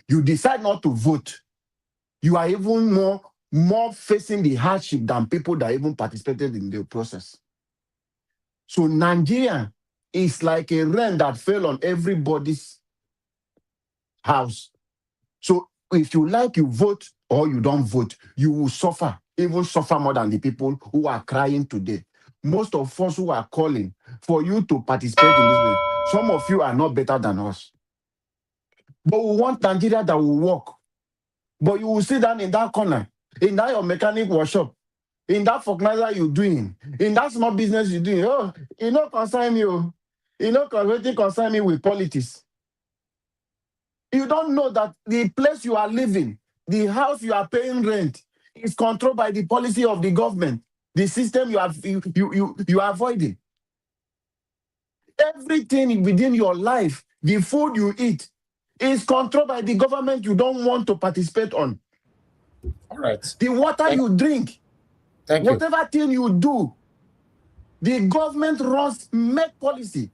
S12: You decide not to vote. You are even more facing the hardship than people that even participated in the process. So Nigeria is like a rain that fell on everybody's house. So if you like, you vote, or you don't vote, you will suffer, even suffer more than the people who are crying today. Most of us who are calling for you to participate in this way, some of you are not better than us. But we want Nigeria that will work. But you will sit down in that corner, in that your mechanic workshop, in that organizer you're doing, in that small business you're doing. Oh, it not concern you. It not concern me with politics. You don't know that the place you are living, the house you are paying rent, is controlled by the policy of the government, the system you are avoiding. Everything within your life, the food you eat, is controlled by the government you don't want to participate on.
S9: All right.
S12: The water you drink, whatever thing you do, the government make policy.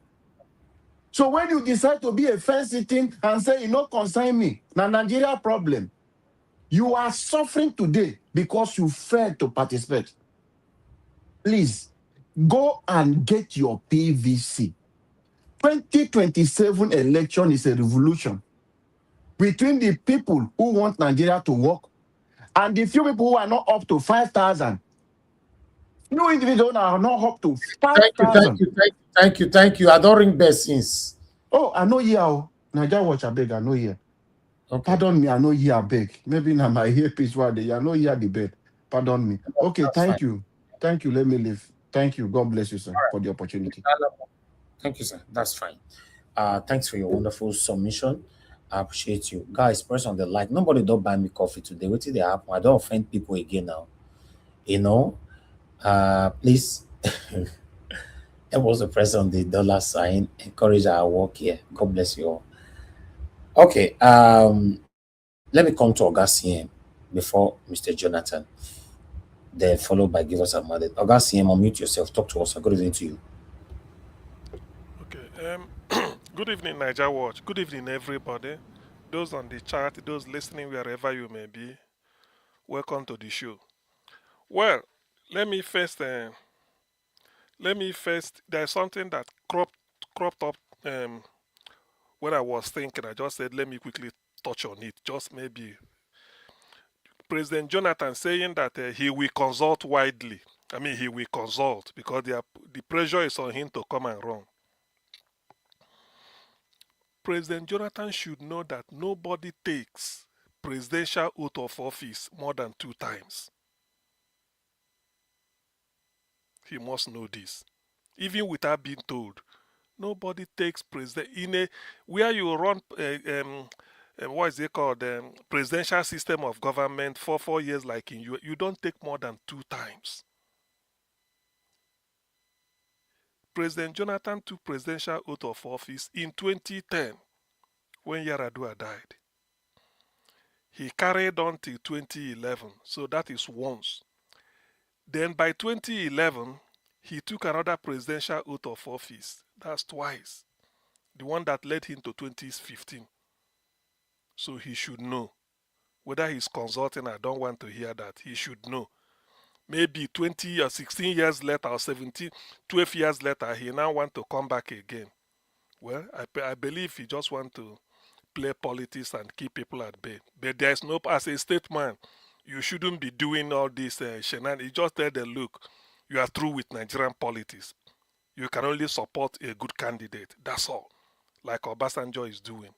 S12: So when you decide to be a fence-sitting and say, you know, concern me, now Nigeria problem, you are suffering today because you failed to participate. Please, go and get your PVC. 2027 election is a revolution between the people who want Nigeria to work and the few people who are not up to 5,000. No individual are not up to 5,000.
S9: Thank you. I don't ring bells since.
S12: Oh, I know here. Naija Watch, I beg, I know here. Okay. Pardon me, I know here, I beg. Maybe now my earpiece one day. I know here the bed. Pardon me. Okay, thank you. Thank you. Let me leave. Thank you. God bless you, sir, for the opportunity.
S9: Thank you, sir. That's fine. Thanks for your wonderful submission. I appreciate you. Guys, press on the like. Nobody don't buy me coffee today. What did they happen? I don't offend people again now. You know, please help us to press on the dollar sign. Encourage our work here. God bless you all. Okay. Let me come to Augustine before Mr. Jonathan. Then followed by Give Us a Mother. Augustine, unmute yourself. Talk to us. Good evening to you.
S11: Okay. Good evening, Niger Watch. Good evening, everybody. Those on the chat, those listening wherever you may be. Welcome to the show. Well, let me first. There's something that cropped up when I was thinking. I just said, let me quickly touch on it. Just maybe President Jonathan saying that he will consult widely. I mean, he will consult because the pressure is on him to come and run. President Jonathan should know that nobody takes presidential oath of office more than 2 times. He must know this. Even without being told, nobody takes president in a where you run what is it called, presidential system of government for 4 years like in you don't take more than 2 times. President Jonathan took presidential oath of office in 2010 when Yaradua died. He carried on till 2011, so that is once. Then by 2011, he took another presidential oath of office. That's twice. The one that led him to 2015. So he should know. Whether he's consulting, I don't want to hear that. He should know. Maybe 20 or 16 years later or 17, 12 years later, he now want to come back again. Well, I believe he just want to play politics and keep people at bay. But there's no, as a statesman, you shouldn't be doing all this shenanigans. You just tell them, look, you are through with Nigerian politics. You can only support a good candidate. That's all. Like Obasanjo is doing.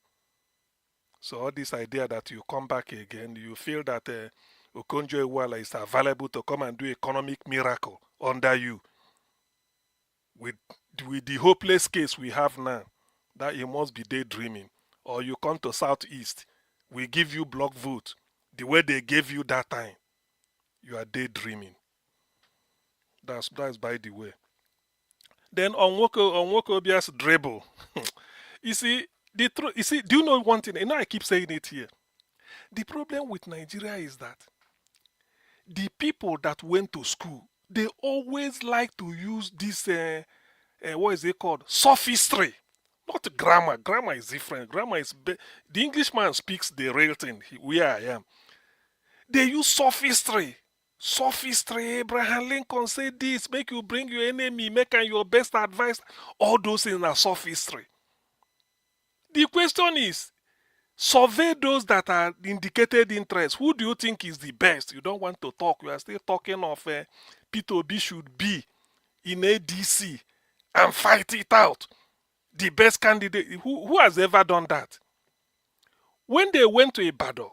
S11: So all this idea that you come back again, you feel that Okonjo-Iweala is available to come and do economic miracle under you. With the hopeless case we have now, that you must be daydreaming. Or you come to Southeast, we give you block vote. The way they gave you that time, you are daydreaming. That's by the way. Then on Nwokobia's dribble, you see, do you know one thing? I keep saying it here. The problem with Nigeria is that the people that went to school, they always like to use this, what is it called? Sophistry. Not grammar. Grammar is different. Grammar is... The Englishman speaks the real thing, where I am. They use sophistry. Sophistry. Abraham Lincoln said this. Make you bring your enemy. Make your best advice. All those things are sophistry. The question is, survey those that are indicated interest. Who do you think is the best? You don't want to talk. You are still talking of Peter Obi should be in ADC and fight it out. The best candidate. Who has ever done that? When they went to Ibadan,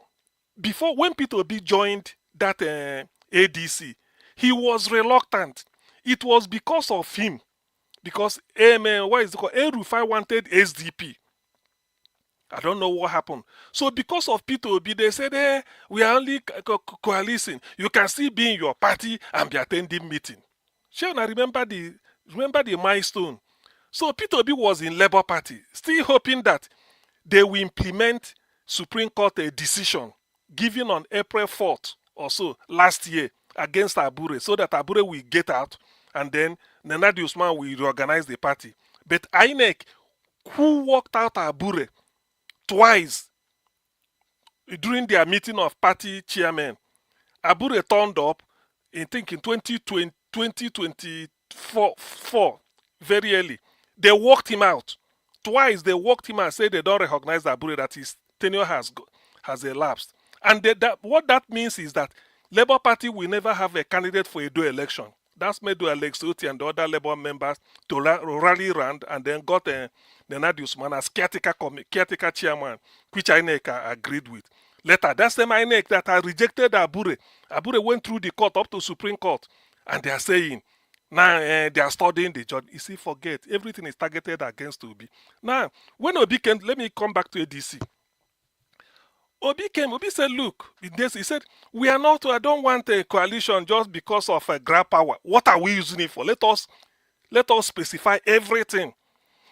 S11: when Peter Obi joined that ADC, he was reluctant. It was because of him. Because what is it called? El-Rufai wanted SDP. I don't know what happened. So because of Peter Obi, they said, we are only coalescing. You can still be in your party and be attending meeting. Sure, I remember the milestone. So Peter Obi was in Labour Party, still hoping that they will implement Supreme Court decision given on April 4th or so last year against Abure, so that Abure will get out and then Nenadi Usman will reorganize the party. But INEC, who walked out Abure twice during their meeting of party chairmen, Abure turned up, I think in 2024, very early. They walked him out. Twice they walked him and said they don't recognize Abure, that his tenure has elapsed. And what that means is that Labour Party will never have a candidate for a Edo election. That's made Alex Oti and the other Labour members to rally around and then got Nenadi Usman as caretaker chairman, which INEC agreed with. Later, that's the INEC that had rejected Abure. Abure went through the court up to Supreme Court, and they are saying Now they are studying the judge. You see, forget everything is targeted against Obi. Now, when Obi came, let me come back to ADC. Obi came. Obi said, "Look, he said we are not. I don't want a coalition just because of a grab power. What are we using it for? Let us specify everything.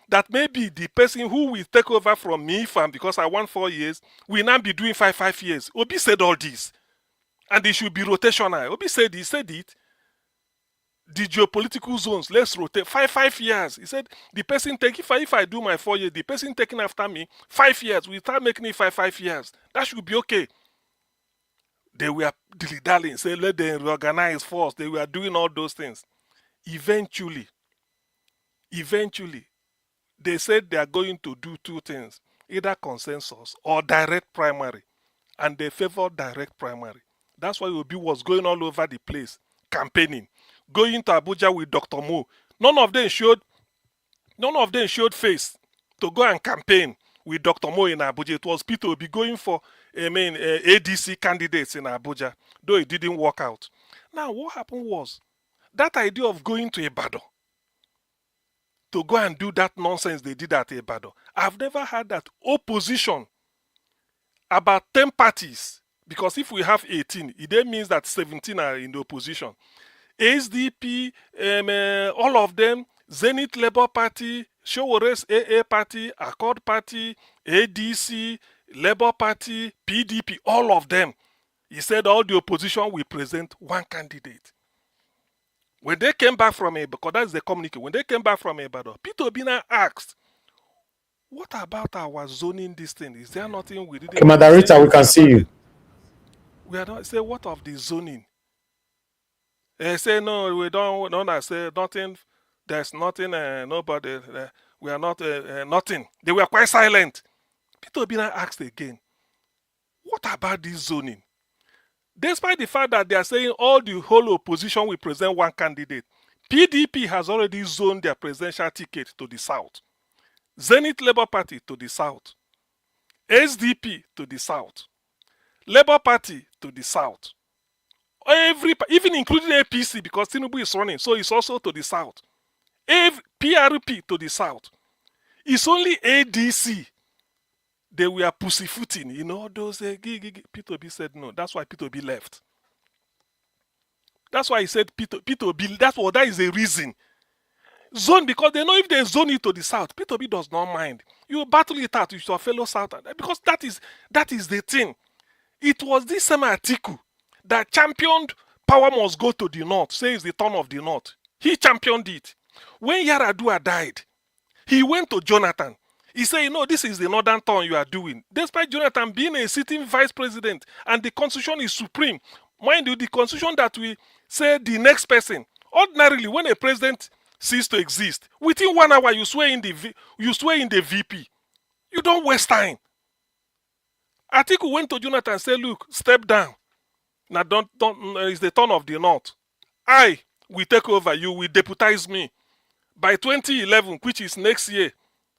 S11: That maybe the person who will take over from me, fam, because I want 4 years, will now be doing 5 years." Obi said all this, and it should be rotational. Obi said he said it. The geopolitical zones, let's rotate 5 years. He said the person take if I do my 4 years, the person taking after me 5 years, we start making it 5 years. That should be okay. They were dilly-dallying, say let them reorganize first. They were doing all those things. Eventually, they said they are going to do two things, either consensus or direct primary, and they favor direct primary. That's why Obi was going all over the place campaigning, going to Abuja with Dr. Mo. None of them showed face to go and campaign with Dr. Mo in Abuja. It was Peter Obi going for ADC candidates in Abuja, though it didn't work out. Now, what happened was that idea of going to Ibadan to go and do that nonsense they did at Ibadan. I've never had that opposition about 10 parties, because if we have 18, it then means that 17 are in the opposition. SDP, all of them, Zenith Labour Party, Showore's AA Party, Accord Party, ADC, Labour Party, PDP, all of them. He said all the opposition will present one candidate. When they came back from Ibadan, because that's the communique, when they came back from Ibadan, Peter Obi asked, what about our zoning this thing? Is there nothing we didn't...
S9: Madarita, we can see you.
S11: We are not say what of the zoning? They say no, we don't. I say nothing. There's nothing. Nobody. We are not nothing. They were quite silent. Peter Obi asked again, what about this zoning? Despite the fact that they are saying all the whole opposition will present one candidate, PDP has already zoned their presidential ticket to the south. Zenith Labour Party to the south. SDP to the south. Labour Party to the south. Even including APC, because Tinubu is running, so it's also to the south. PRP to the south. It's only ADC they were pussyfooting, those Peter Obi said no. That's why Peter Obi left. That's why he said Peter Obi, that is the reason. Zone, because they know if they zone it to the south, Peter Obi does not mind. You battle it out with your fellow Southern, because that is the thing. It was this same Atiku that championed power must go to the north, says the turn of the north. He championed it. When Yaradua died, he went to Jonathan. He said, this is the northern turn you are doing. Despite Jonathan being a sitting vice president and the constitution is supreme. Mind you, the constitution that we say the next person. Ordinarily, when a president ceases to exist, within 1 hour you swear in the VP. You don't waste time. Atiku went to Jonathan and said, look, step down. Now it's the turn of the north. I will take over. You will deputize me. By 2011, which is next year,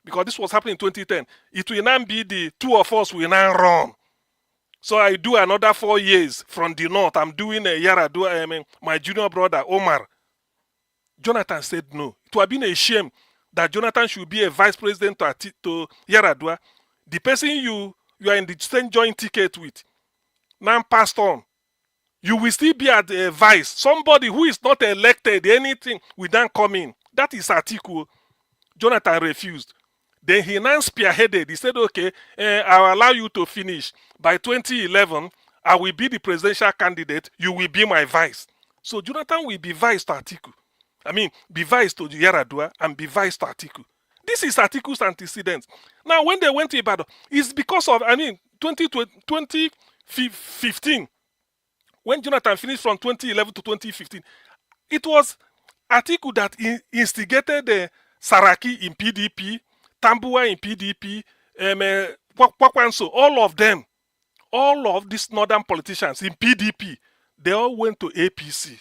S11: because this was happening in 2010, it will now be the two of us will now run. So I do another 4 years from the north. I'm doing a Yaradua, my junior brother, Omar. Jonathan said no. It would have been a shame that Jonathan should be a vice president to Yaradua. The person you are in the same joint ticket with, now passed on. You will still be at a vice. Somebody who is not elected, anything will then come in. That is Atiku. Jonathan refused. Then he now spearheaded. He said, okay, I'll allow you to finish. By 2011, I will be the presidential candidate. You will be my vice. So Jonathan will be vice to Atiku. Be vice to Yaradua and be vice to Atiku. This is Atiku's antecedents. Now, when they went to Ibadan, it's because of, 2015, when Jonathan finished from 2011 to 2015, it was Atiku that instigated Saraki in PDP, Tambua in PDP, Kwakwanso, all of them, all of these northern politicians in PDP, they all went to APC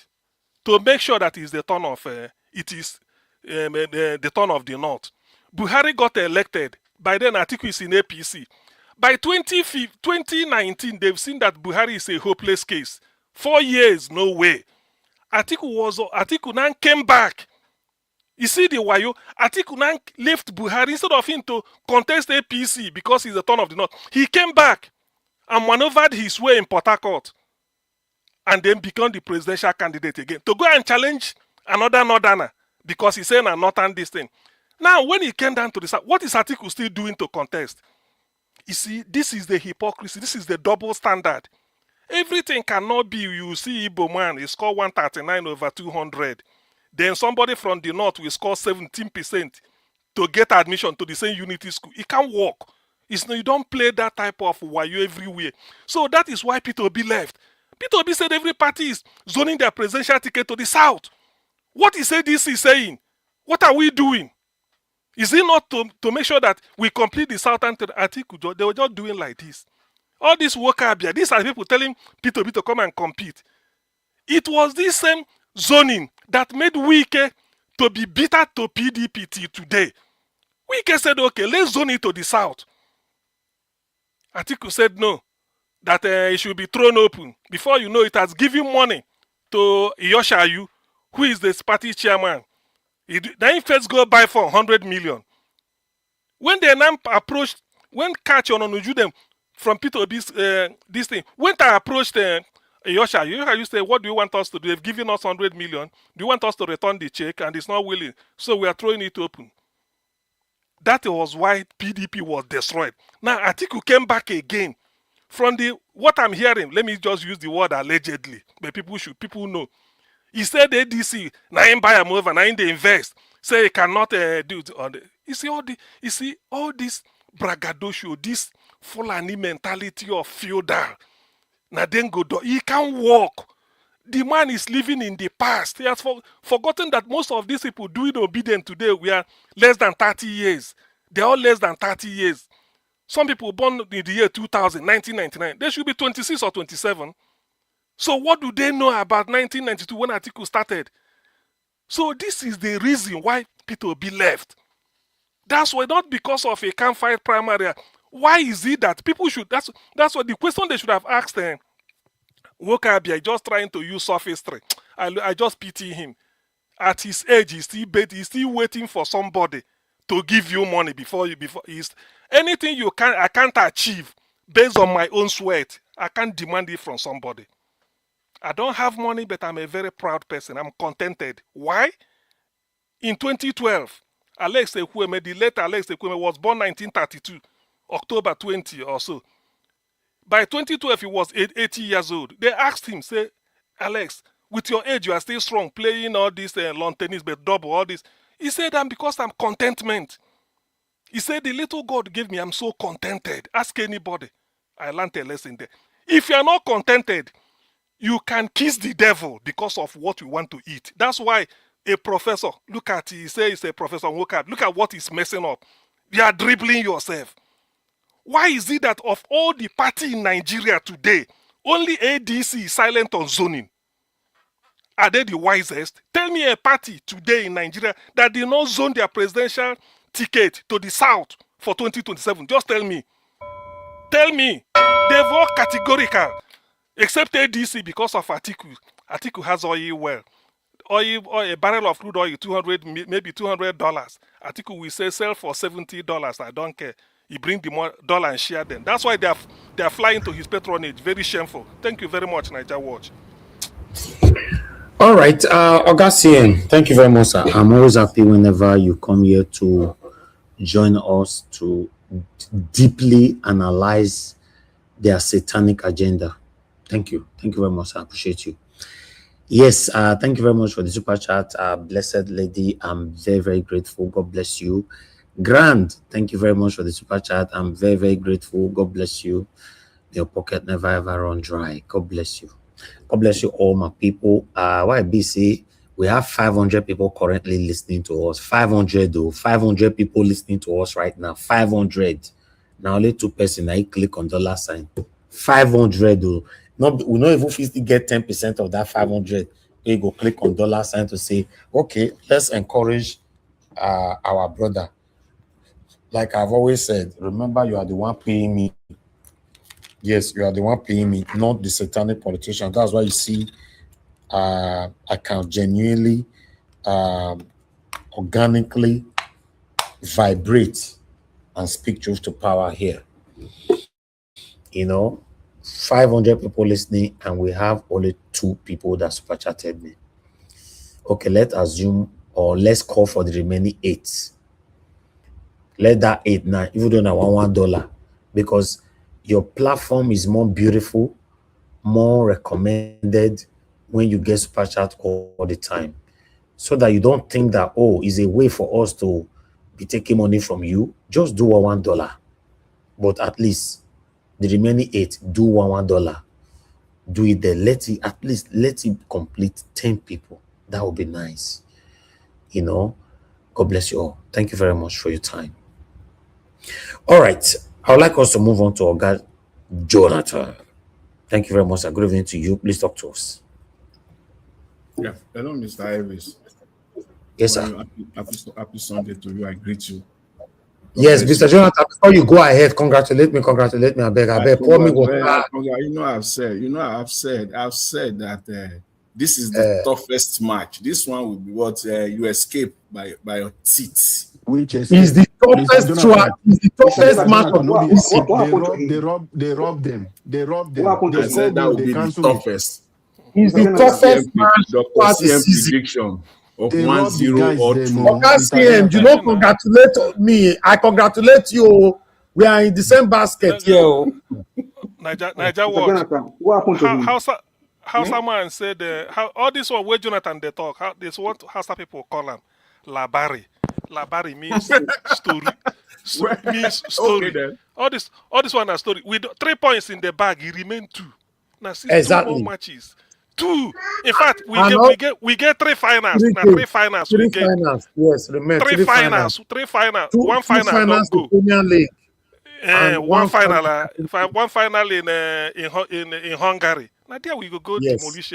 S11: to make sure that it's the turn of the turn of the north. Buhari got elected. By then, Atiku is in APC. By 2019, they've seen that Buhari is a hopeless case. 4 years, no way. Atiku now came back. You see the wayo, Atiku now left Buhari instead of him to contest APC because he's the turn of the north. He came back and maneuvered his way in Port Harcourt and then become the presidential candidate again to go and challenge another northerner because he's saying a northern this thing. Now, when he came down to the south, what is Atiku still doing to contest? You see, this is the hypocrisy. This is the double standard. Everything cannot be, you see Igbo man, he scored 139 over 200. Then somebody from the north will score 17% to get admission to the same unity school. It can't work. You don't play that type of wayo everywhere. So that is why Peter Obi left. Peter Obi said every party is zoning their presidential ticket to the south. What is ADC saying? What are we doing? Is it not to make sure that we complete the southern Atiku? They were just doing like this. All this Nwokobia, these are people telling Peter Obi to come and compete. It was this same zoning that made Wike to be bitter to PDP till today. Wike said, okay, let's zone it to the south. Atiku said no, that it should be thrown open. Before you know it, has given money to Yoshayu, who is the party chairman. Then first go buy for 100 million. When they now approached, when catch on them from Peter Obi's this thing, when I approached Yoshayu said, what do you want us to do? They've given us 100 million. Do you want us to return the check? And it's not willing. So we are throwing it open. That was why PDP was destroyed. Now Atiku came back again. From what I'm hearing, let me just use the word allegedly, but people know. He said ADC, now him buy a move and now they invest. Say he cannot do it on the. You see all this braggadocio, this Fulani mentality of feudal. Now then go do. He can't walk. The man is living in the past. He has forgotten that most of these people doing obedient today, we are less than 30 years. They're all less than 30 years. Some people born in the year 2000, 1999. They should be 26 or 27. So what do they know about 1992 when Atiku started? So this is the reason why Peter Obi left. That's why, not because of a campfire primary. Why is it that people should, that's what the question they should have asked Nwokobia, just trying to use sophistry. I just pity him. At his age, he's still waiting for somebody to give you money before anything I can't achieve based on my own sweat. I can't demand it from somebody. I don't have money, but I'm a very proud person. I'm contented. Why? In 2012, Alex Ekwueme, the late Alex Ekwueme, was born 1932, October 20 or so. By 2012, he was 80 years old. They asked him, say, Alex, with your age, you are still strong, playing all this lawn tennis, but double, all this. He said, because I'm contentment. He said, the little God gave me, I'm so contented. Ask anybody. I learned a lesson there. If you are not contented, you can kiss the devil because of what you want to eat. That's why a professor, look at, he says he's a professor, look at what he's messing up. You are dribbling yourself. Why is it that of all the party in Nigeria today, only ADC is silent on zoning? Are they the wisest? Tell me a party today in Nigeria that did not zone their presidential ticket to the south for 2027. Just tell me. Tell me. They've all categorical. Except ADC because of Atiku. Atiku has oil well. Oil, a barrel of crude oil, maybe $200. Atiku will say sell for $70. I don't care. He bring the dollar and share them. That's why they are flying to his patronage. Very shameful. Thank you very much, Niger Watch.
S9: All right, Augustine, thank you very much, sir. I'm always happy whenever you come here to join us to deeply analyze their satanic agenda. Thank you. Thank you very much. I appreciate you. Yes, thank you very much for the super chat. Blessed lady, I'm very, very grateful. God bless you. Grand, thank you very much for the super chat. I'm very, very grateful. God bless you. Your pocket never ever run dry. God bless you. God bless you all, my people. YBC, we have 500 people currently listening to us. 500 though. 500 people listening to us right now. 500. Now only 2 person. I click on dollar sign. 500 though. We not even if you get 10% of that 500. We go click on dollar sign to say, okay, let's encourage our brother. Like I've always said, remember you are the one paying me. Yes, you are the one paying me, not the satanic politician. That's why you see I can genuinely, organically vibrate and speak truth to power here. 500 people listening, and we have only 2 people that super chatted me. Okay, let's assume, or let's call for the remaining 8. Let that 8 now, even though I want $1, because your platform is more beautiful, more recommended when you get super chat all the time, so that you don't think that, oh, is a way for us to be taking money from you. Just do $1, but at least the remaining 8, do $1. Do it there. Let it complete 10 people. That would be nice. God bless you all. Thank you very much for your time. All right. I would like us to move on to our guy, Jonathan. Thank you very much. Good evening to you. Please talk to us.
S13: Yeah. Hello, Mr. Iris.
S9: Yes, sir.
S13: Happy Sunday to you. I greet you.
S9: Yes, Mr. Jonathan, before you go ahead, congratulate me. I beg. Pour me water.
S13: I've said that this is the toughest match. This one will be what you escape by your teeth.
S12: Which is
S9: the toughest match of
S12: They robbed them.
S13: I said that will be the toughest.
S9: It's the toughest match
S13: of the season. Prediction of 1-0 or 2.
S9: Okay, CM, you don't congratulate me. I congratulate you. We are in the same basket here.
S11: Niger what happened to him? How someone said how all this one where Jonathan they talk, how this what Hausa people call him Labari. Labari means story. Means story.
S13: Okay,
S11: all this one is story. With 3 points in the bag, he remained 2. Now see 2 more matches. 2. In fact, we get 3 finals. Now 3 finals.
S9: 3 finals. Yes, remember
S11: 3 finals. 3 finals. 1 final
S9: finals
S11: don't
S9: go. League.
S11: One final. One final in Hungary. Now there we go demolish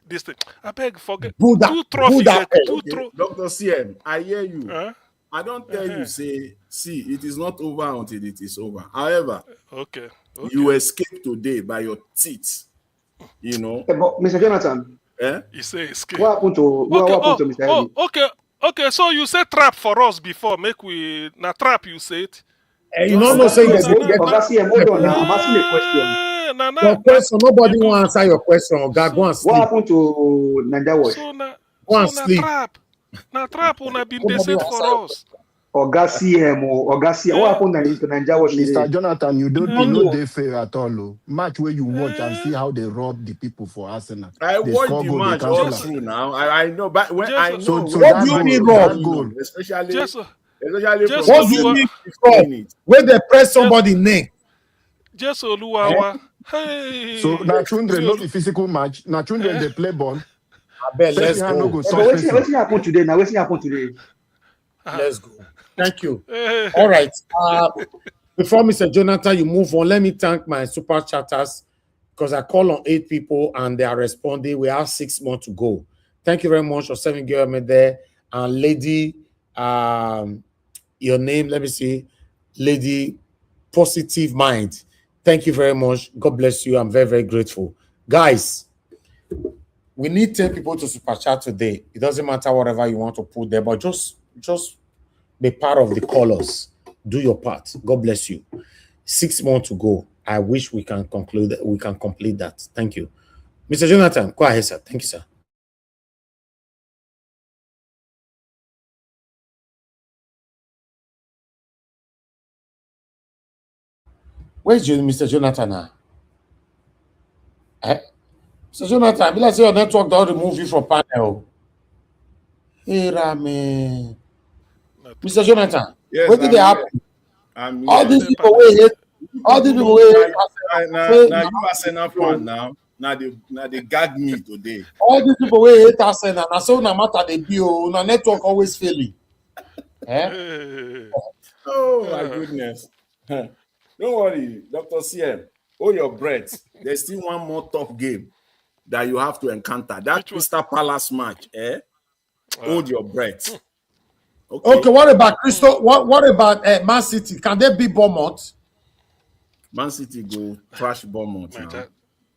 S11: this thing. I beg forget 2 trophies. 2 trophies.
S13: Dr. CM, I hear you. I don't tell you see it is not over until it is over. However,
S11: okay.
S13: You escape today by your teeth.
S14: But Mr. Jonathan,
S11: he say escape.
S14: What happened to Mr.
S11: Okay. So you said trap for us before. Make we na trap. You say it.
S9: You don't know saying that.
S14: Hold on now. I'm asking a question.
S9: Your question. Nobody will answer your question. Oga, go and sleep.
S14: What happened to Niger Watch?
S9: Go and sleep.
S11: Na trap. Una been they said for us.
S14: Oga CM, what happened to Niger Watch?
S12: Mr. Jonathan, you know they fair at all. Match where you watch and see how they rob the people for Arsenal.
S13: I watched the match all through now. I know, but when I know.
S9: So what do you mean rob?
S13: Especially
S9: what do you mean rob? When they press somebody neck.
S11: Just Oluwawa. Hey.
S12: So now children not the physical match. Now children they play ball.
S9: I bet let's go.
S14: What's happened today? Now what's happened today?
S9: Let's go. Thank you. All right. Before Mr. Jonathan, you move on, let me thank my super chatters because I call on 8 people and they are responding. We have 6 more to go. Thank you very much for serving government there. And lady, your name, let me see. Lady Positive Mind. Thank you very much. God bless you. I'm very, very grateful. Guys, we need 10 people to super chat today. It doesn't matter whatever you want to put there, but just be part of the colors. Do your part. God bless you. 6 more to go. I wish we can conclude that. We can complete that. Thank you. Mr. Jonathan, go ahead, sir. Thank you, sir. Where's Mr. Jonathan now? Mr. Jonathan, I like say your network don't remove you from panel. Hey, Rame. Mr. Jonathan,
S13: yes,
S9: what did they happen? All these people wait. Now
S13: you Arsenal fan now. Now they gag me today.
S9: All these people hate Arsenal. Now so no matter they be na network always failing.
S13: Oh my goodness. Don't worry, Dr. CM. Hold your breath. There's still one more tough game that you have to encounter. That Crystal Palace match. Hold your breath.
S9: Okay, what about Crystal? What about Man City? Can they beat Bournemouth?
S13: Man City go trash Bournemouth now.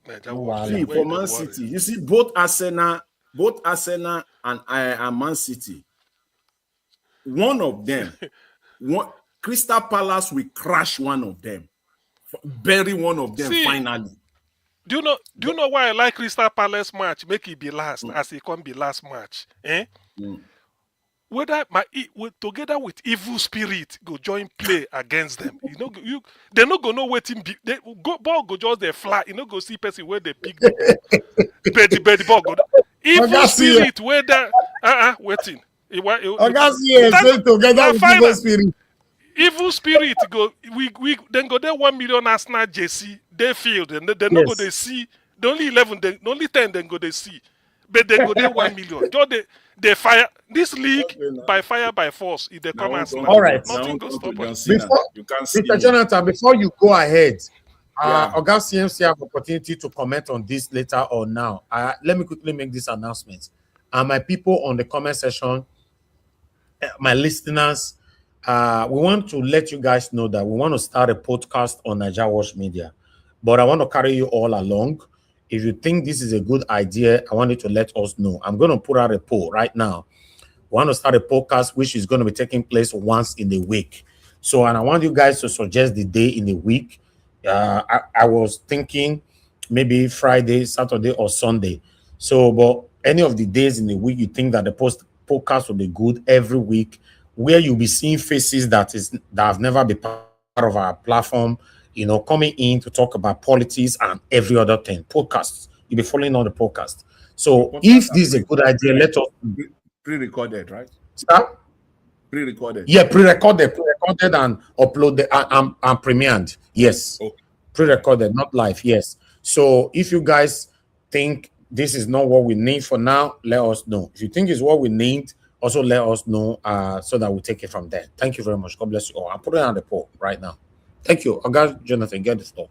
S13: See, for Man City, you see both Arsenal and Man City, one of them, Crystal Palace will crash one of them, bury one of them finally.
S11: Do you know why I like Crystal Palace match? Make it be last, as it can be last match. Whether together with evil spirit go join play against them, they not gonna know waiting. They ball go just they fly. You know go see person where they pick the ball. But the ball go. Evil spirit where that waiting.
S9: Together with evil spirit.
S11: Evil spirit go. We then go there 1 million Arsenal JC. They field and they not go they see. The only 11, the only 10 then go they see. But they go there 1 million. They fire this league by fire by force. If they come as
S9: all right,
S11: nothing goes stop us.
S9: Mr. Jonathan, before you go ahead, Oga CMC have opportunity to comment on this later or now. Let me quickly make this announcement. And my people on the comment section, my listeners, we want to let you guys know that we want to start a podcast on Naija Watch Media, but I want to carry you all along. If you think this is a good idea, I want you to let us know. I'm going to put out a poll right now. We want to start a podcast which is going to be taking place once in a week. So, and I want you guys to suggest the day in a week. I was thinking maybe Friday, Saturday, or Sunday. So, but any of the days in the week you think that the podcast will be good every week, where you'll be seeing faces that have never been part of our platform, coming in to talk about politics and every other thing. Podcasts. You'll be following on the podcast. So if this is a good idea, let us
S13: pre-recorded, right?
S9: Sir?
S13: Pre-recorded.
S9: Yeah, pre-recorded and uploaded and premiered. Yes. Okay. Pre-recorded, not live. Yes. So if you guys think this is not what we need for now, let us know. If you think it's what we need, also let us know so that we'll take it from there. Thank you very much. God bless you all. I'm putting on the poll right now. Thank you. Oga Jonathan, get the floor.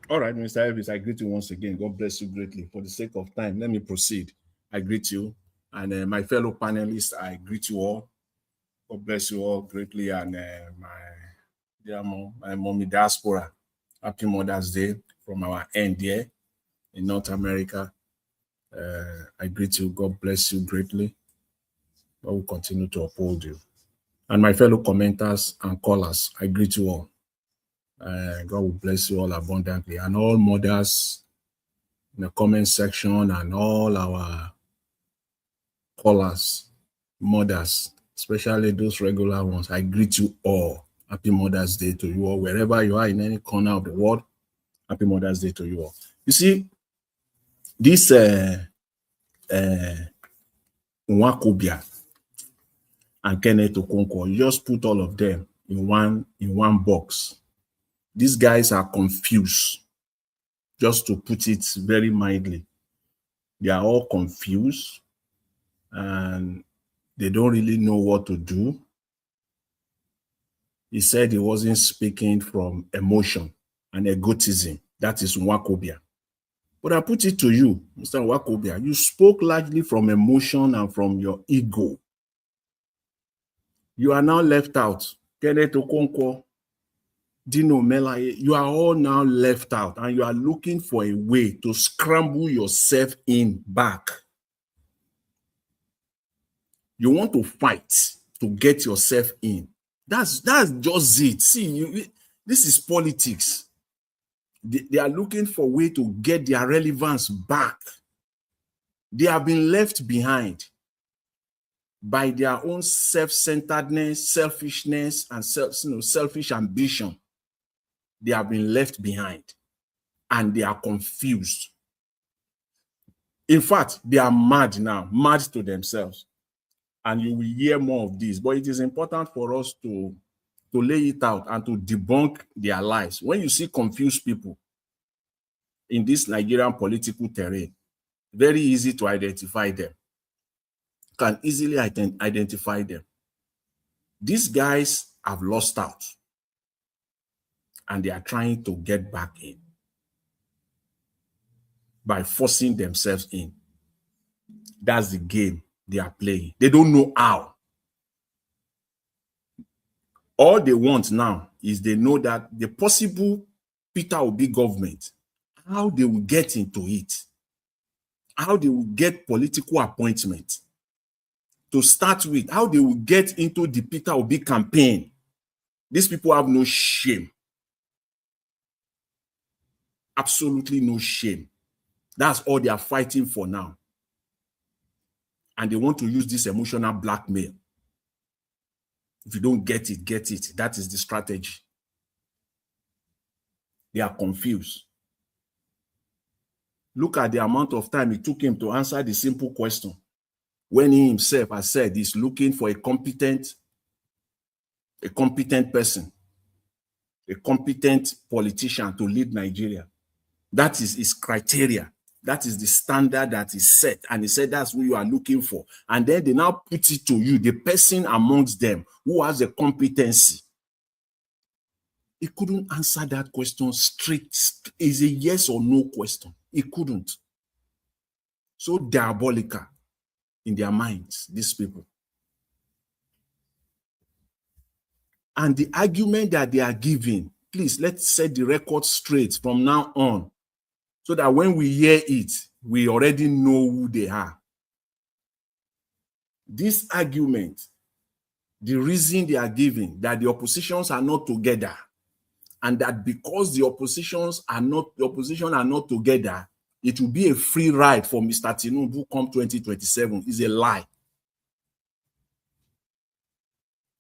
S13: All right, Mr. Elvis, I greet you once again. God bless you greatly. For the sake of time, let me proceed. I greet you. And my fellow panelists, I greet you all. God bless you all greatly. And my dear mom, my mommy diaspora, happy Mother's Day from our end here in North America. I greet you. God bless you greatly. God will continue to uphold you. And my fellow commenters and callers, I greet you all. God will bless you all abundantly. And all mothers in the comment section and all our callers, mothers, especially those regular ones, I greet you all. Happy Mother's Day to you all. Wherever you are in any corner of the world, happy Mother's Day to you all. You see, this Nwokobia and Kenneth Okonkwo, you just put all of them in one box. These guys are confused, just to put it very mildly. They are all confused and they don't really know what to do. He said he wasn't speaking from emotion and egotism. That is Nwokobia. But I put it to you, Mr. Nwokobia, you spoke largely from emotion and from your ego. You are now left out. Kenneth Okonkwo, Dino Melaye, you are all now left out and you are looking for a way to scramble yourself in back. You want to fight to get yourself in. That's just it. See, this is politics. They are looking for a way to get their relevance back. They have been left behind by their own self-centeredness, selfishness, and selfish ambition. They have been left behind and they are confused. In fact, they are mad now, mad to themselves. And you will hear more of this. But it is important for us to lay it out and to debunk their lies. When you see confused people in this Nigerian political terrain, very easy to identify them. You can easily identify them. These guys have lost out. And they are trying to get back in by forcing themselves in. That's the game they are playing. They don't know how. All they want now is they know that the possible Peter Obi government how they will get into it, how they will get political appointment. To start with, how they will get into the Peter Obi campaign. These people have no shame. Absolutely no shame. That's all they are fighting for now. And they want to use this emotional blackmail. If you don't get it, get it. That is the strategy. They are confused. Look at the amount of time it took him to answer the simple question. When he himself has said he's looking for a competent person, a competent politician to lead Nigeria. That is his criteria. That is the standard that is set. And he said that's what you are looking for. And then they now put it to you, the person amongst them who has a competency. He couldn't answer that question straight. Is a yes or no question. He couldn't. So diabolical in their minds, these people. And the argument that they are giving, please, let's set the record straight from now on, so that when we hear it, we already know who they are. This argument, the reason they are giving, that the oppositions are not together, and that because the opposition are not together, it will be a free ride for Mr. Tinubu come 2027, is a lie.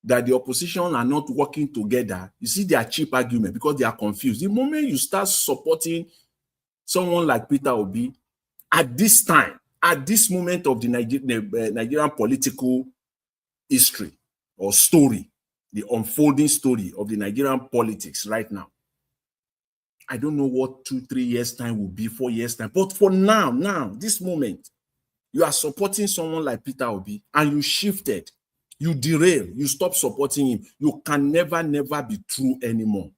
S13: That the opposition are not working together, you see their cheap argument because they are confused. The moment you start supporting someone like Peter Obi, at this time, at this moment of the Nigerian political history or story, the unfolding story of the Nigerian politics right now, I don't know what 2-3 years time will be, 4 years time, but for now, this moment, you are supporting someone like Peter Obi and you shifted, you derail, you stop supporting him. You can never be true anymore.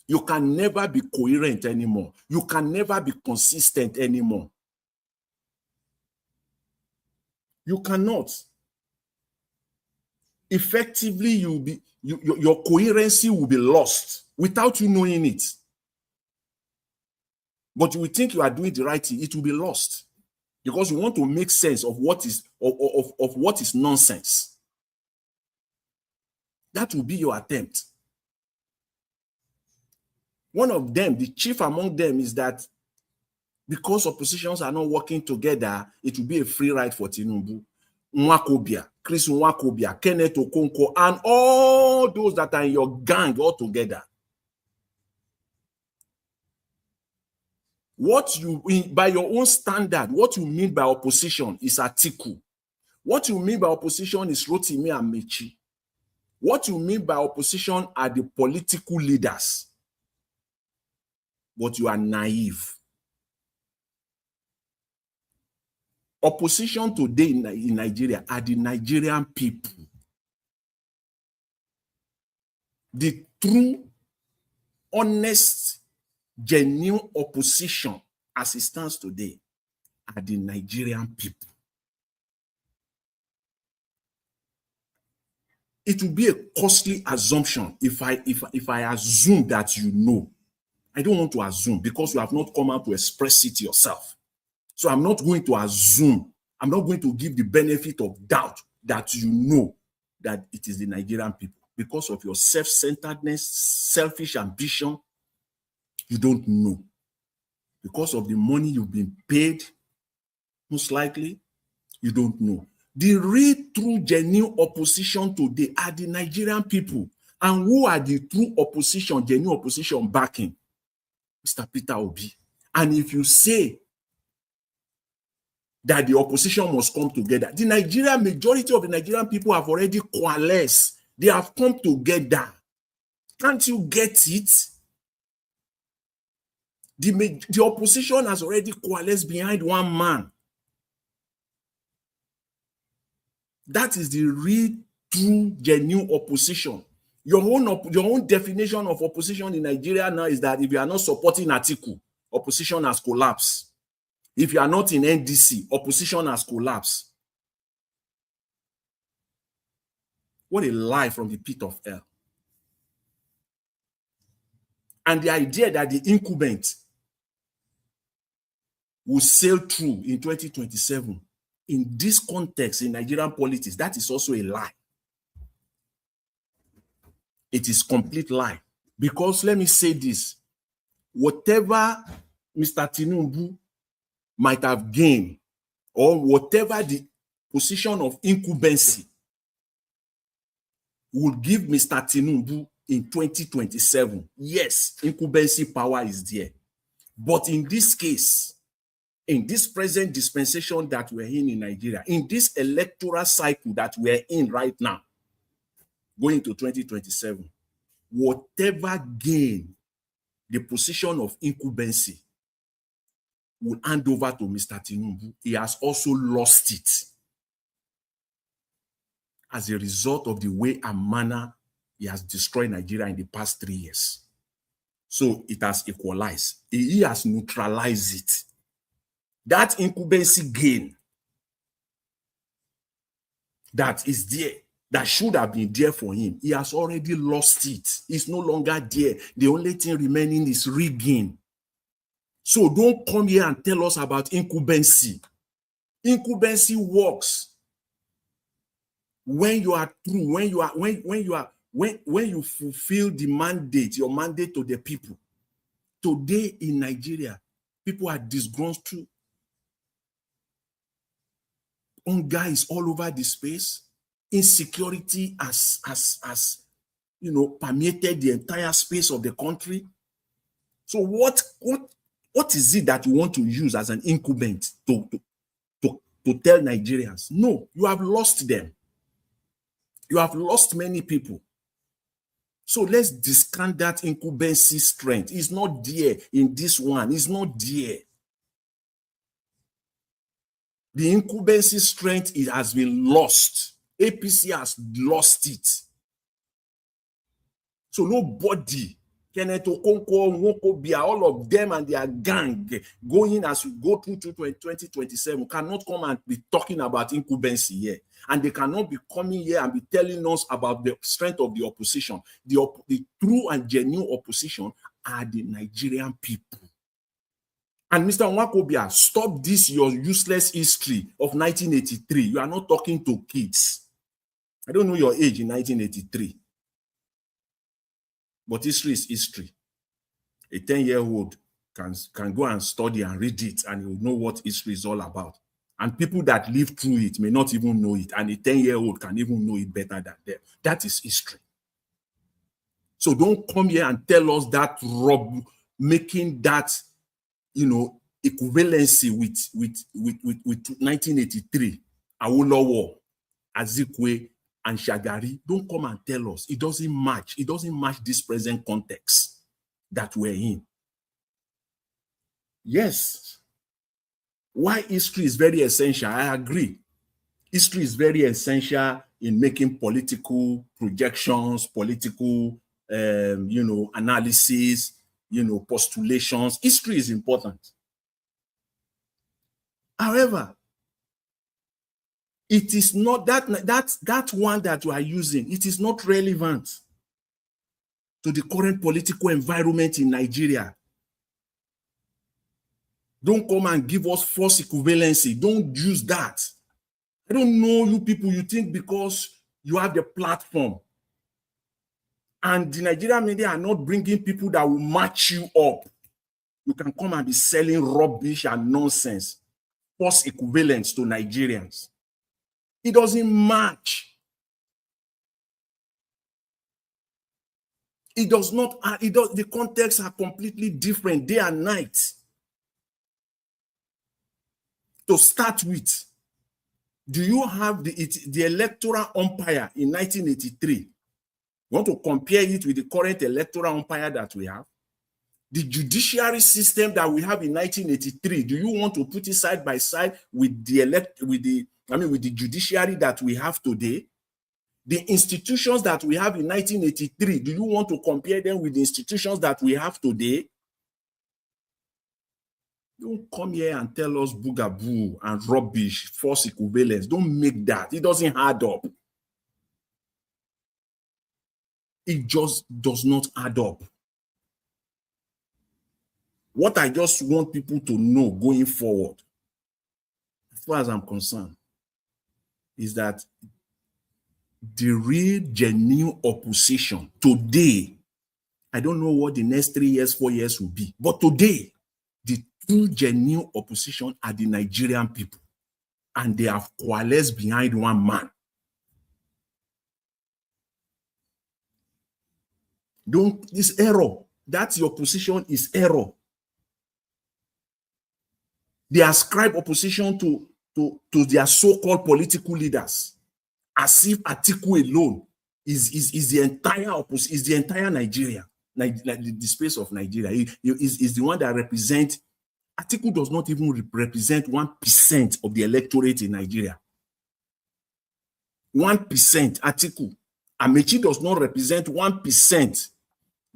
S13: You can never be coherent anymore. You can never be consistent anymore. You cannot. Effectively, your coherency will be lost without you knowing it. But you will think you are doing the right thing, it will be lost. Because you want to make sense of what is of what is nonsense. That will be your attempt. One of them, the chief among them, is that because oppositions are not working together, it will be a free ride for Tinubu. Nwokobia, Chris Nwokobia, Kenneth Okonkwo, and all those that are in your gang all together. What you, by your own standard, what you mean by opposition is Atiku. What you mean by opposition is Rotimi and Mechi. What you mean by opposition are the political leaders. But you are naive. Opposition today in Nigeria are the Nigerian people. The true, honest, genuine opposition as it stands today are the Nigerian people. It will be a costly assumption if I assume that you know. I don't want to assume because you have not come out to express it yourself. So I'm not going to assume. I'm not going to give the benefit of doubt that you know that it is the Nigerian people. Because of your self-centeredness, selfish ambition, you don't know. Because of the money you've been paid, most likely, you don't know. The real true genuine opposition today are the Nigerian people. And who are the true opposition, genuine opposition backing? Mr. Peter Obi. And if you say that the opposition must come together, the majority of the Nigerian people have already coalesced. They have come together. Can't you get it? The opposition has already coalesced behind one man. That is the real, true, genuine opposition. Your own definition of opposition in Nigeria now is that if you are not supporting Atiku, opposition has collapsed. If you are not in NDC, opposition has collapsed. What a lie from the pit of hell. And the idea that the incumbent will sail through in 2027. In this context, in Nigerian politics, that is also a lie. It is complete lie. Because let me say this, whatever Mr. Tinubu might have gained, or whatever the position of incumbency would give Mr. Tinubu in 2027, yes, incumbency power is there. But in this case, in this present dispensation that we're in Nigeria, in this electoral cycle that we're in right now, going to 2027, whatever gain the position of incumbency will hand over to Mr. Tinubu, he has also lost it as a result of the way and manner he has destroyed Nigeria in the past 3 years. So it has equalized. He has neutralized it. That incumbency gain that is there, that should have been there for him, he has already lost it. It's no longer there. The only thing remaining is regain. So don't come here and tell us about incumbency. Incumbency works when you are true, when you fulfill the mandate, your mandate to the people. Today in Nigeria, people are disgruntled. Hunger is all over the space. Insecurity has permeated the entire space of the country. So what is it that you want to use as an incumbent to tell Nigerians? No, you have lost them. You have lost many people. So let's discount that incumbency strength. It's not there in this one. It's not there. The incumbency strength, it has been lost. APC has lost it. So nobody, Kenneth Okonkwo, Nwokobia, all of them and their gang going as we go through to 2027 cannot come and be talking about incumbency here. And they cannot be coming here and be telling us about the strength of the opposition. The true and genuine opposition are the Nigerian people. And Mr. Nwokobia, stop this your useless history of 1983. You are not talking to kids. I don't know your age in 1983. But history is history. A 10-year-old can go and study and read it, and he will know what history is all about. And people that live through it may not even know it, and a 10-year-old can even know it better than them. That is history. So don't come here and tell us that making that, equivalency with 1983, Awolowo, Azikwe, and Shagari. Don't come and tell us. It doesn't match. It doesn't match this present context that we're in. Yes. Why history is very essential, I agree. History is very essential in making political projections, political, analysis, postulations. History is important. However, it is not that one that you are using. It is not relevant to the current political environment in Nigeria. Don't come and give us false equivalency. Don't use that. I don't know you people. You think because you have the platform and the Nigerian media are not bringing people that will match you up, you can come and be selling rubbish and nonsense, false equivalence to Nigerians. It doesn't match. It does not. The contexts are completely different, day and night. To start with, do you have the electoral umpire in 1983? You want to compare it with the current electoral umpire that we have? The judiciary system that we have in 1983, do you want to put it side by side with the judiciary that we have today? The institutions that we have in 1983, do you want to compare them with the institutions that we have today? Don't come here and tell us boogaboo and rubbish, false equivalence. Don't make that. It doesn't add up. It just does not add up. What I just want people to know going forward, as far as I'm concerned, is that the real genuine opposition today, I don't know what the next 3 years, 4 years will be, but today, the true genuine opposition are the Nigerian people, and they have coalesced behind one man. This error, that's your position is error. They ascribe opposition to their so-called political leaders, as if Atiku alone is the entire opposition, is the entire Nigeria, the space of Nigeria. He is the one that represents. Atiku does not even represent 1% of the electorate in Nigeria. 1% Atiku. Amechi does not represent 1%.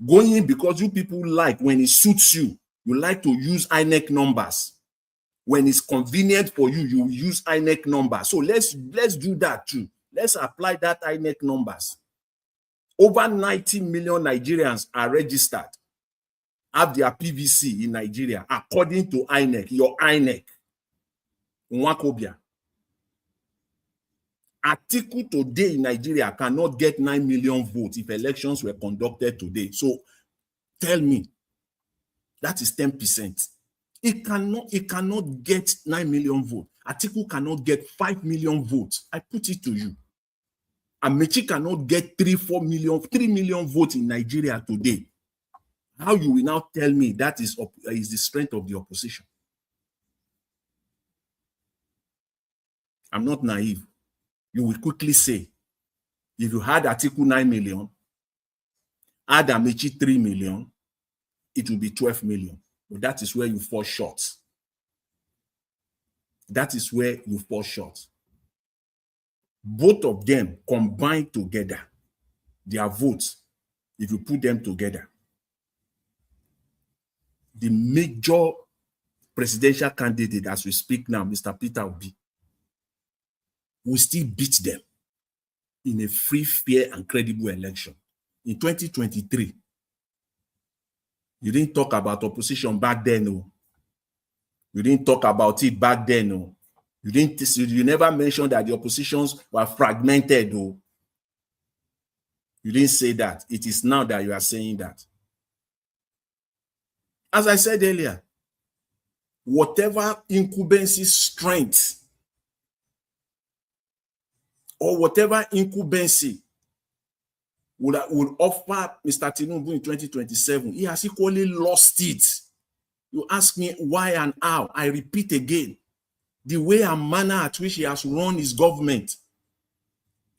S13: Going in because you people like, when it suits you, you like to use INEC numbers. When it's convenient for you, you use INEC numbers. So let's do that too. Let's apply that INEC numbers. Over 90 million Nigerians are registered, have their PVC in Nigeria, according to INEC, your INEC. Nwokobia. Atiku today in Nigeria cannot get 9 million votes if elections were conducted today. So tell me, that is 10%. It cannot get 9 million votes. Atiku cannot get 5 million votes. I put it to you. Amechi cannot get 3 million votes in Nigeria today. How you will now tell me that is the strength of the opposition? I'm not naive. You will quickly say, if you had Atiku 9 million, add Amechi 3 million, it will be 12 million. But that is where you fall short. That is where you fall short. Both of them combined together, their votes, if you put them together, the major presidential candidate as we speak now, Mr. Peter Obi, will still beat them in a free, fair, and credible election. In 2023, you didn't talk about opposition back then, no. You didn't talk about it back then, no. You never mentioned that the oppositions were fragmented, no. You didn't say that. It is now that you are saying that. As I said earlier, whatever incumbency strength or whatever incumbency would offer Mr. Tinubu in 2027, he has equally lost it. You ask me why and how. I repeat again, the way and manner at which he has run his government,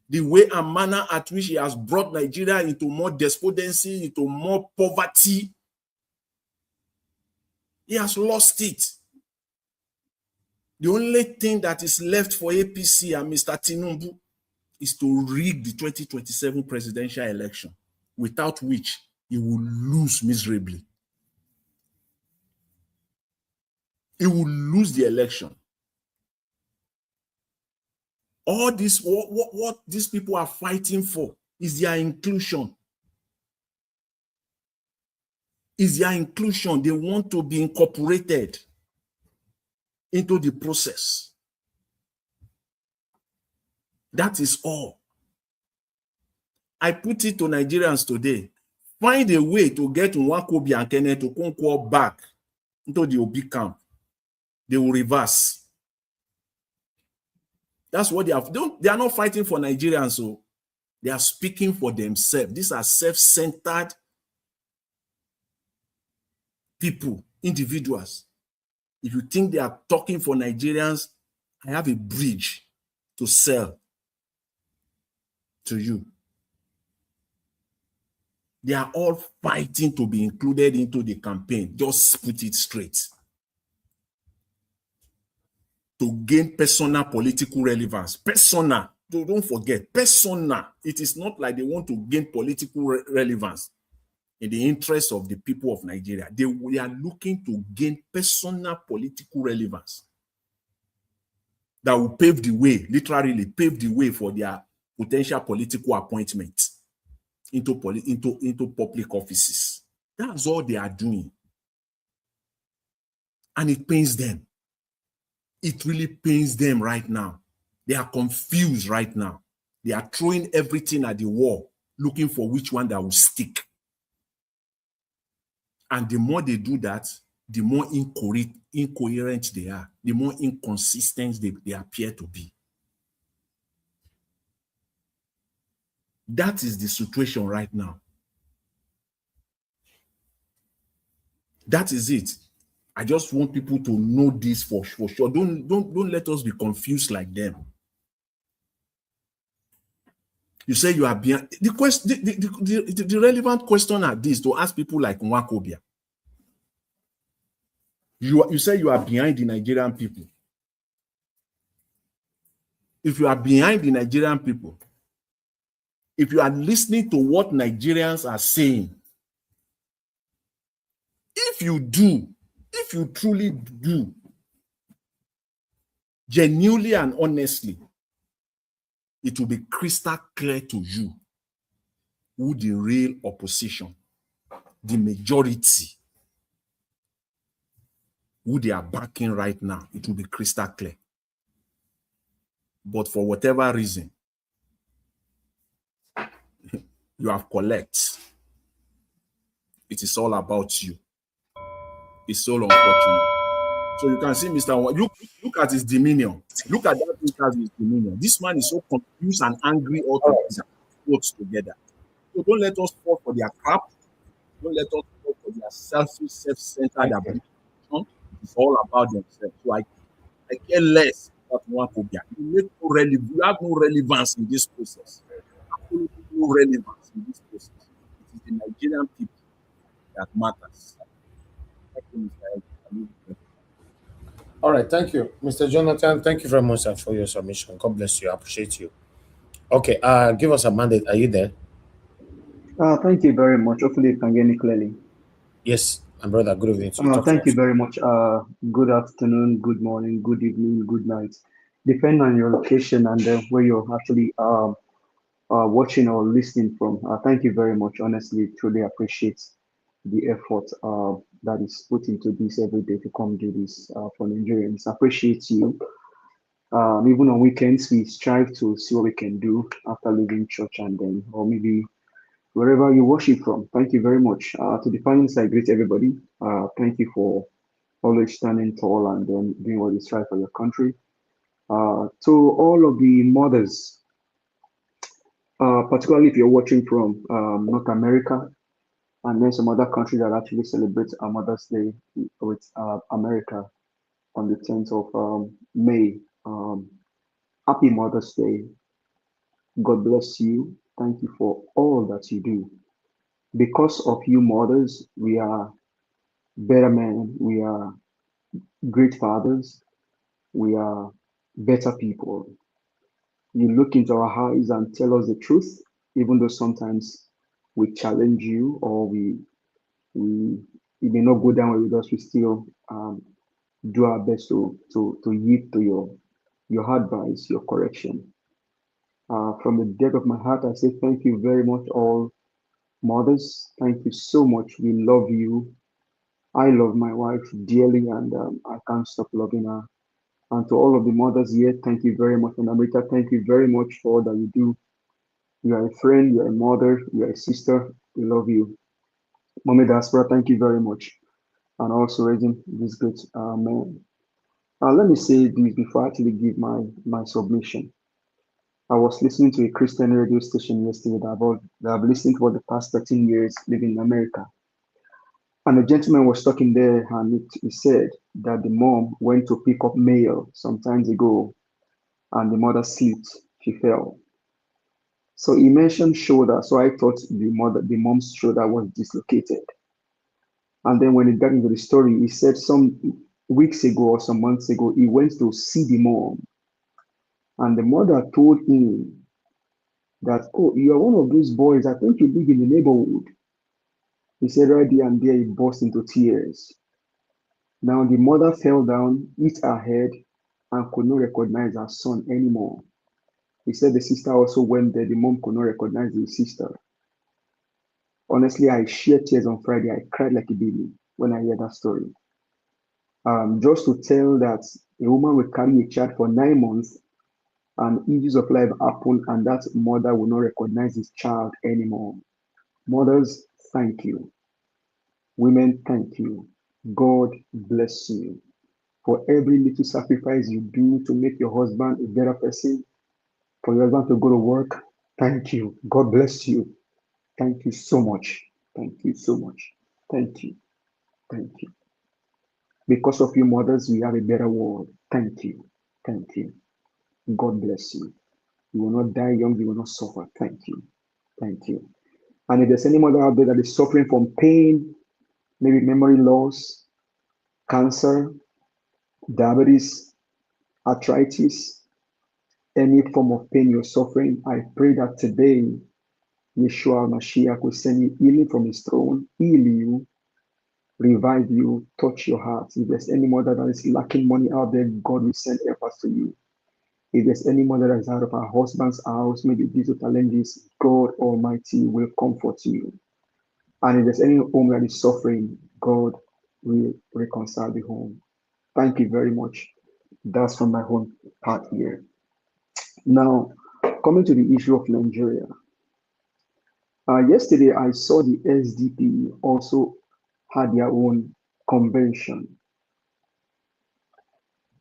S13: the way and manner at which he has brought Nigeria into more despondency, into more poverty, he has lost it. The only thing that is left for APC and Mr. Tinubu is to rig the 2027 presidential election, without which he will lose miserably. He will lose the election. All this, what these people are fighting for is their inclusion. Is their inclusion. They want to be incorporated into the process. That is all. I put it to Nigerians today. Find a way to get Nwokobia and Kenneth Okonkwo back into the Obi camp. They will reverse. That's what they have. They are not fighting for Nigerians, so they are speaking for themselves. These are self-centered people, individuals. If you think they are talking for Nigerians, I have a bridge to sell to you. They are all fighting to be included into the campaign. Just put it straight. To gain personal political relevance. Personal. Don't forget, personal. It is not like they want to gain political relevance in the interest of the people of Nigeria. They are looking to gain personal political relevance that will pave the way, literally pave the way for their potential political appointment into public offices. That's all they are doing. And it pains them. It really pains them right now. They are confused right now. They are throwing everything at the wall, looking for which one that will stick. And the more they do that, the more incoherent they are, the more inconsistent they appear to be. That is the situation right now. That is it. I just want people to know this for sure. Don't let us be confused like them. You say you are behind. The relevant question are this to ask people like Nwokobia. You say you are behind the Nigerian people. If you are behind the Nigerian people, if you are listening to what Nigerians are saying, if you truly do, genuinely and honestly, it will be crystal clear to you who the real opposition, the majority, who they are backing right now. It will be crystal clear. But for whatever reason, you have collect. It is all about you. It's so unfortunate. So you can see Mr. Look at his demeanor. Look at that interview's demeanor. This man is so confused and angry all together. Together. So don't let us fall for their trap. Don't let us fall for their selfish, self-centered ambition. It's all about themselves. So I care less about Nwokobia. You have no relevance in this process. Absolutely no relevance in this process. It is the Nigerian people that matters. Thank you, Mr.
S9: All right, thank you, Mr. Jonathan. Thank you very much, sir, for your submission. God bless you. I appreciate you. Okay, give us a mandate. Are you there?
S14: Thank you very much. Hopefully you can hear me clearly.
S9: Yes, my brother. Good evening to you.
S14: Thank you very much. Good afternoon, good morning, good evening, good night. Depending on your location and where you're actually watching or listening from. Thank you very much. Honestly, truly appreciate the effort that is put into this every day to come do this for Nigerians. Appreciate you. Even on weekends, we strive to see what we can do after leaving church and then, or maybe wherever you worship from. Thank you very much. To the finance, I greet everybody. Thank you for always standing tall and then doing what is right for your country. To all of the mothers, particularly if you're watching from North America, and then some other countries that actually celebrate Mother's Day with America on the 10th of May. Happy Mother's Day. God bless you. Thank you for all that you do. Because of you mothers, we are better men. We are great fathers. We are better people. You look into our eyes and tell us the truth, even though sometimes we challenge you or we may not go down with us. We still do our best to yield to your advice, your correction. From the depth of my heart, I say thank you very much, all mothers. Thank you so much. We love you. I love my wife dearly, and I can't stop loving her. And to all of the mothers here, thank you very much. And Amrita, thank you very much for all that you do. You are a friend, you are a mother, you are a sister. We love you. Mommy Diaspora, thank you very much. And also raising this great man. Let me say this before I actually give my submission. I was listening to a Christian radio station yesterday that I've listened to for the past 13 years living in America. And a gentleman was talking there, and he said that the mom went to pick up mail some time ago, and the mother slipped. She fell. So he mentioned shoulder. So I thought the mom's shoulder was dislocated. And then when he got into the story, he said some weeks ago or some months ago, he went to see the mom. And the mother told him that, oh, you are one of those boys. I think you live in the neighborhood. He said right there and there, he burst into tears. Now the mother fell down, hit her head, and could not recognize her son anymore. He said the sister also went there. The mom could not recognize his sister. Honestly, I shed tears on Friday. I cried like a baby when I heard that story. Just to tell that a woman will carry a child for 9 months and issues of life happen, and that mother will not recognize his child anymore. Mothers, thank you. Women, thank you. God bless you for every little sacrifice you do to make your husband a better person, for your husband to go to work. Thank you. God bless you. Thank you so much. Thank you so much. Thank you. Thank you. Because of you, mothers, we have a better world. Thank you. Thank you. God bless you. You will not die young. You will not suffer. Thank you. Thank you. And if there's any mother out there that is suffering from pain, maybe memory loss, cancer, diabetes, arthritis, any form of pain you're suffering, I pray that today, Yeshua Mashiach will send you healing from his throne, heal you, revive you, touch your heart. If there's any mother that is lacking money out there, God will send helpers to you. If there's any mother that is out of her husband's house, maybe due to challenges, God Almighty will comfort you. And if there's any home that is suffering, God will reconcile the home. Thank you very much. That's from my own part here. Now, coming to the issue of Nigeria. Yesterday, I saw the SDP also had their own convention.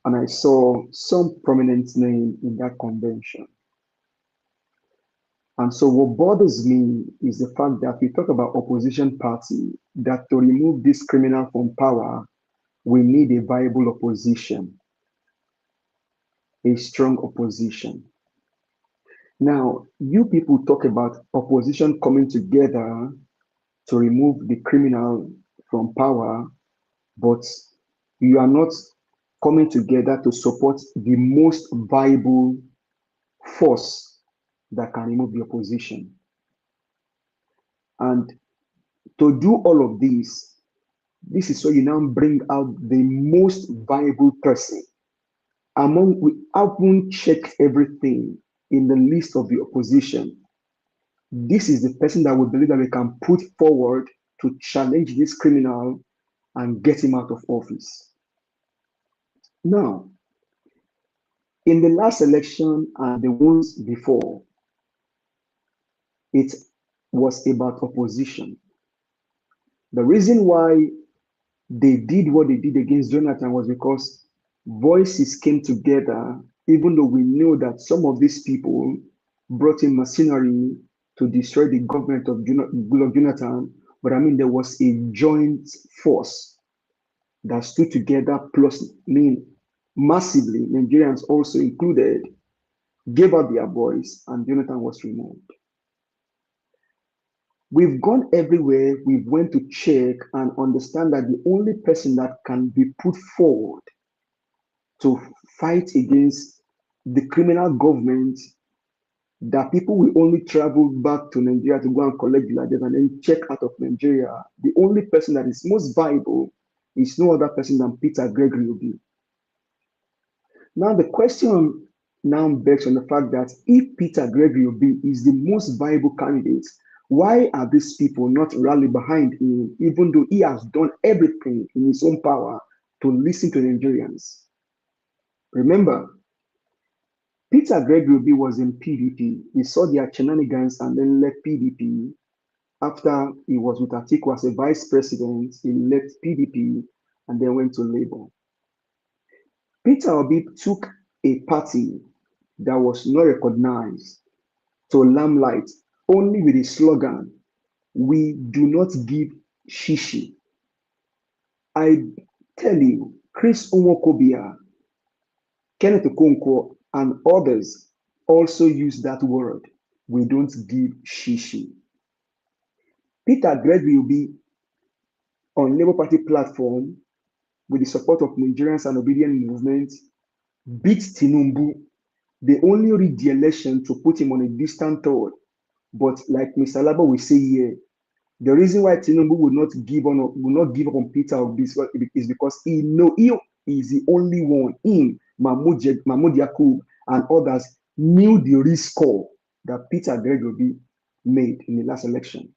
S14: And I saw some prominent name in that convention. And so what bothers me is the fact that we talk about opposition party, that to remove this criminal from power, we need a viable opposition, a strong opposition. Now, you people talk about opposition coming together to remove the criminal from power, but you are not coming together to support the most viable force that can remove the opposition. And to do all of this is so you now bring out the most viable person. We haven't checked everything in the list of the opposition. This is the person that we believe that we can put forward to challenge this criminal and get him out of office. Now, in the last election and the ones before, it was about opposition. The reason why they did what they did against Jonathan was because voices came together, even though we knew that some of these people brought in machinery to destroy the government of Jonathan. But I mean, there was a joint force that stood together, plus massively, Nigerians also included, gave out their voice, and Jonathan was removed. We've gone everywhere. We went to check and understand that the only person that can be put forward to fight against the criminal government, that people will only travel back to Nigeria to go and collect the ladder and then check out of Nigeria. The only person that is most viable is no other person than Peter Gregory Obi. Now the question now begs on the fact that if Peter Gregory Obi is the most viable candidate, why are these people not rally behind him, even though he has done everything in his own power to listen to the Nigerians? Remember, Peter Gregory Obi was in PDP. He saw their shenanigans and then left PDP. After he was with Atiku as a vice president, he left PDP and then went to Labour. Peter Obi took a party that was not recognized to limelight only with a slogan, "We do not give shishi." I tell you, Chris Nwokobia, Kenneth Okonkwo, and others also use that word, "We don't give shishi." Peter Gregory will be on Labour Party platform with the support of Nigerians and Obedient Movement, beat Tinubu. They only rig the election to put him on a distant third. But like Mr. Labo will say here, the reason why Tinubu will not give up on Peter Obi is because he is the only one, him, Mahmoud Yakub, and others knew the risk score that Peter Gregory made in the last election.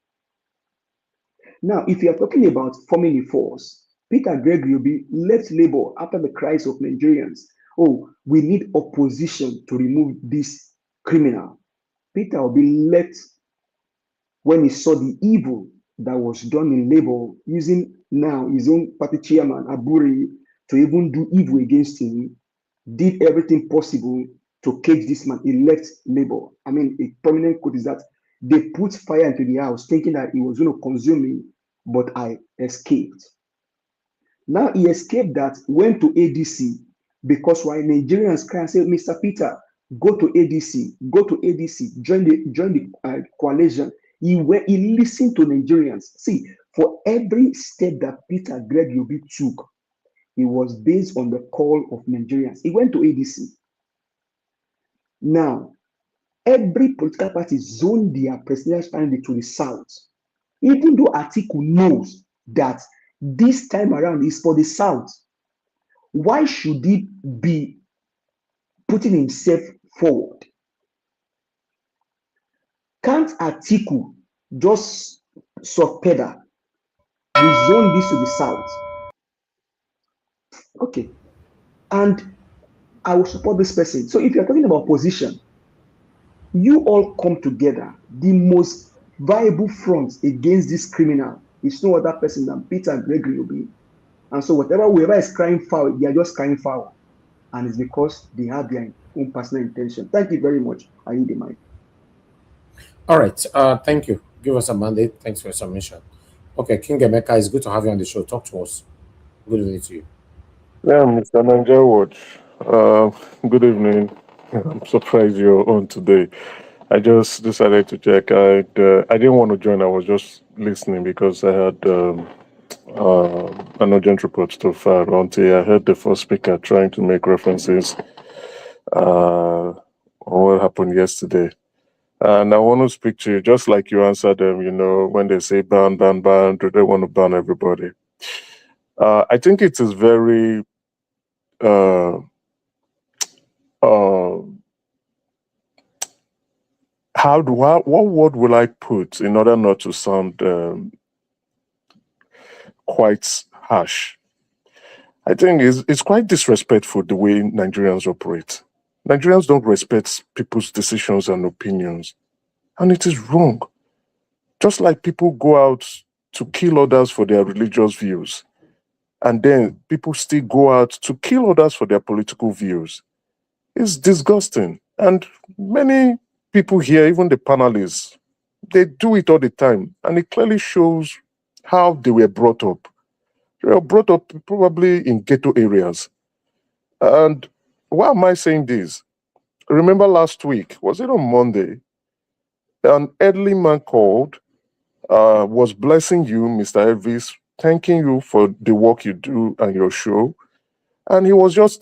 S14: Now, if you are talking about forming a force, Peter Gregory Obi left Labour after the cries of Nigerians. Oh, we need opposition to remove this criminal. Peter Obi left when he saw the evil that was done in Labour, using now his own party chairman, Aburi, to even do evil against him, did everything possible to cage this man. He left Labour. I mean, a prominent quote is that they put fire into the house thinking that he was going to consume me, but I escaped. Now he escaped that, went to ADC, because why Nigerians cry and say, Mr. Peter, go to ADC, join the coalition. He listened to Nigerians. See, for every step that Peter Gregory Obi took, it was based on the call of Nigerians. He went to ADC. Now, every political party zoned their presidential candidate to the south, even though Atiku knows that this time around is for the south. Why should he be putting himself forward? Can't Atiku just pedal, rezone this to the south? Okay. And I will support this person. So if you're talking about position, you all come together. The most viable front against this criminal is no other person than Peter Gregory Obi. And so whoever is crying foul, they are just crying foul. And it's because they have their own personal intention. Thank you very much. I need the mic.
S9: All right. Thank you. Give us a mandate. Thanks for your submission. Okay, King Emeka, it's good to have you on the show. Talk to us. Good evening to you.
S15: Yeah, Mr. Niger Watch. Good evening. I'm surprised you're on today. I just decided to check. I didn't want to join. I was just listening because I had an urgent report to file until I heard the first speaker trying to make references on what happened yesterday. And I want to speak to you, just like you answered them, when they say ban, ban, ban, do they want to ban everybody? I think it is very what word will I put in order not to sound quite harsh? I think it's quite disrespectful the way Nigerians operate. Nigerians don't respect people's decisions and opinions, and it is wrong. Just like people go out to kill others for their religious views, and then people still go out to kill others for their political views. It's disgusting. And many people here, even the panelists, they do it all the time. And it clearly shows how they were brought up. They were brought up probably in ghetto areas. And why am I saying this? Remember last week, was it on Monday? An elderly man called, was blessing you, Mr. Elvis, thanking you for the work you do and your show. And he was just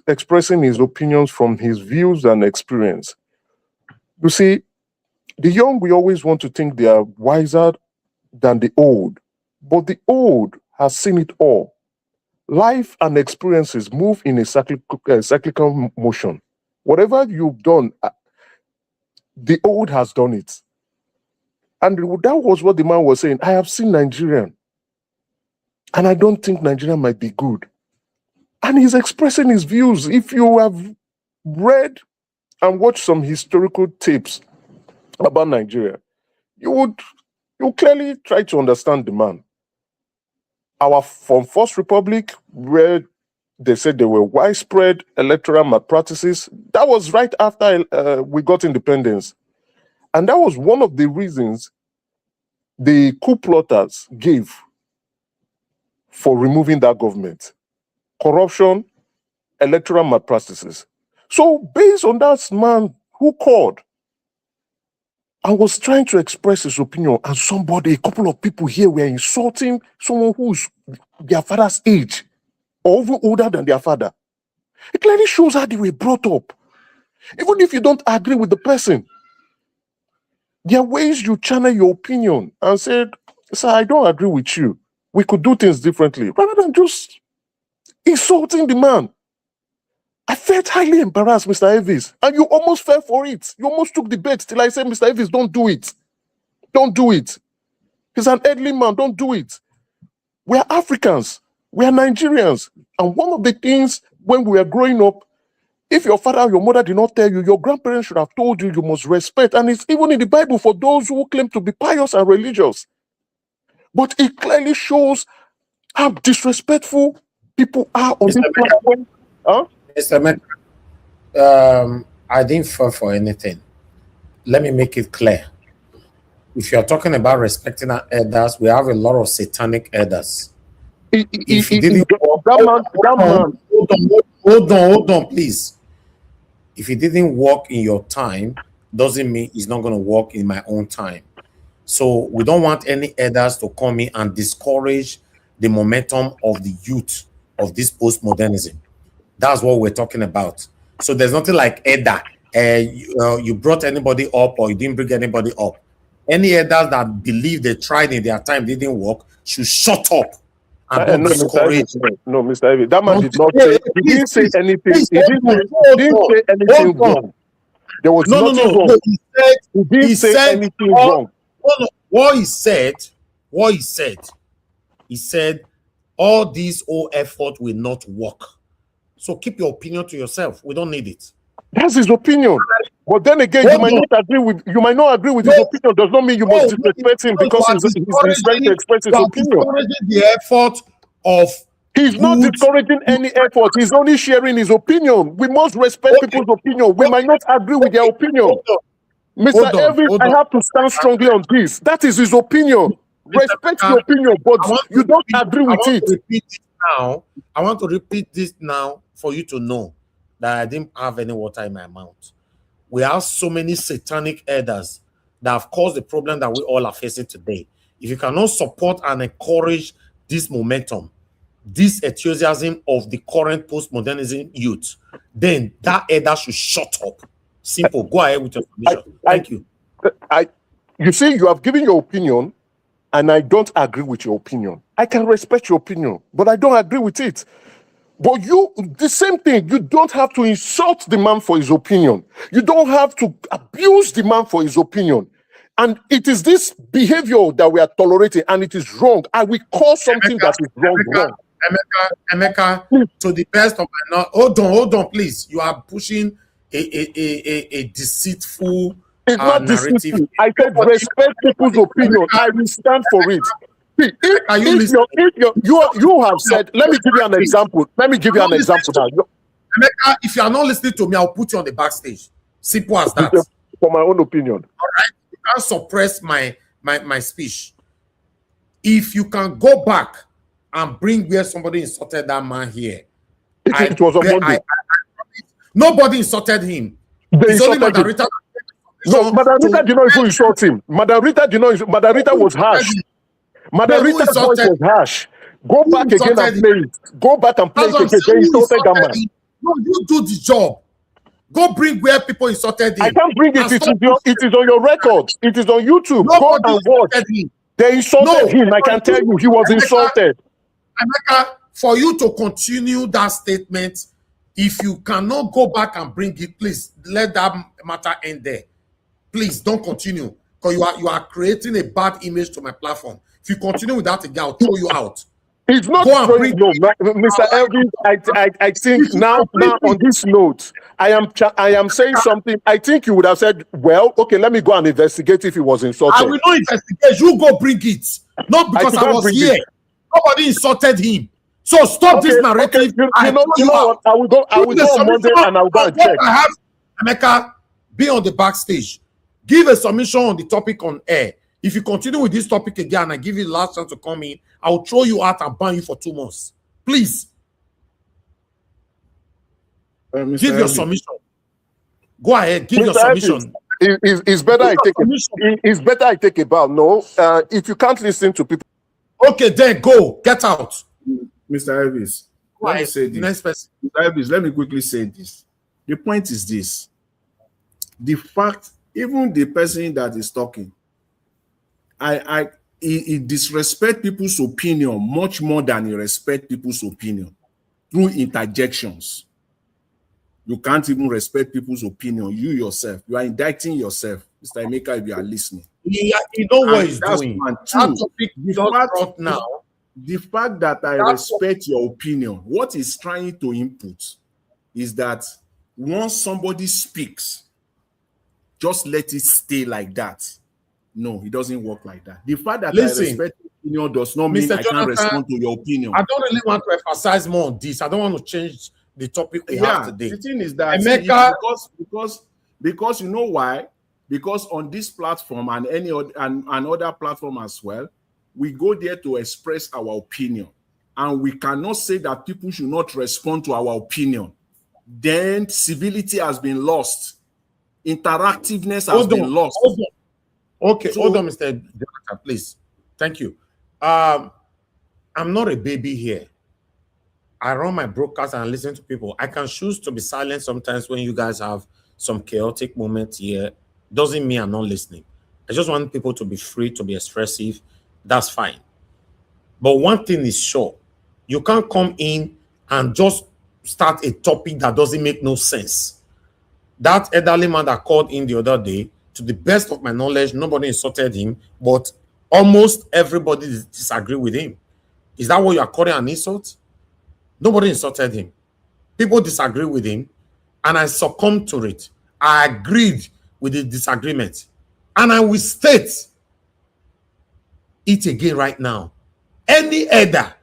S15: expressing his opinions from his views and experience. You see, the young, we always want to think they are wiser than the old, but the old has seen it all. Life and experiences move in a cyclical motion. Whatever you've done, the old has done it. And that was what the man was saying. I have seen Nigerian, and I don't think Nigeria might be good. And he's expressing his views. If you have read and watched some historical tapes about Nigeria, you clearly try to understand the man. From First Republic, where they said there were widespread electoral malpractices, that was right after we got independence. And that was one of the reasons the coup plotters gave for removing that government. Corruption, electoral malpractices. So based on that man who called and was trying to express his opinion, and a couple of people here were insulting someone who's their father's age or even older than their father. It clearly shows how they were brought up. Even if you don't agree with the person, there are ways you channel your opinion and say, sir, I don't agree with you. We could do things differently, rather than just insulting the man. I felt highly embarrassed, Mr. Elvis, and you almost fell for it. You almost took the bait till I said, Mr. Elvis, don't do it. Don't do it. He's an elderly man, don't do it. We're Africans. We are Nigerians. And one of the things when we were growing up, if your father or your mother did not tell you, your grandparents should have told you, you must respect. And it's even in the Bible for those who claim to be pious and religious. But it clearly shows how disrespectful people are on this platform. Huh?
S9: Mr. I didn't fall for anything. Let me make it clear. If you're talking about respecting our elders, we have a lot of satanic elders. If he didn't hold on, please. If he didn't walk in your time, doesn't mean he's not going to walk in my own time. So we don't want any elders to come in and discourage the momentum of the youth of this postmodernism. That's what we're talking about. So there's nothing like elder. You brought anybody up or you didn't bring anybody up. Any elders that believe they tried in their time didn't work should shut up and don't discourage.
S15: No, Mr. Ivy, that man did not say. He didn't say anything. He didn't say anything wrong. There was nothing wrong. He didn't say anything wrong.
S9: What he said, all these whole effort will not work. So keep your opinion to yourself. We don't need it.
S15: That's his opinion. But then again, you might not agree with his opinion. Does not mean you must disrespect him because he's trying to express his opinion.
S9: The effort of
S15: he's not discouraging any effort. He's only sharing his opinion. We must respect people's opinion. We might not agree with their opinion. Mr. Elvis, I have to stand strongly on this. That is his opinion. Respect your opinion, but you don't agree with it.
S9: I want to repeat this now for you to know that I didn't have any water in my mouth. We have so many satanic elders that have caused the problem that we all are facing today. If you cannot support and encourage this momentum, this enthusiasm of the current postmodernism youth, then that elder should shut up. Simple. Go ahead with your submission. Thank you.
S15: You see, you have given your opinion, and I don't agree with your opinion. I can respect your opinion, but I don't agree with it. But the same thing, you don't have to insult the man for his opinion. You don't have to abuse the man for his opinion. And it is this behavior that we are tolerating, and it is wrong. And we call something that is wrong.
S9: Emeka, to the best of my knowledge, hold on, please. You are pushing a deceitful
S15: it's not
S9: narrative.
S15: Deceitful. I said respect people's opinion. I will stand for it. You have said, let me give you an example. Let me give you an example now.
S9: Emeka, if you are not listening to me, I'll put you on the backstage. Simple as that.
S15: For my own opinion.
S9: All right. You can't suppress my speech. If you can go back and bring where somebody insulted that man here.
S15: It was on Monday.
S9: Nobody insulted him.
S15: They insulted him. No, Madam Rita did not even insult him. Madam Rita was harsh. Madam Rita's voice was harsh. Go back again and play it. Go back and play it again. They insulted that man.
S9: No, you do the job. Go bring where people insulted him.
S15: I can't bring it. It is on your record. It is on YouTube. Go and watch. They insulted him. I can tell you, he was insulted.
S9: Emeka, for you to continue that statement, if you cannot go back and bring it, please let that matter end there. Please don't continue, because you are creating a bad image to my platform. If you continue with that again, I'll throw you out.
S15: It's not throwing you, Mr. Elvis. I think now on this note, I am saying something. I think you would have said, well, okay, let me go and investigate if he was insulted.
S9: I will not investigate. You go bring it. Not because I was here. Nobody insulted him. So stop this narrative.
S15: Okay. You know what? I will go on Monday and I'll go and check.
S9: I have Emeka, be on the backstage. Give a submission on the topic on air. If you continue with this topic again, I give you the last chance to come in, I will throw you out and ban you for 2 months. Please. Give your submission. Go ahead, give your submission.
S15: It's better I take a bow. No, if you can't listen to people.
S9: Okay, then go. Get out.
S13: Mr. Elvis, let me say this.
S9: Next person.
S13: Mr. Elvis, let me quickly say this. The point is this. The fact, even the person that is talking, he disrespect people's opinion much more than he respect people's opinion through interjections. You can't even respect people's opinion. You yourself, you are indicting yourself, Mr. Emeka, if you are listening.
S9: You know what he's doing.
S13: The fact
S9: now.
S13: The fact that I respect your opinion, what he's trying to input is that once somebody speaks, just let it stay like that. No, it doesn't work like that. The fact that I respect your opinion does not mean
S9: Mr.
S13: I can't respond to your opinion.
S9: I don't really want to emphasize more on this. I don't want to change the topic we have today.
S13: The thing is that because you know why? Because on this platform and any other and other platform as well, we go there to express our opinion, and we cannot say that people should not respond to our opinion. Then civility has been lost, interactiveness has been lost.
S9: Okay, hold on, Mr. Jonathan, please. Thank you. I'm not a baby here. I run my broadcast and I listen to people. I can choose to be silent sometimes when you guys have some chaotic moments here. Doesn't mean I'm not listening. I just want people to be free, to be expressive. That's fine. But one thing is sure. You can't come in and just start a topic that doesn't make no sense. That elderly man that called in the other day, to the best of my knowledge, nobody insulted him, but almost everybody disagreed with him. Is that what you are calling an insult? Nobody insulted him. People disagree with him, and I succumbed to it. I agreed with the disagreement, and I will state it again right now. Any elder,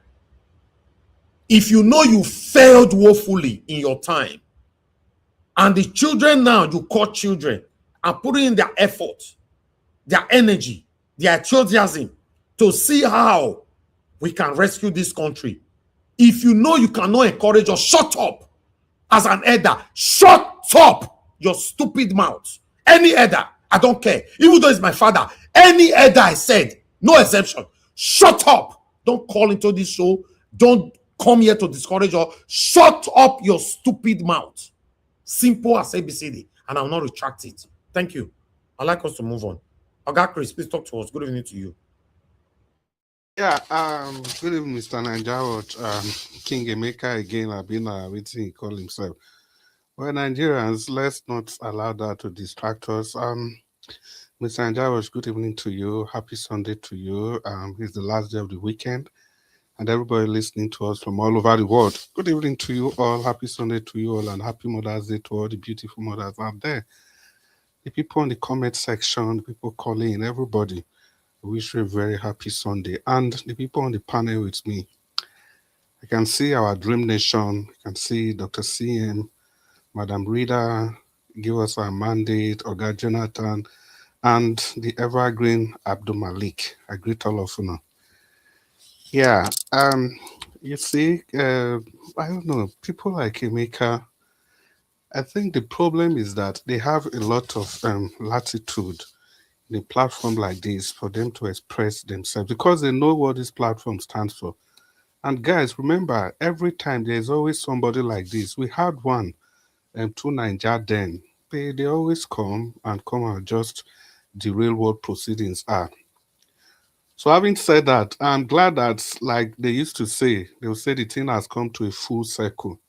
S9: if you know you failed woefully in your time, and the children now, you call children, are putting in their effort, their energy, their enthusiasm to see how we can rescue this country. If you know you cannot encourage us, shut up. As an elder, shut up your stupid mouth. Any elder, I don't care. Even though it's my father, any elder, I said, no exception. Shut up. Don't call into this show. Don't come here to discourage us. Shut up your stupid mouth. Simple as ABCD. And I will not retract it. Thank you. I'd like us to move on. Oga Chris, please talk to us. Good evening to you.
S16: Yeah, good evening, Mr. Nanjawat. King Emeka again, I've been waiting, he called himself. Well, Nigerians, let's not allow that to distract us. Mr. Nanjawat, good evening to you. Happy Sunday to you. It's the last day of the weekend, and everybody listening to us from all over the world. Good evening to you all. Happy Sunday to you all, and happy Mother's Day to all the beautiful mothers out there. The people in the comment section, the people calling, everybody. I wish you a very happy Sunday. And the people on the panel with me, I can see our Dream Nation. I can see Dr. CM, Madam Rita, give us our mandate, Oga Jonathan, and the evergreen Abdul Malik. I greet all of you now. Yeah, you see, I don't know, people like Emeka, I think the problem is that they have a lot of latitude in a platform like this for them to express themselves because they know what this platform stands for. And guys, remember, every time there's always somebody like this. We had one, two Naija then. They always come and just the real world proceedings are. So having said that, I'm glad that, like they used to say, they will say the thing has come to a full circle.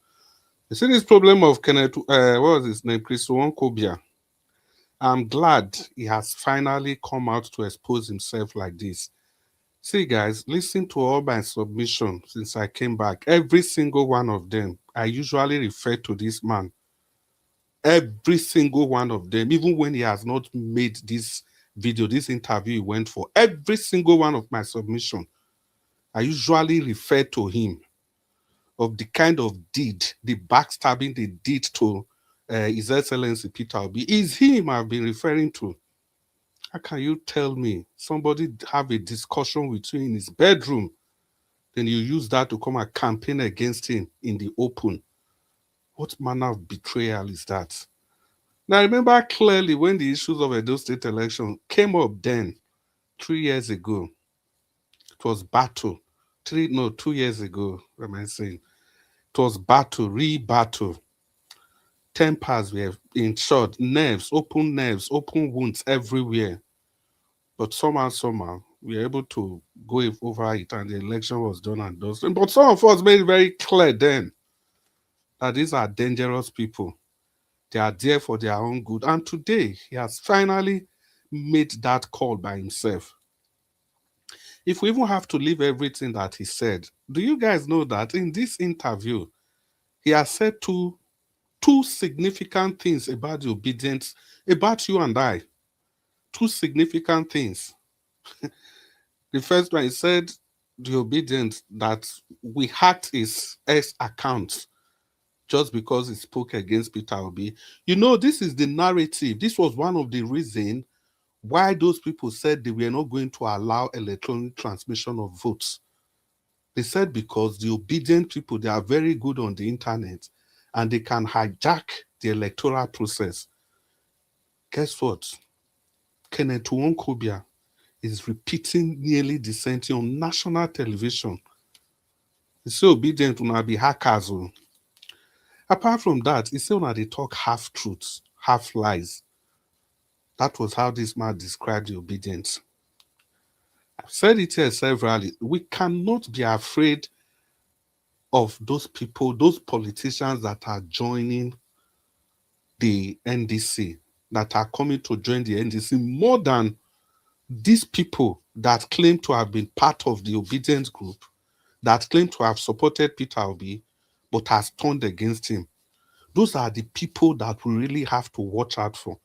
S16: You see this problem of Kenneth, what was his name, Nwokobia. I'm glad he has finally come out to expose himself like this. See, guys, listen to all my submissions since I came back. Every single one of them, I usually refer to this man. Every single one of them, even when he has not made this video, this interview he went for, every single one of my submissions, I usually refer to him of the kind of deed, the backstabbing they did to His Excellency Peter Obi. Is him I've been referring to. How can you tell me somebody have a discussion with you in his bedroom, then you use that to come and campaign against him in the open? What manner of betrayal is that? Now, I remember clearly when the issues of Edo State election came up then, 3 years ago. It was battle. 2 years ago, what am I saying? It was battle, re-battle. Tempers were in short, nerves, open wounds everywhere. But somehow, we were able to go over it and the election was done and dusted. But some of us made it very clear then that these are dangerous people. They are there for their own good. And today, he has finally made that call by himself. if we even have to leave everything that he said, do you guys know that in this interview, he has said two significant things about the obedience, about you and I. Two significant things. The first one, he said the obedience that we hacked his ex account just because he spoke against Peter Obi. You know, this is the narrative. This was one of the reasons why those people said they were not going to allow electronic transmission of votes. They said because the obedient people, they are very good on the internet and they can hijack the electoral process. Guess what? Kenneth Nwokobia is repeating nearly the same thing on national television. He's so obedient to not be hackers. Apart from that, he said when they talk half truths, half lies. That was how this man described the obedience. I've said it here severally. We cannot be afraid of those people, those politicians that are joining the NDC, that are coming to join the NDC, more than these people that claim to have been part of the obedience group, that claim to have supported Peter Obi, but has turned against him. Those are the people that we really have to watch out for.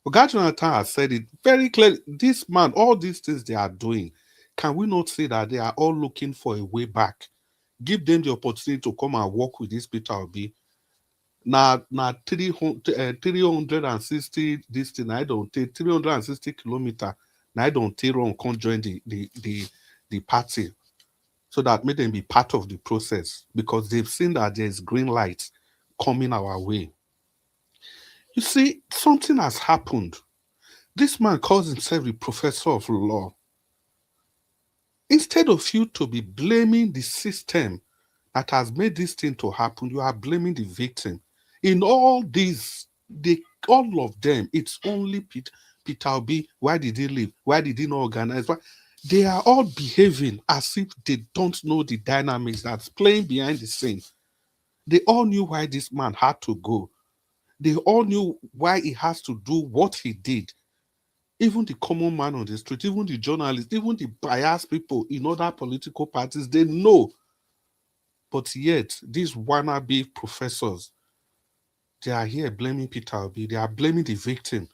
S16: Oga Jonathan has said it very clearly. This man, all these things they are doing, can we not say that they are all looking for a way back? Give them the opportunity to come and work with this Peter Obi. Now 360 this thing, I don't take 360 kilometers. Now I don't take wrong, can't join the party, so that may them be part of the process because they've seen that there's green light coming our way. You see, something has happened. This man calls himself the professor of law. Instead of you to be blaming the system that has made this thing to happen, you are blaming the victim. In all these, all of them, it's only Peter Obi. Why did he leave? Why did he not organize? Why? They are all behaving as if they don't know the dynamics that's playing behind the scene. They all knew why this man had to go. They all knew why he has to do what he did. Even the common man on the street, even the journalists, even the biased people in other political parties, they know. But yet, these wannabe professors, they are here blaming Peter Obi. They are blaming the victim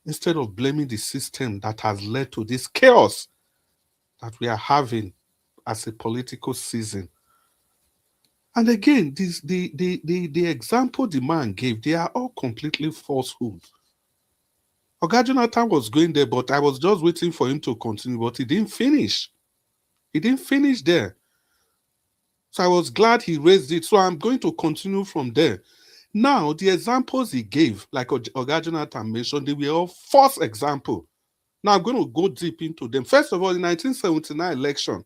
S16: instead of blaming the system that has led to this chaos that we are having as a political season. And again, the example the man gave, they are all completely falsehood. Oga Jonathan was going there, but I was just waiting for him to continue, but he didn't finish. He didn't finish there. So I was glad he raised it. So I'm going to continue from there. Now, the examples he gave, like Oga Jonathan mentioned, they were all false examples. Now I'm going to go deep into them. First of all, the 1979 election,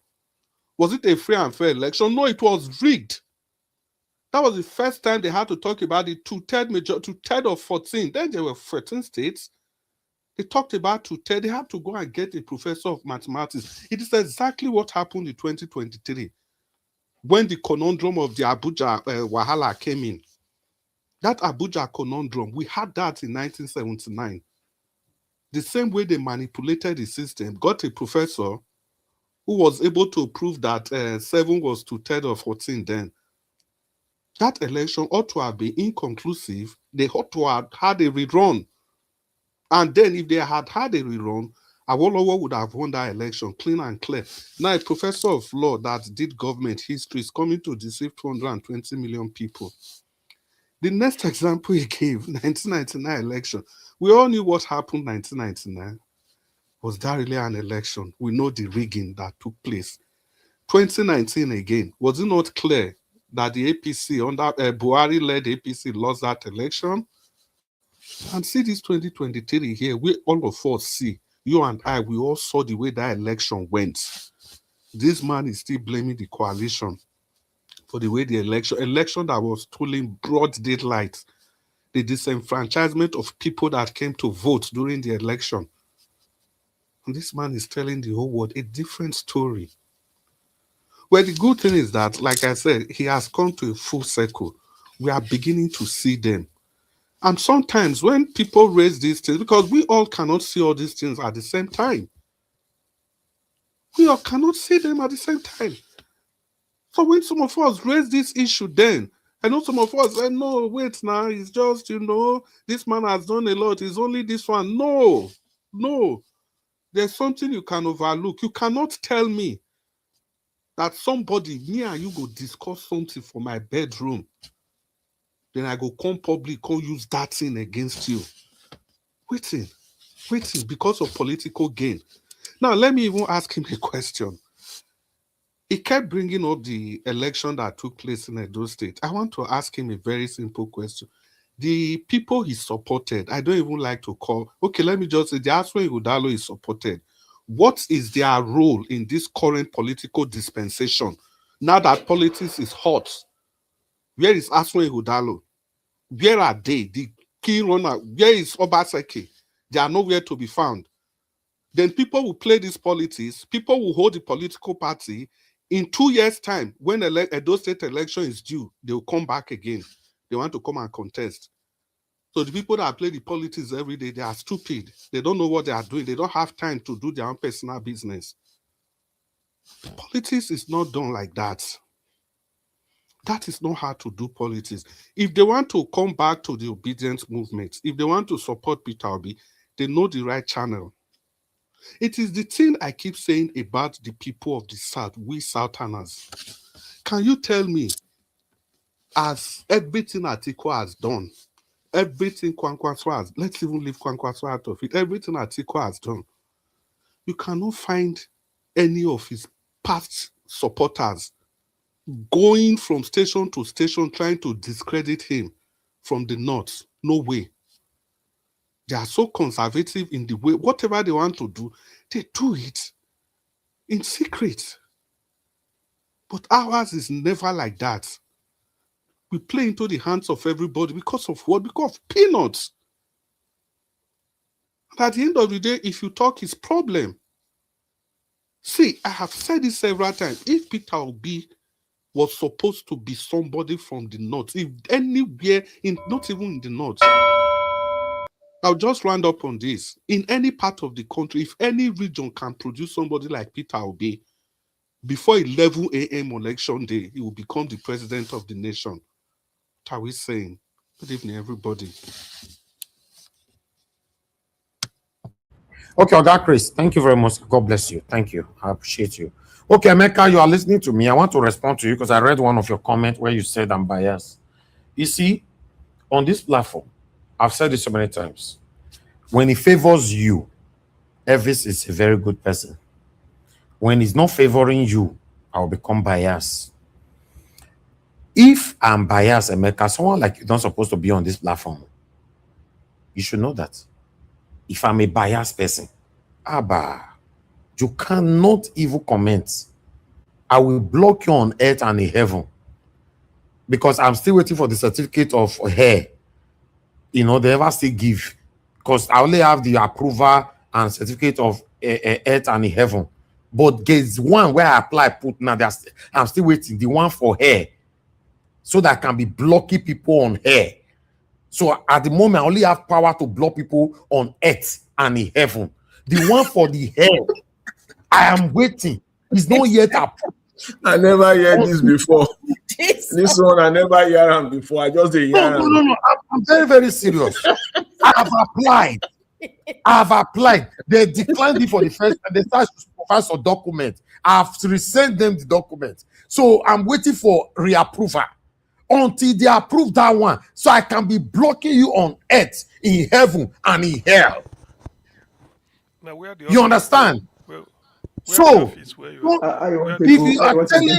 S16: was it a free and fair election? No, it was rigged. That was the first time they had to talk about the two-thirds of 14. Then there were 13 states. They talked about two-thirds. They had to go and get a professor of mathematics. It is exactly what happened in 2023 when the conundrum of the Abuja Wahala came in. That Abuja conundrum, we had that in 1979. The same way they manipulated the system, got a professor who was able to prove that 7 was two-thirds of 14 then. That election ought to have been inconclusive. They ought to have had a rerun. And then if they had had a rerun, Awolowo would have won that election clean and clear. Now a professor of law that did government history is coming to deceive 220 million people. The next example he gave, 1999 election. We all knew what happened in 1999. Was that really an election? We know the rigging that took place. 2019 again, was it not clear that the APC, under Buhari-led APC, lost that election? And see this 2023 here, we all of us see, you and I, we all saw the way that election went. This man is still blaming the coalition for the way the election that was stolen broad daylight, the disenfranchisement of people that came to vote during the election. And this man is telling the whole world a different story. Well, the good thing is that, like I said, he has come to a full circle. We are beginning to see them. And sometimes when people raise these things, because we all cannot see all these things at the same time. We all cannot see them at the same time. So when some of us raise this issue then, I know some of us say, no, wait now, it's just, this man has done a lot, it's only this one. No, there's something you can overlook. You cannot tell me that somebody, me and you go discuss something for my bedroom, then I go come public, come use that thing against you. Waiting, because of political gain. Now, let me even ask him a question. He kept bringing up the election that took place in Edo State. I want to ask him a very simple question. The people he supported, I don't even like to call, okay, let me just say, the Aswe Ighodalo is supported. What is their role in this current political dispensation? Now that politics is hot, where is Aswe Ighodalo? Where are they? The key runner, where is Obaseki? They are nowhere to be found. Then people will play this politics, people will hold the political party. In 2 years' time, when Edo State election is due, they will come back again. They want to come and contest. So the people that play the politics every day, they are stupid. They don't know what they are doing. They don't have time to do their own personal business. Politics is not done like that. That is not how to do politics. If they want to come back to the obedience movement, if they want to support Peter Obi, they know the right channel. It is the thing I keep saying about the people of the South, we Southerners. Can you tell me, as everything Atiku has done, everything Kwankwaso has, let's even leave Kwankwaso out of it, everything Atiku has done, you cannot find any of his past supporters going from station to station trying to discredit him from the North. No way. They are so conservative in the way, whatever they want to do, they do it in secret. But ours is never like that. We play into the hands of everybody because of what? Because of peanuts. And at the end of the day, if you talk, it's problem. See, I have said this several times. If Peter Obi was supposed to be somebody from the North, if anywhere, not even in the North, I'll just round up on this. In any part of the country, if any region can produce somebody like Peter Obi, before 11 a.m. election day, he will become the president of the nation. What are we saying? Good evening, everybody.
S9: Okay, Oga Chris, thank you very much. God bless you. Thank you. I appreciate you. Okay, Emeka, you are listening to me. I want to respond to you because I read one of your comments where you said I'm biased. You see, on this platform, I've said this so many times. When he favors you, Elvis is a very good person. When he's not favoring you, I'll become biased. If I'm biased, Emeka, someone like you don't supposed to be on this platform. You should know that. If I'm a biased person, you cannot even comment. I will block you on earth and in heaven because I'm still waiting for the certificate of hair. They ever still give because I only have the approval and certificate of earth and in heaven. But there's one where I apply, put now. I'm still waiting. The one for hair, so that I can be blocking people on hair. So at the moment, I only have power to block people on earth and in heaven. The one for the hair, I am waiting. It's not yet approved.
S13: I never heard this before. This one, I never heard him before. I just didn't hear him.
S9: No. I'm very, very serious. I have applied. They declined it for the first time. They started to provide some document. I've resent them the document. So I'm waiting for reapproval until they approve that one. So I can be blocking you on earth, in heaven, and in hell.
S11: Now, where the
S9: you understand? So, if you are telling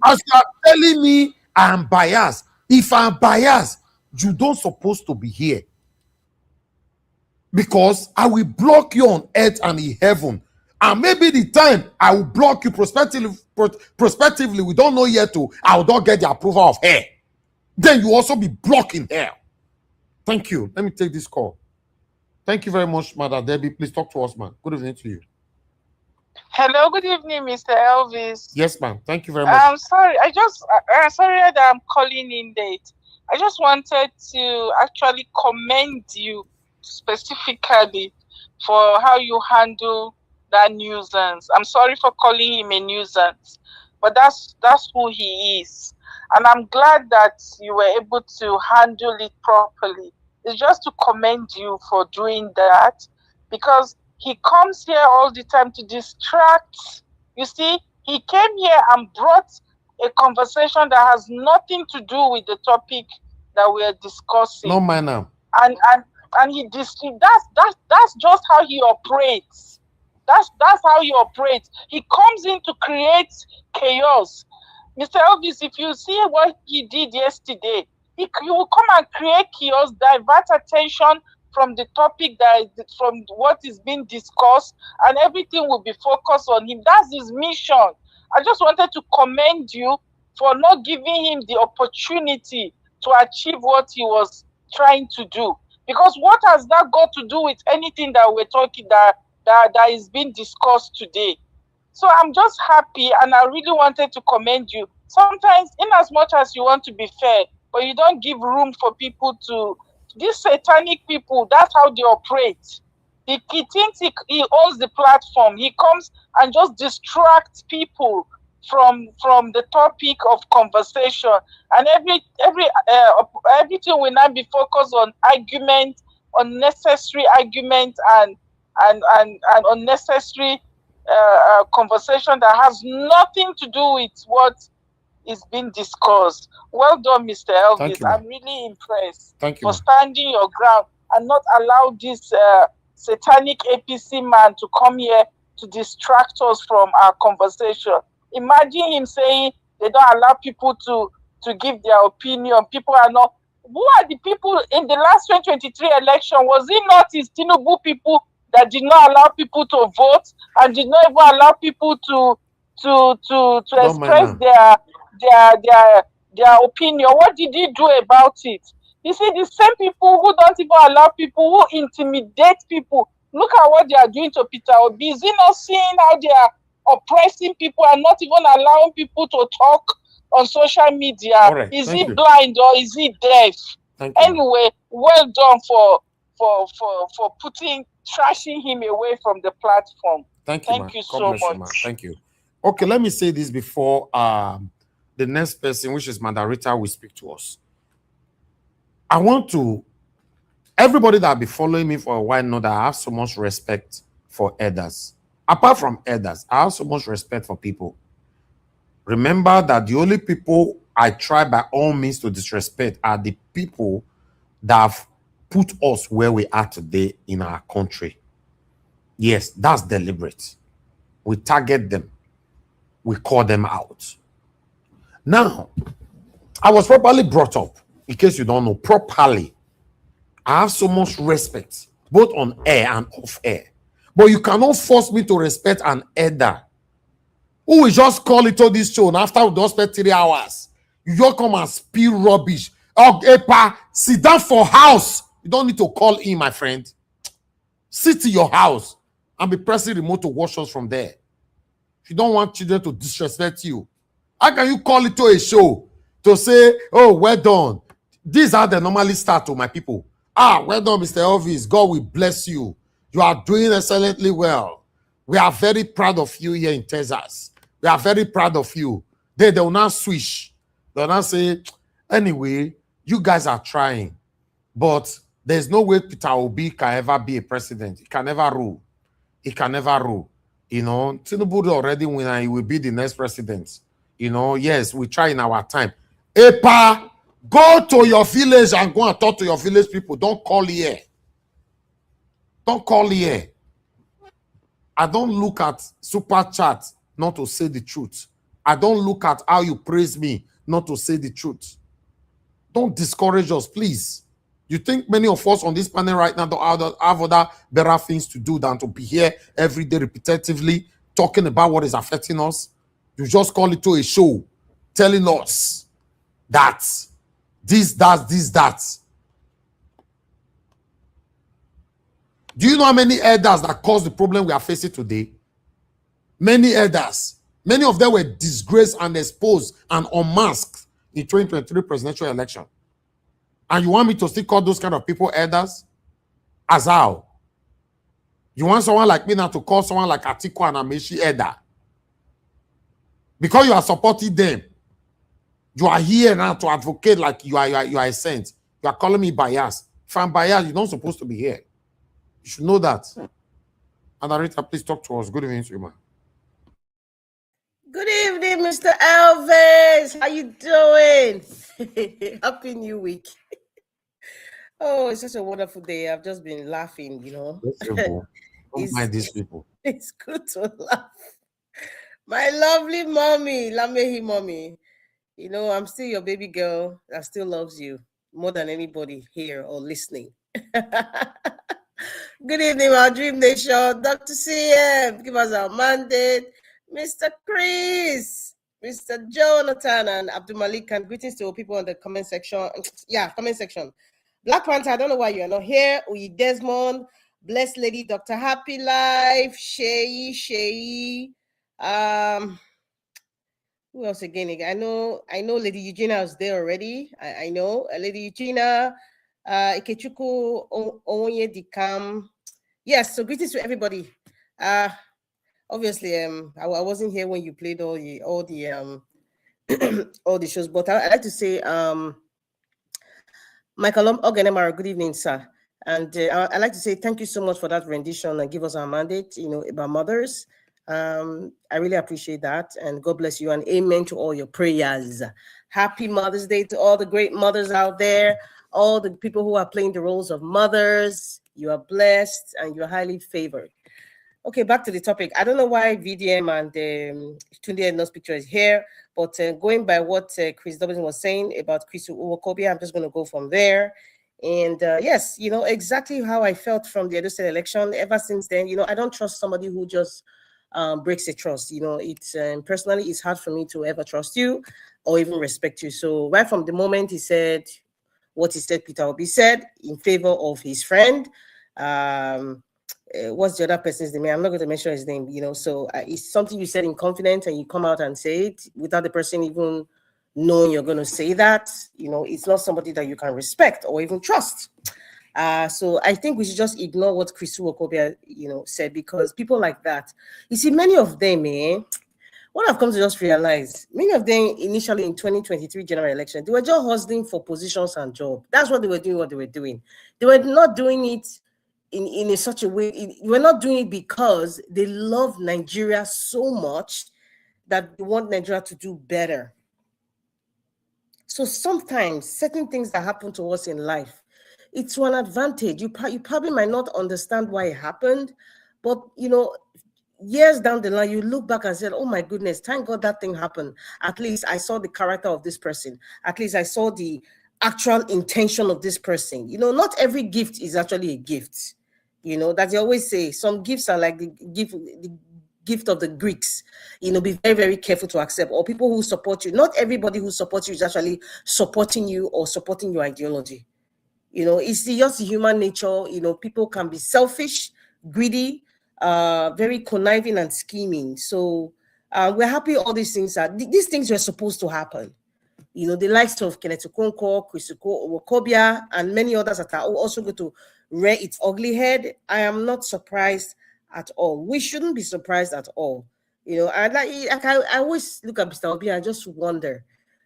S9: as you are telling me I'm biased, if I'm biased, you don't supposed to be here. Because I will block you on earth and in heaven. And maybe the time I will block you prospectively, we don't know yet I will not get the approval of hair. Then you also be blocking hair. Thank you. Let me take this call. Thank you very much, Mother Debbie. Please talk to us, man. Good evening to you.
S17: Hello, good evening, Mr. Elvis.
S9: Yes, ma'am. Thank you very much.
S17: I'm sorry. Sorry that I'm calling in late. I just wanted to actually commend you specifically for how you handle that nuisance. I'm sorry for calling him a nuisance, but that's who he is. And I'm glad that you were able to handle it properly. It's just to commend you for doing that, because he comes here all the time to distract. You see, he came here and brought a conversation that has nothing to do with the topic that we are discussing.
S9: No manner.
S17: And he that's just how he operates. That's how he operates. He comes in to create chaos. Mr. Elvis, if you see what he did yesterday, he will come and create chaos, divert attention from the topic from what is being discussed, and everything will be focused on him. That's his mission. I just wanted to commend you for not giving him the opportunity to achieve what he was trying to do. Because what has that got to do with anything that we're talking that is being discussed today? So I'm just happy, and I really wanted to commend you. Sometimes, in as much as you want to be fair, but you don't give room for people to, these satanic people, that's how they operate. He thinks he owns the platform. He comes and just distracts people from the topic of conversation, and everything will now be focused on argument, unnecessary argument, and unnecessary conversation that has nothing to do with what is being discussed. Well done, Mr. Elvis. I'm really impressed for standing your ground and not allow this satanic APC man to come here to distract us from our conversation. Imagine him saying they don't allow people to give their opinion. People are not. Who are the people in the last 2023 election? Was it not his Tinubu people that did not allow people to vote and did not even allow people to express their opinion? What did he do about it? You see, the same people who don't even allow people, who intimidate people. Look at what they are doing to Peter Obi. Is he not seeing how they are oppressing people and not even allowing people to talk on social media? Right, is he blind or is he deaf? Anyway, well done for trashing him away from the platform.
S9: Thank
S17: you so much.
S9: Thank you. Okay, let me say this before the next person, which is Mandarita, will speak to us. I want to, everybody that be following me for a while know that I have so much respect for elders. Apart from elders, I have so much respect for people. Remember that the only people I try by all means to disrespect are the people that have put us where we are today in our country. Yes, that's deliberate. We target them. We call them out. Now, I was properly brought up, in case you don't know, properly. I have so much respect, both on air and off air. But you cannot force me to respect an elder who will just call it to this show, and after we don't spend 3 hours, you just come and spill rubbish. Oh, Epa, sit down for house. You don't need to call in, my friend. Sit in your house and be pressing remote to watch us from there. If you don't want children to disrespect you, how can you call it to a show to say, oh, well done? These are the normally start to my people. Ah, well done, Mr. Elvis. God will bless you. You are doing excellently well. We are very proud of you here in Texas. We are very proud of you. They will not switch. They will not say, anyway, you guys are trying. But there's no way Peter Obi can ever be a president. He can never rule. He can never rule. You know, Tinubu already win and he will be the next president. You know, yes, we try in our time. Epa, go to your village and go and talk to your village people. Don't call here. Don't call here. I don't look at super chat not to say the truth. I don't look at how you praise me not to say the truth. Don't discourage us, please. You think many of us on this panel right now don't have other better things to do than to be here every day repetitively talking about what is affecting us? You just call it to a show telling us that this, that. Do you know how many elders that caused the problem we are facing today? Many elders. Many of them were disgraced and exposed and unmasked in 2023 presidential election. And you want me to still call those kind of people elders? As how? You want someone like me now to call someone like Atiku and Amechi Eda. Because you are supporting them. You are here now to advocate like you are a saint. You are calling me biased. If I'm biased, you're not supposed to be here. You should know that. And Arita, please talk to us. Good evening to you, man.
S18: Good evening, Mr. Elvis. How you doing? Happy New Week. Oh, it's such a wonderful day. I've just been laughing, you know.
S9: Don't mind these people.
S18: It's good to laugh. My lovely mommy, Lamehi mommy. You know, I'm still your baby girl that still loves you more than anybody here or listening. Good evening, our Dream Nation. Dr. CM, give us our mandate. Mr. Chris, Mr. Jonathan, and Abdul Malik, and greetings to people in the comment section. Yeah, comment section. Black Panther, I don't know why you're not here. Uyi Desmond, Blessed Lady, Dr. Happy Life, Shay. Who else again? I know Lady Eugenia was there already. I know Lady Eugenia, Ikechuku Onye Dikam. Yes, so greetings to everybody. Obviously, I wasn't here when you played all the all the shows, but I like to say, Michael Ogenemara, good evening, sir. And I'd like to say thank you so much for that rendition and give us our mandate, you know, about mothers. I really appreciate that, and God bless you, and amen to all your prayers. Happy Mother's Day to all the great mothers out there, all the people who are playing the roles of mothers. You are blessed and you're highly favored. Okay, back to the topic. I don't know why VDM and Tunde Edno's picture is here, but going by what Chris Dobson was saying about Chris Nwokobia, I'm just going to go from there. And yes, you know, exactly how I felt from the Edo State election. Ever since then, you know, I don't trust somebody who just breaks a trust. You know, it's personally, it's hard for me to ever trust you or even respect you. So right from the moment he said what he said, Peter Obi said in favor of his friend, what's the other person's name? I'm not going to mention his name, you know. So it's something you said in confidence and you come out and say it without the person even knowing you're going to say that. You know, it's not somebody that you can respect or even trust. So I think we should just ignore what Chris Nwokobia, you know, said, because people like that, you see, many of them, what I've come to just realize, many of them initially in 2023 general election, they were just hustling for positions and job. That's what they were doing. They were not doing it in such a way. We're not doing it because they love Nigeria so much that they want Nigeria to do better. So sometimes certain things that happen to us in life, it's to an advantage. You probably might not understand why it happened, but you know, years down the line, you look back and said, oh my goodness, thank God that thing happened. At least I saw the character of this person. At least I saw the actual intention of this person. You know, not every gift is actually a gift. You know, that they always say, some gifts are like the gift of the Greeks. You know, be very, very careful to accept. Or people who support you. Not everybody who supports you is actually supporting you or supporting your ideology. You know, it's just human nature. You know, people can be selfish, greedy, very conniving and scheming. So we're happy all these things were supposed to happen. You know, the likes of Kenneth Okonkwo, Chris Nwokobia, and many others that are also going to rear its ugly head. I am not surprised at all. We shouldn't be surprised at all. You know, and I always look at Mr. Obi and I just wonder,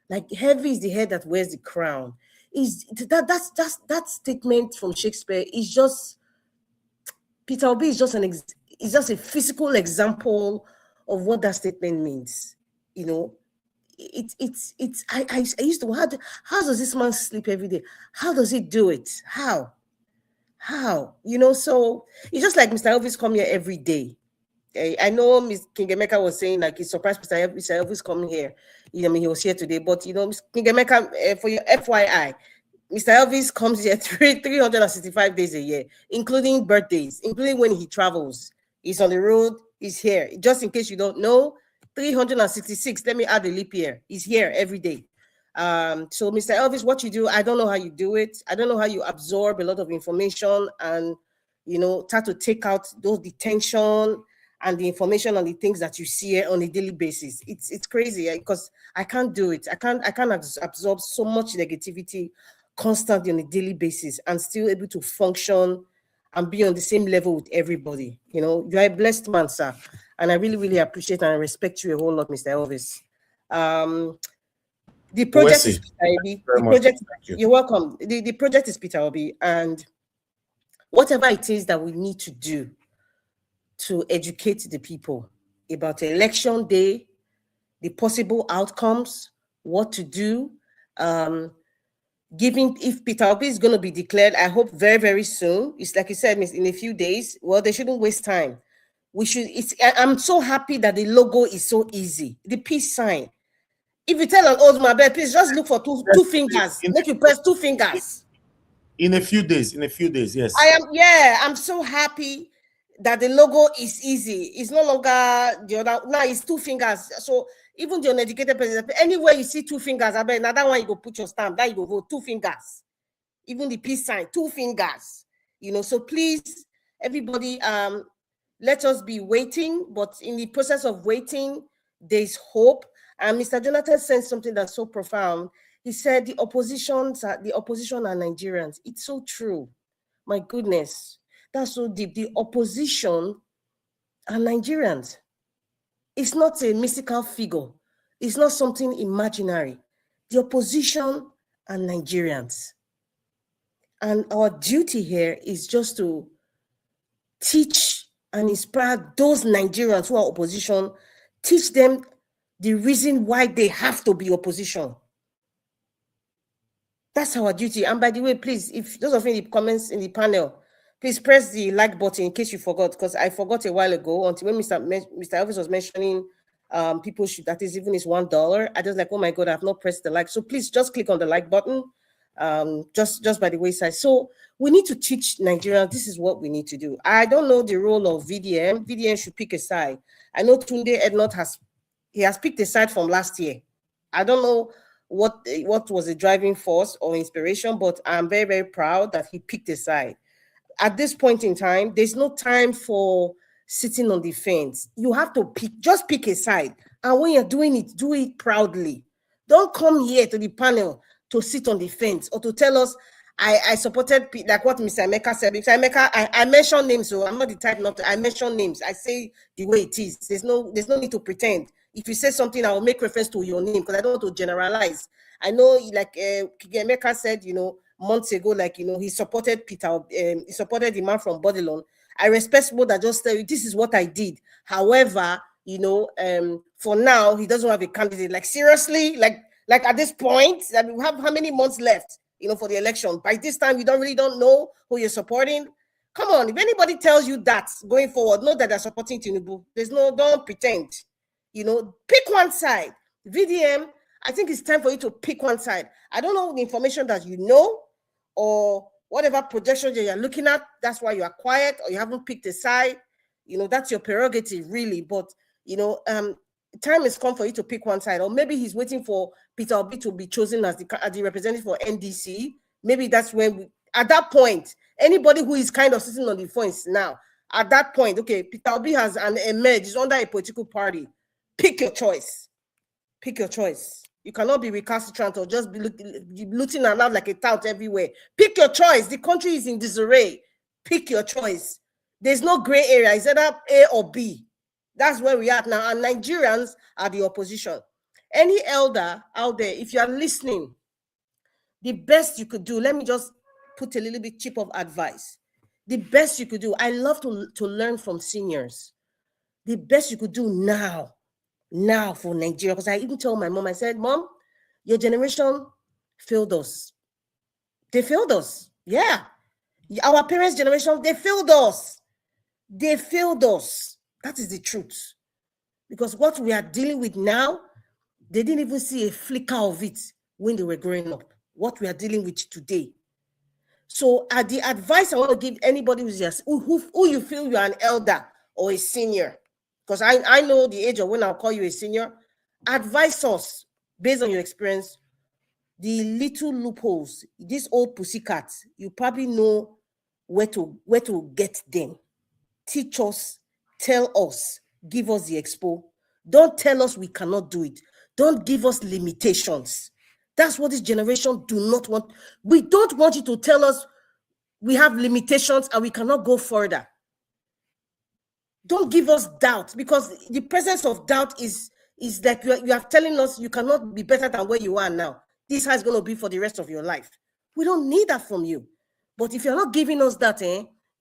S18: like, heavy is the head that wears the crown. Is that statement from Shakespeare is just, Peter Obi is just is just a physical example of what that statement means. You know, I used to wonder, how does this man sleep every day? How does he do it? How? You know, so it's just like Mr. Elvis come here every day. I know Ms. King Emeka was saying like he's surprised Mr. Elvis coming here. You know, I mean, he was here today, but you know, King Emeka, for your FYI, Mr. Elvis comes here 365 days a year, including birthdays, including when he travels. He's on the road, he's here. Just in case you don't know, 366, let me add a leap year. He's here every day. So Mr. Elvis, what you do, I don't know how you do it. I don't know how you absorb a lot of information and, you know, try to take out those detention and the information on the things that you see on a daily basis. It's crazy because I can't do it. I can't absorb so much negativity constantly on a daily basis and still able to function and be on the same level with everybody. You know, you're a blessed man, sir. And I really, really appreciate and respect you a whole lot, Mr. Elvis. The project is Peter Obi. The project, you're welcome. The project is Peter Obi, and whatever it is that we need to do to educate the people about election day, the possible outcomes, what to do, giving, if Peter Obi is going to be declared, I hope very, very soon. It's like you said, in a few days. Well, they shouldn't waste time. We should. I'm so happy that the logo is so easy. The peace sign. If you tell an old man, please just look for two fingers. Make you press 2 fingers.
S9: In a few days, yes.
S18: I'm so happy that the logo is easy. It's no longer the other. Now it's 2 fingers. So even the uneducated person, anywhere you see 2 fingers, I bet another one you go put your stamp. That you go vote 2 fingers. Even the peace sign, 2 fingers. You know. So please, everybody, let us be waiting. But in the process of waiting, there's hope. And Mr. Jonathan said something that's so profound. He said the opposition are Nigerians. It's so true. My goodness, that's so deep. The opposition are Nigerians. It's not a mystical figure. It's not something imaginary. The opposition are Nigerians. And our duty here is just to teach and inspire those Nigerians who are opposition, teach them the reason why they have to be opposition. That's our duty. And by the way, please, if those of you in the comments in the panel, please press the like button in case you forgot, because I forgot a while ago until when Mr. Elvis was mentioning people should, that is even is $1. I just like, oh my God, I've not pressed the like. So please just click on the like button, just by the wayside. So we need to teach Nigerians, this is what we need to do. I don't know the role of VDM. VDM should pick a side. I know Tunde Ednot has picked a side from last year. I don't know what was the driving force or inspiration, but I'm very, very proud that he picked a side. At this point in time, there's no time for sitting on the fence. You have to just pick a side. And when you're doing it, do it proudly. Don't come here to the panel to sit on the fence or to tell us, I supported, like what Mr. Emeka said. Mr. Emeka, I mention names, so I'm not the type not to. I mention names. I say the way it is. There's no need to pretend. If you say something, I will make reference to your name because I don't want to generalize. I know, like Emeka said, months ago, he supported Peter, he supported the man from Bodilon. I respect people that just tell you, this is what I did. However, for now, he doesn't have a candidate. Like, seriously, like at this point, that we have how many months left, for the election? By this time, you don't know who you're supporting. Come on, if anybody tells you that going forward, know that they're supporting Tinubu. Don't pretend. Pick one side. VDM, I think it's time for you to pick one side. I don't know the information that you know or whatever projection you're looking at. That's why you are quiet or you haven't picked a side. That's your prerogative, really. But, time has come for you to pick one side. Or maybe he's waiting for Peter Obi to be chosen as the representative for NDC. Maybe that's when, at that point, anybody who is kind of sitting on the fence now, at that point, okay, Peter Obi has emerged, he's under a political party. Pick your choice. Pick your choice. You cannot be recalcitrant or just be looting around like a tout everywhere. Pick your choice. The country is in disarray. Pick your choice. There's no gray area. It's either A or B. That's where we are now. And Nigerians are the opposition. Any elder out there, if you are listening, the best you could do, let me just put a little bit cheap of advice. The best you could do, I love to learn from seniors. The best you could do now for Nigeria, because I even told my mom, I said, Mom, your generation failed us. They failed us. Yeah. Our parents' generation, they failed us. They failed us. That is the truth. Because what we are dealing with now, they didn't even see a flicker of it when they were growing up. What we are dealing with today. So the advice I want to give anybody who you feel you are an elder or a senior, because I know the age of when I'll call you a senior, advise us based on your experience, the little loopholes, these old pussycats, you probably know where to get them. Teach us, tell us, give us the expo. Don't tell us we cannot do it. Don't give us limitations. That's what this generation do not want. We don't want you to tell us We have limitations and we cannot go further. Don't give us doubt, because the presence of doubt is like you are telling us you cannot be better than where you are now. This is how it's going to be for the rest of your life. We don't need that from you. But if you're not giving us that,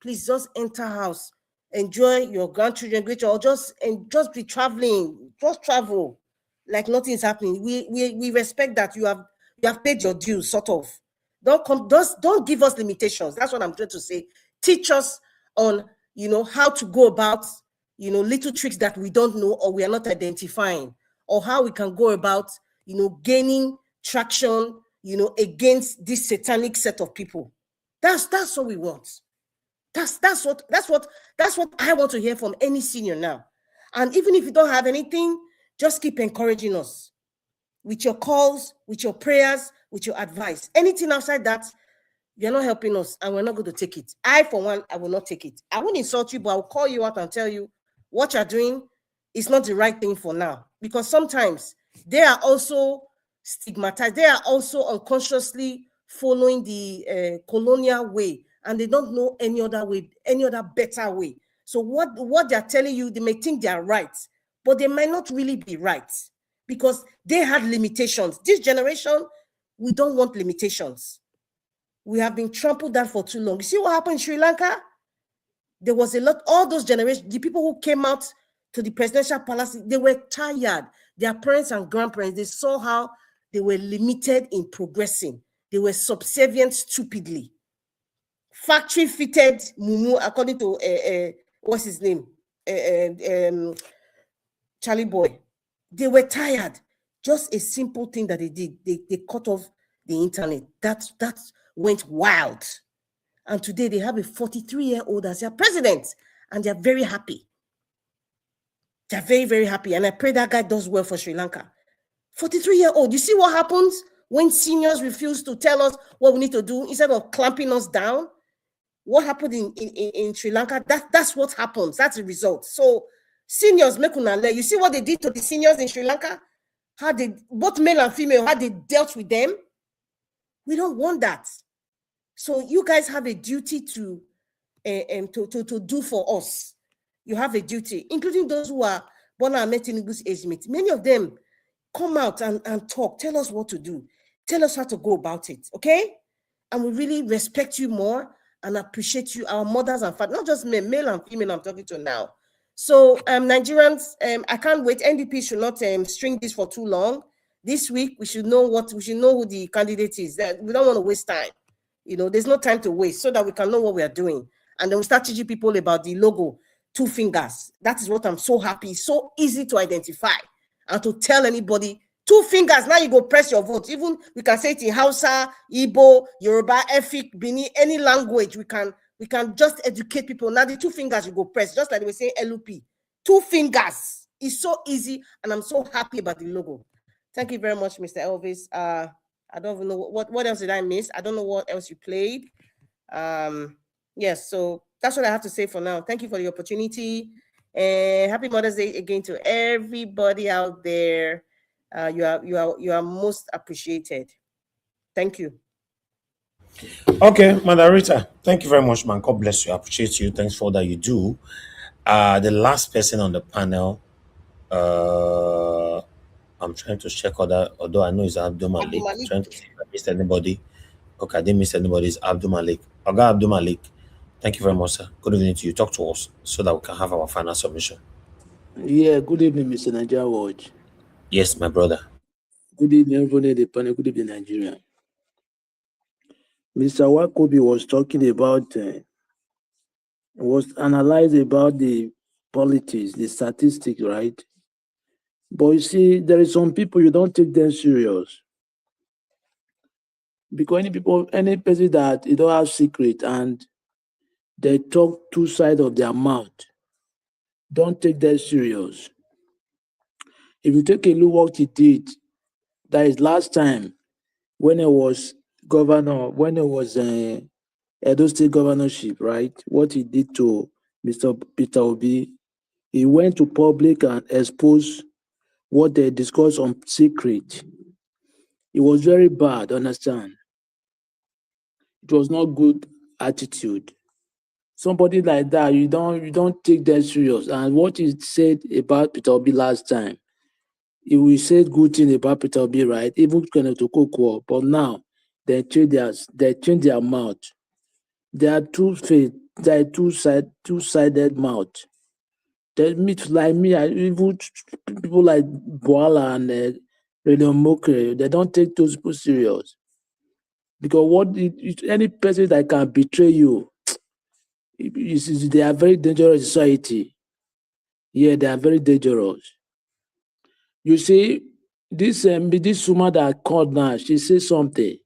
S18: please just enter house, enjoy your grandchildren, or just be traveling. Just travel like nothing's happening. We respect that you have paid your dues, sort of. Don't give us limitations. That's what I'm trying to say. Teach us on how to go about little tricks that we don't know or we are not identifying, or how we can go about gaining traction against this satanic set of people. That's what we want. That's what I want to hear from any senior now. And even if you don't have anything, just keep encouraging us with your calls, with your prayers, with your advice. Anything outside that, you're not helping us, and we're not going to take it. I, for one, I will not take it. I won't insult you, but I'll call you out and tell you what you're doing is not the right thing for now. Because sometimes they are also stigmatized. They are also unconsciously following the colonial way, and they don't know any other way, any other better way. So what they're telling you, they may think they are right, but they might not really be right, because they had limitations. This generation, we don't want limitations. We have been trampled down for too long. You see what happened in Sri Lanka? There was a lot, all those generations, the people who came out to the presidential palace, they were tired. Their parents and grandparents, they saw how they were limited in progressing. They were subservient stupidly. Factory fitted mumu, according to, what's his name? Charlie Boy. They were tired. Just a simple thing that they did. They cut off the internet. That went wild. And today they have a 43-year-old as their president, and they're very happy. They're very, very happy. And I pray that guy does well for Sri Lanka. 43-year-old. You see what happens when seniors refuse to tell us what we need to do instead of clamping us down? What happened in Sri Lanka? That's what happens. That's the result. So seniors, you see what they did to the seniors in Sri Lanka? How they, both male and female, how they dealt with them? We don't want that. So you guys have a duty to do for us. You have a duty, including those who are Bola Ahmed Tinubu's age mates. Many of them come out and talk. Tell us what to do. Tell us how to go about it, okay? And we really respect you more and appreciate you, our mothers and fathers, not just men, male and female I'm talking to now. So Nigerians, I can't wait. NDP should not string this for too long. This week, we should know who the candidate is. We don't want to waste time. There's no time to waste, so that we can know what we are doing. And then we start teaching people about the logo, 2 fingers. That is what I'm so happy. It's so easy to identify and to tell anybody, 2 fingers, now you go press your vote. Even we can say it in Hausa, Igbo, Yoruba, Efik, Bini, any language. We can just educate people. Now the 2 fingers you go press, just like they were saying LUP. 2 fingers. It's so easy, and I'm so happy about the logo. Thank you very much, Mr. Elvis. I don't even know what else did I miss. I don't know what else you played. Yes, so that's what I have to say for now. Thank you for the opportunity. And happy Mother's Day again to everybody out there. You are most appreciated. Thank you.
S9: Okay, Madam Rita, thank you very much, man. God bless you. I appreciate you. Thanks for all that you do. The last person on the panel, I'm trying to check although I know it's Abdul Malik. I'm trying to see if I missed anybody. Okay, I didn't miss anybody. It's Abdul Malik. Oga Abdul Malik. Thank you very much, sir. Good evening to you. Talk to us so that we can have our final submission.
S19: Yeah, good evening, Mr. Nigeria Watch.
S9: Yes, my brother.
S19: Good evening, everybody in the panel. Good evening, Nigeria. Mr. Nwokobia was talking about, was analyzing about the politics, the statistics, right? But you see, there is some people you don't take them serious. Because any person that you don't have secret and they talk 2 sides of their mouth, don't take that serious. If you take a look what he did, that is last time when it was governor, when it was Edo State governorship, right? What he did to Mr. Peter Obi, he went to public and exposed what they discussed on secret. It was very bad, understand? It was not good attitude. Somebody like that, you don't take that serious. And what he said about Peter Obi last time, he will say good thing about Peter Obi, right? Even to Cocoa, but now they change their mouth. They are they are two-sided mouth. They meet like me, even people like Boala and Radio Mokre, they don't take those people serious. Because any person that can betray you, they are very dangerous society. Yeah, they are very dangerous. You see, this woman that called now, she said something.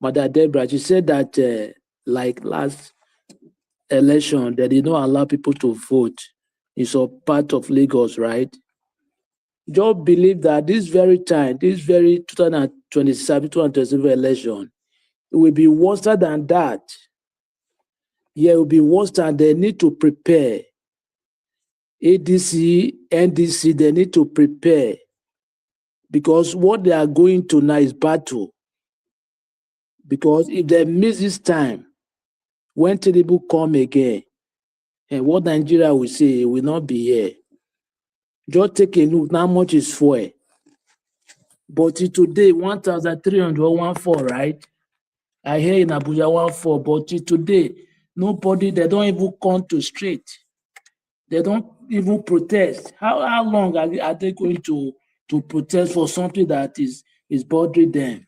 S19: Mother Deborah, she said that like last election, they did not allow people to vote. It's a part of Lagos, right? Just believe that this very time, this very 2027 election, it will be worse than that. Yeah, it will be worse than they need to prepare. ADC, NDC, they need to prepare because what they are going to now is battle. Because if they miss this time, when Tinubu come again, and what Nigeria will say will not be here. Just take a look, how much is fuel? But today, 1,314, right? I hear in Abuja 14, but today, nobody, they don't even come to street. They don't even protest. How long are they going to protest for something that is bothering them?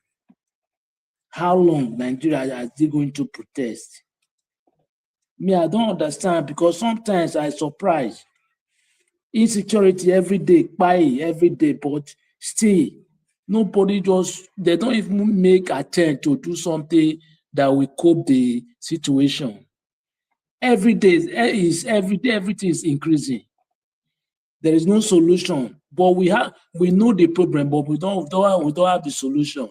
S19: How long Nigeria are they going to protest? Me, I don't understand because sometimes I surprise. Insecurity every day, every day, but still, nobody they don't even make attempt to do something that will cope the situation. Every day, everything is increasing. There is no solution, but we know the problem, but we don't have the solution.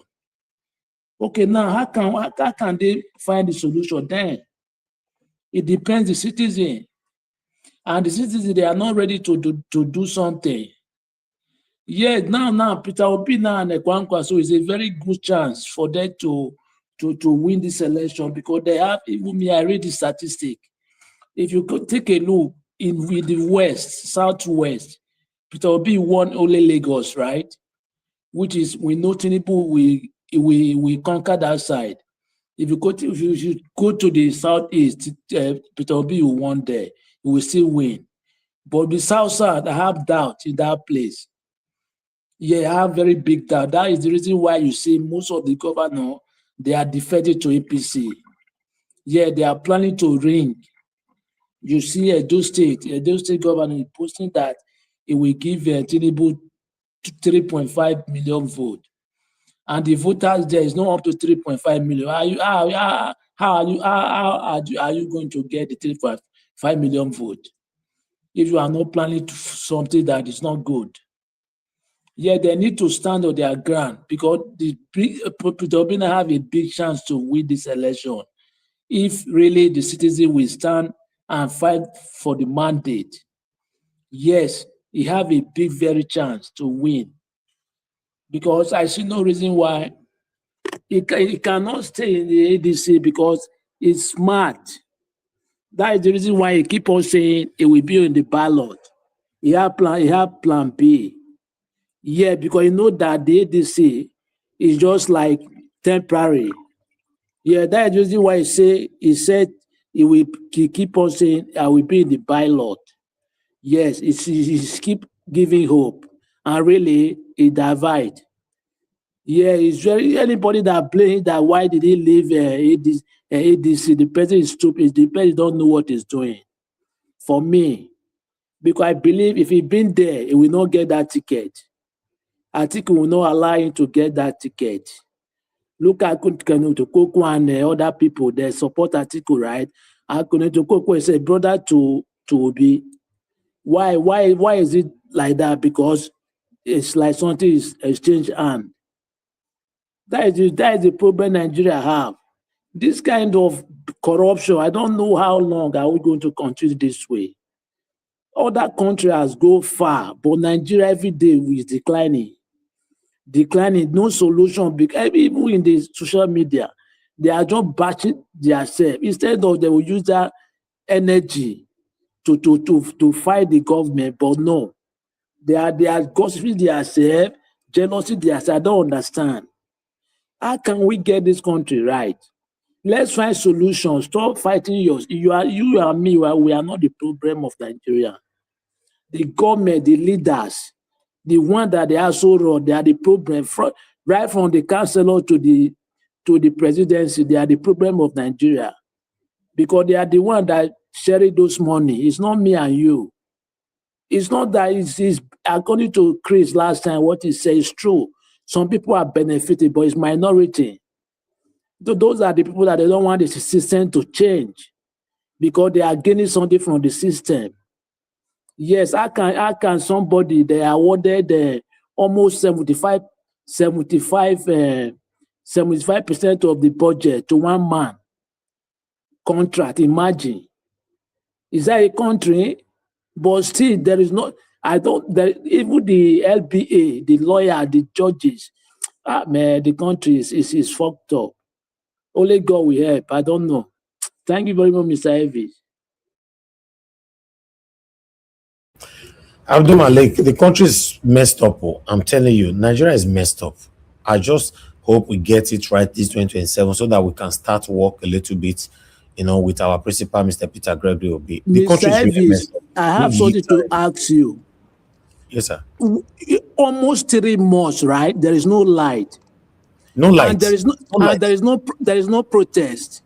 S19: Okay, now how can they find the solution then? It depends the citizen. And the citizens, they are not ready to do something. Yeah, now Peter Obi now and Ekwankwa, so it's a very good chance for them to win this election because they have, even me, I read the statistic. If you could take a look with the west, southwest, Peter Obi won only Lagos, right? Which is, we know Tinubu we conquer that side. If you go to the southeast, Peter Obi will won there. He will still win. But the south, I have doubt in that place. Yeah, I have very big doubt. That is the reason why you see most of the governors, they are defected to APC. Yeah, they are planning to ring. You see Edo State governor posting that it will give Tinubu 3.5 million votes. And the voters there is not up to 3.5 million. How are you going to get the 3.5 million vote if you are not planning to something that is not good? Yeah, they need to stand on their ground because the Peter Obi have a big chance to win this election if really the citizen will stand and fight for the mandate. Yes, he have a big very chance to win because I see no reason why he cannot stay in the ADC because he's smart. That is the reason why he keep on saying he will be in the ballot. He have plan B. Yeah, because you know that the ADC is just like temporary. Yeah, that is the reason why he said he keep on saying I will be in the ballot. Yes, he keep giving hope, and really it divide. Yeah, it's very anybody that blame that why did he leave ADC? The person is stupid. The person don't know what he's doing. For me, because I believe if he been there, he will not get that ticket. I think we will not allow him to get that ticket. Look at Koko and other people, they support Atiku, right? Koko is a brother to Obi. Why is it like that? Because it's like something is exchange hand. That is the problem Nigeria have. This kind of corruption, I don't know how long are we going to continue this way. Other countries has go far, but Nigeria every day is declining, no solution. Even in the social media, They are just bashing themselves. Instead of they will use that energy to fight the government, but no. They are gossiping themselves, jealousy themselves. I don't understand. How can we get this country right? Let's find solutions. Stop fighting yours. You and me, we are not the problem of Nigeria. The government, the leaders, the one that they are so raw, they are the problem. Right from the councillor to the presidency, they are the problem of Nigeria. Because they are the one that share those money. It's not me and you. It's not that it's according to Chris last time, what he said is true. Some people are benefiting, but it's minority. Those are the people that they don't want the system to change because they are gaining something from the system. Yes, how can somebody they awarded almost 75% of the budget to one man contract? Imagine. Is that a country? But still, there is not. Even the LBA, the lawyer, the judges, man, the country is fucked up. Only God will help. I don't know. Thank you very much, Mr. Evie.
S9: Abdul Malik, the country is messed up. I'm telling you, Nigeria is messed up. I just hope we get it right this 2027 so that we can start work a little bit, with our principal, Mr. Peter Gregory Obi. The country is really messed up.
S19: I have something to ask you.
S9: Yes, sir.
S19: Almost 3 months, right? There is no light.
S9: No light.
S19: And there is no protest.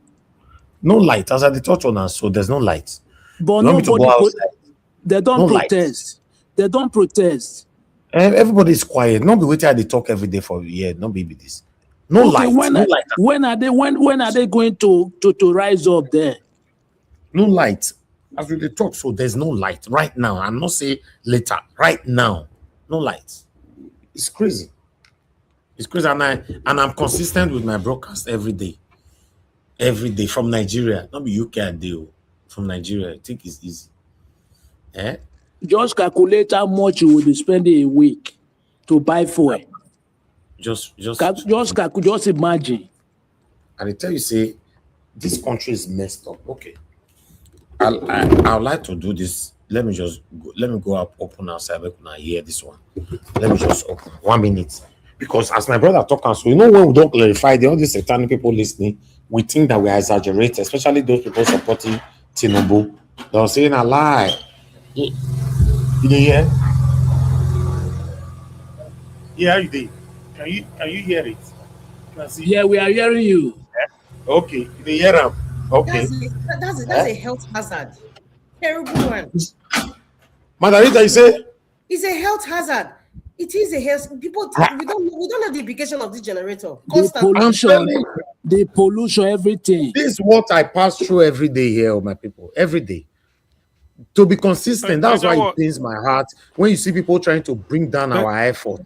S9: No light. As I touch on us, so there's no light.
S19: But nobody they don't protest. They don't protest.
S9: Everybody is quiet. Not be waiting at the talk every day for a year. Not be this. No light.
S19: When are they going to rise up there?
S9: No light. As we talk, so there's no light right now. I'm not saying later. Right now, no light. It's crazy. It's crazy, and I'm consistent with my broadcast every day. Every day from Nigeria. Not be UK and deal from Nigeria. I think it's easy.
S19: Just calculate how much you will be spending a week to buy fuel. Just imagine.
S9: And I tell you, say, this country is messed up. Okay. I'd like to do this. Let me go up, open outside. We can hear this one. Let me just open 1 minute. Because as my brother talking, so when we don't clarify, all these satanic people listening, we think that we are exaggerating, especially those people supporting Tinubu. They're saying a lie. You hear? Yeah, you did. Can you hear it?
S19: Yeah, we are hearing you.
S9: Okay, you hear them. Okay.
S18: That's a health hazard. Terrible one.
S9: Margarita, you say?
S18: It's a health hazard. It is a health. People, we don't know the implication of this generator.
S19: The pollution, everything.
S9: This is what I pass through every day here, my people. Every day. To be consistent, that's why it pains my heart when you see people trying to bring down our effort.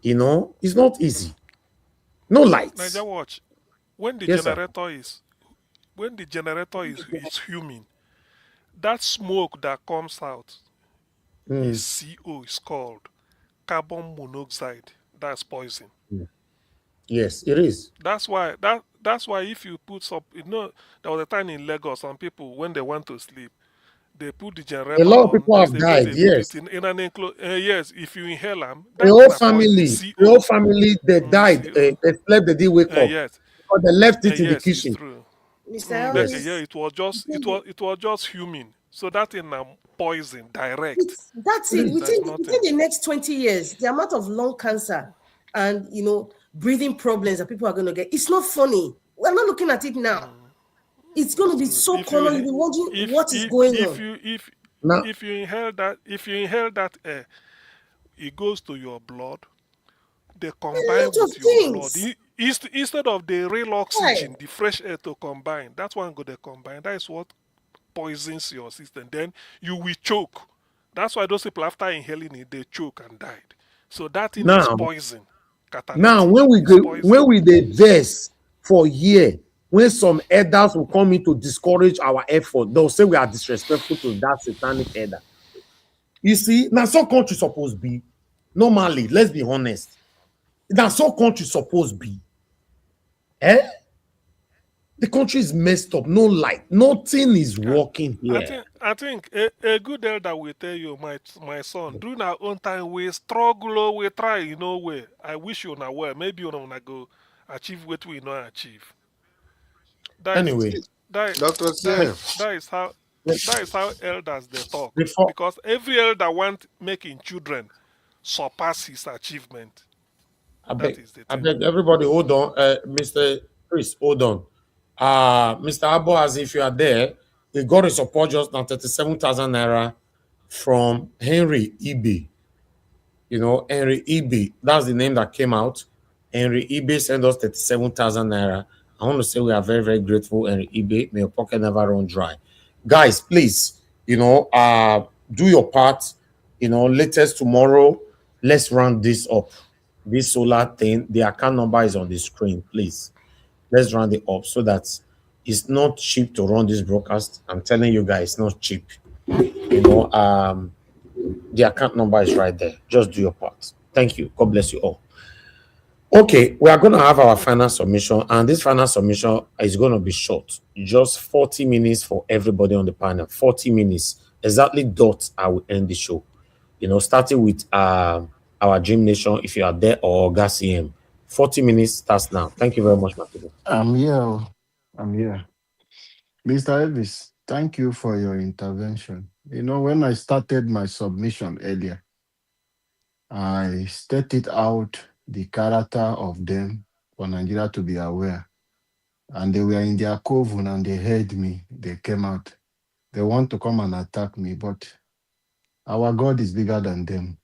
S9: It's not easy. No lights.
S11: Niger watch. When the generator is humming, that smoke that comes out is CO is called carbon monoxide. That's poison.
S9: Yes, it is.
S11: That's why if you put some, there was a time in Lagos, some people when they want to sleep, they put the generator.
S9: A lot of people have died. Yes.
S11: In an enclosed. Yes, if you inhale them,
S9: the whole family, they died. They slept. They didn't wake up.
S11: Yes.
S9: But they left it in the kitchen.
S11: It's true. Yeah, it was just human. So that in poison direct.
S18: That's it. Within the next 20 years, the amount of lung cancer and breathing problems that people are going to get, it's not funny. We're not looking at it now. It's going to be so common. You'll be wondering what is going on.
S11: If you inhale that air, it goes to your blood. They combine with your blood. Instead of the real oxygen, the fresh air to combine, that's one they combine. That is what poisons your system. Then you will choke. That's why those people after inhaling it, they choke and died. So that thing is poison.
S9: Now, when we vex for year, when some elders will come in to discourage our effort, they'll say we are disrespectful to that satanic elder. You see, now some country supposed to be normally. Let's be honest. That's so country supposed to be. The country is messed up. No light. Nothing is working here.
S11: I think a good elder will tell you, my son, during our own time, we struggle, we try, way. I wish you now well. Maybe you know go achieve what we know achieve.
S9: Anyway,
S16: Dr. Sef.
S11: That is how elders they talk.
S9: Before
S11: Because every elder want making children surpass his achievement.
S9: I
S11: That
S9: beg,
S11: is the
S9: I
S11: thing.
S9: beg everybody, hold on. Mr. Chris, hold on. Mr. Abo, as if you are there, he got a support just now 37,000 naira from Henry Ibe. Henry Ibe, that's the name that came out. Henry Ibe sent us 37,000 naira. I want to say we are very, very grateful, Henry Ibe. May your pocket never run dry. Guys, please, do your part. Latest tomorrow, let's round this up. This solar thing, the account number is on the screen, please. Let's round it up so that it's not cheap to run this broadcast. I'm telling you guys, it's not cheap. The account number is right there. Just do your part. Thank you. God bless you all. Okay, we are going to have our final submission, and this final submission is going to be short. Just 40 minutes for everybody on the panel. 40 minutes. Exactly dot, I will end the show. Starting with our Dream Nation, if you are there, or GasCM. 40 minutes starts now. Thank you very much, my people.
S12: I'm here. Mr. Elvis, thank you for your intervention. When I started my submission earlier, I stated out the character of them for Nigeria to be aware. And they were in their coven and they heard me. They came out. They want to come and attack me, but our God is bigger than them.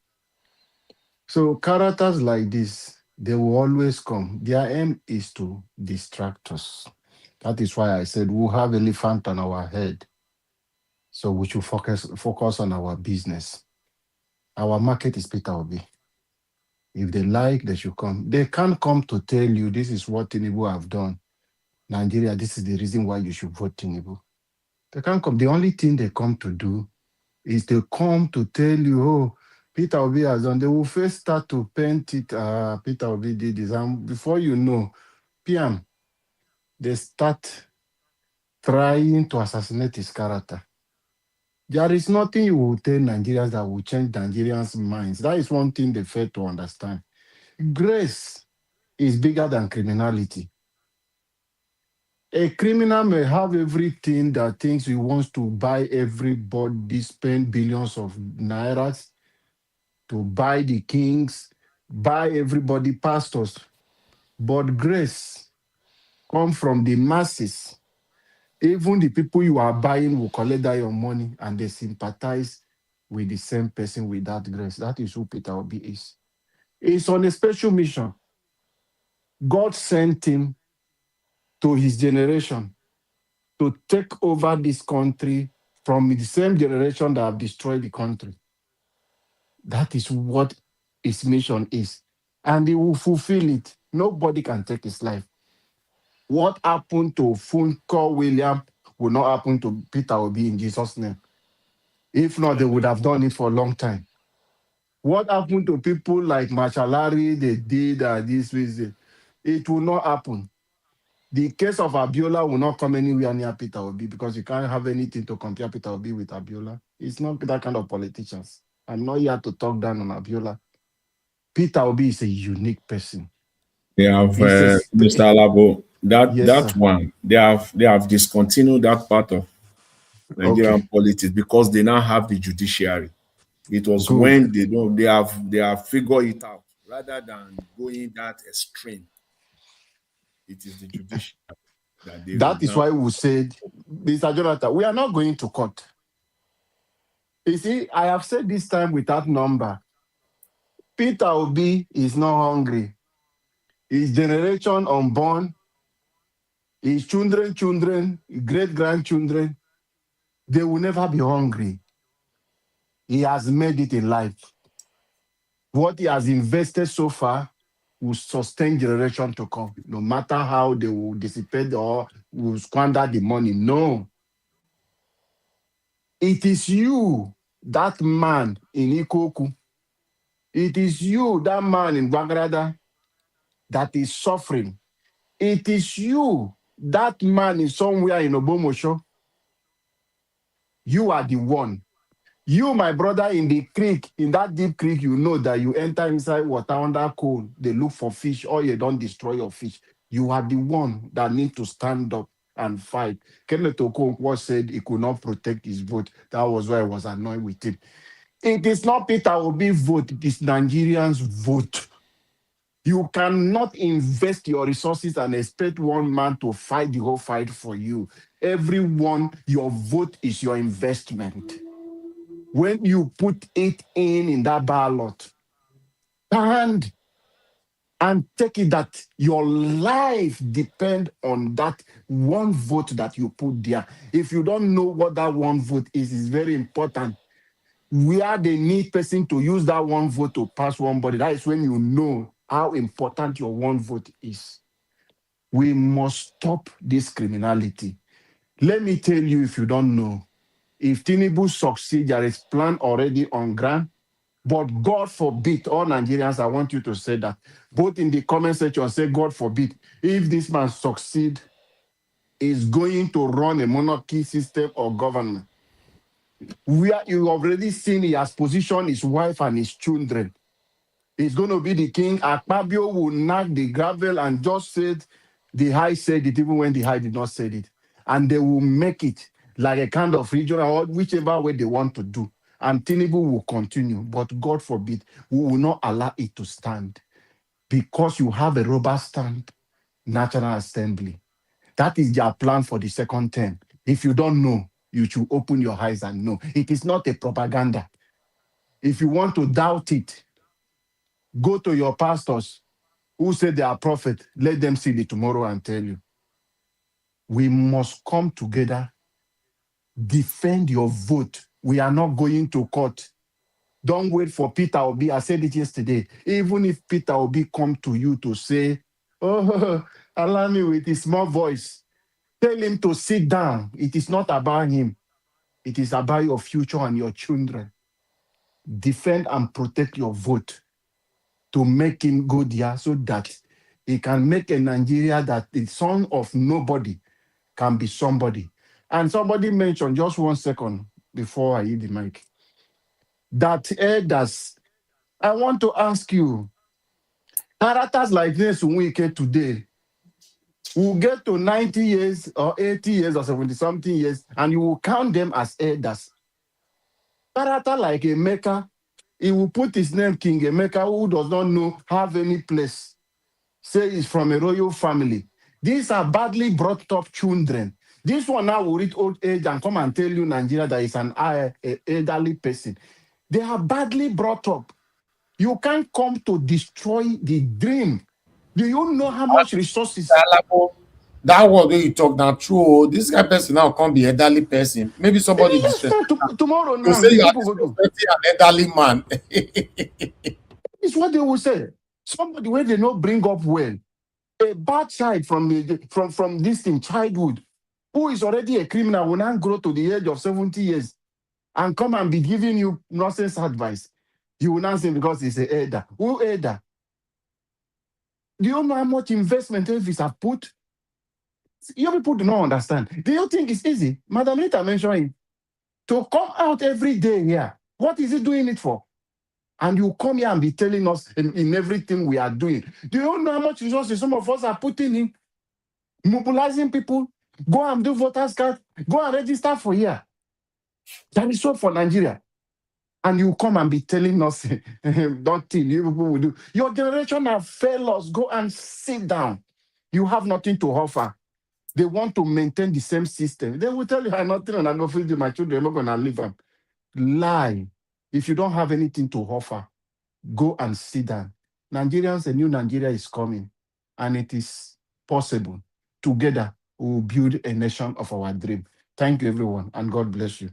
S12: So characters like this, they will always come. Their aim is to distract us. That is why I said we'll have elephant on our head. So we should focus on our business. Our market is Peter Obi. If they like, they should come. They can't come to tell you this is what Tinubu have done. Nigeria, this is the reason why you should vote Tinubu. They can't come. The only thing they come to do is they come to tell you, oh, Peter Obi has done. They will first start to paint it. Peter Obi did this. And before you know, PM, they start trying to assassinate his character. There is nothing you will tell Nigerians that will change Nigerians' minds. That is one thing they fail to understand. Grace is bigger than criminality. A criminal may have everything that thinks he wants to buy everybody, spend billions of nairas to buy the kings, buy everybody pastors. But grace comes from the masses. Even the people you are buying will collect that your money and they sympathize with the same person with that grace. That is who Peter Obi is. He's on a special mission. God sent him to his generation to take over this country from the same generation that have destroyed the country. That is what his mission is. And he will fulfill it. Nobody can take his life. What happened to Funko William will not happen to Peter Obi in Jesus' name. If not, they would have done it for a long time. What happened to people like Machalari, they did this visit? It will not happen. The case of Abiola will not come anywhere near Peter Obi because you can't have anything to compare Peter Obi with Abiola. It's not that kind of politicians. I'm not here to talk down on Abiola. Peter Obi is a unique person.
S13: They have Mr. Alabo. That one, they have discontinued that part of Nigerian politics because they now have the judiciary. It was when they have figured it out rather than going that extreme. It is the judiciary
S12: that is why we said, Mr. Jonathan, we are not going to court. You see, I have said this time with that number. Peter Obi is not hungry. His generation unborn, his children, great-grandchildren, they will never be hungry. He has made it in life. What he has invested so far will sustain generation to come, no matter how they will dissipate or will squander the money. No. It is you, that man in Ikoku. It is you, that man in Bagrada, that is suffering. It is you, That man is somewhere in Obomosho. You are the one. You, my brother, in the creek, in that deep creek, you know that you enter inside water under cold. They look for fish, or you don't destroy your fish. You are the one that need to stand up and fight. Kenneth Okonkwo said he could not protect his vote. That was why I was annoyed with him. It is not Peter Obi's vote, it is Nigerians' vote. You cannot invest your resources and expect one man to fight the whole fight for you. Everyone, your vote is your investment. When you put it in that ballot, stand and take it that your life depends on that one vote that you put there. If you don't know what that one vote is, it's very important. Where they need person to use that one vote to pass one body, that is when you know how important your one vote is. We must stop this criminality. Let me tell you, if you don't know, if Tinubu succeeds, there is plan already on ground. But God forbid, all Nigerians, I want you to say that. Both in the comment section, say, God forbid, if this man succeed, is going to run a monarchy system or government. Where you already seen he has positioned his wife and his children. He's going to be the king. Akpabio will knock the gravel and just said, the high said it, even when the high did not say it. And they will make it like a kind of regional or whichever way they want to do. And Tinubu will continue. But God forbid, we will not allow it to stand. Because you have a rubber stamp National Assembly. That is their plan for the second term. If you don't know, you should open your eyes and know. It is not a propaganda. If you want to doubt it, go to your pastors who say they are prophets. Let them see the tomorrow and tell you. We must come together, defend your vote. We are not going to court. Don't wait for Peter Obi. I said it yesterday. Even if Peter Obi come to you to say, oh, allow me with his small voice, tell him to sit down. It is not about him. It is about your future and your children. Defend and protect your vote to make him go there so that he can make a Nigeria that the son of nobody can be somebody. And somebody mentioned, just 1 second before I hit the mic, that elders, I want to ask you, characters like this Nwike today will get to 90 years or 80 years or 70-something years, and you will count them as elders. Character like Emeka, he will put his name King Emeka, who does not know, have any place. Say he's from a royal family. These are badly brought up children. This one now will reach old age and come and tell you Nigeria that is an elderly person. They are badly brought up. You can't come to destroy the dream. Do you know how much resources?
S9: That word wey you talk now true. This kind of person now can't be elderly person. Maybe somebody
S12: disrespect. Tomorrow
S9: you
S12: now,
S9: say you are
S12: people go do.
S9: an elderly man.
S12: It's what they will say. Somebody where they not bring up well, a bad child from this in childhood, who is already a criminal, will now grow to the age of 70 years and come and be giving you nonsense advice. You will not say because he's an elder. Who elder? Do you know how much investment Elvis have put? You people do not understand. Do you think it's easy? Madam Rita mentioned it. To come out every day here, what is he doing it for? And you come here and be telling us in everything we are doing. Do you know how much resources some of us are putting in? Mobilizing people, go and do voters card, go and register for here. That is so for Nigeria. And you come and be telling us, don't think you people will do. Your generation have failed us. Go and sit down. You have nothing to offer. They want to maintain the same system. They will tell you, I'm nothing and I'm not feeding my children. I'm not going to leave them. Lie. If you don't have anything to offer, go and sit down. Nigerians, a new Nigeria is coming. And it is possible. Together, we will build a nation of our dream. Thank you, everyone. And God bless you.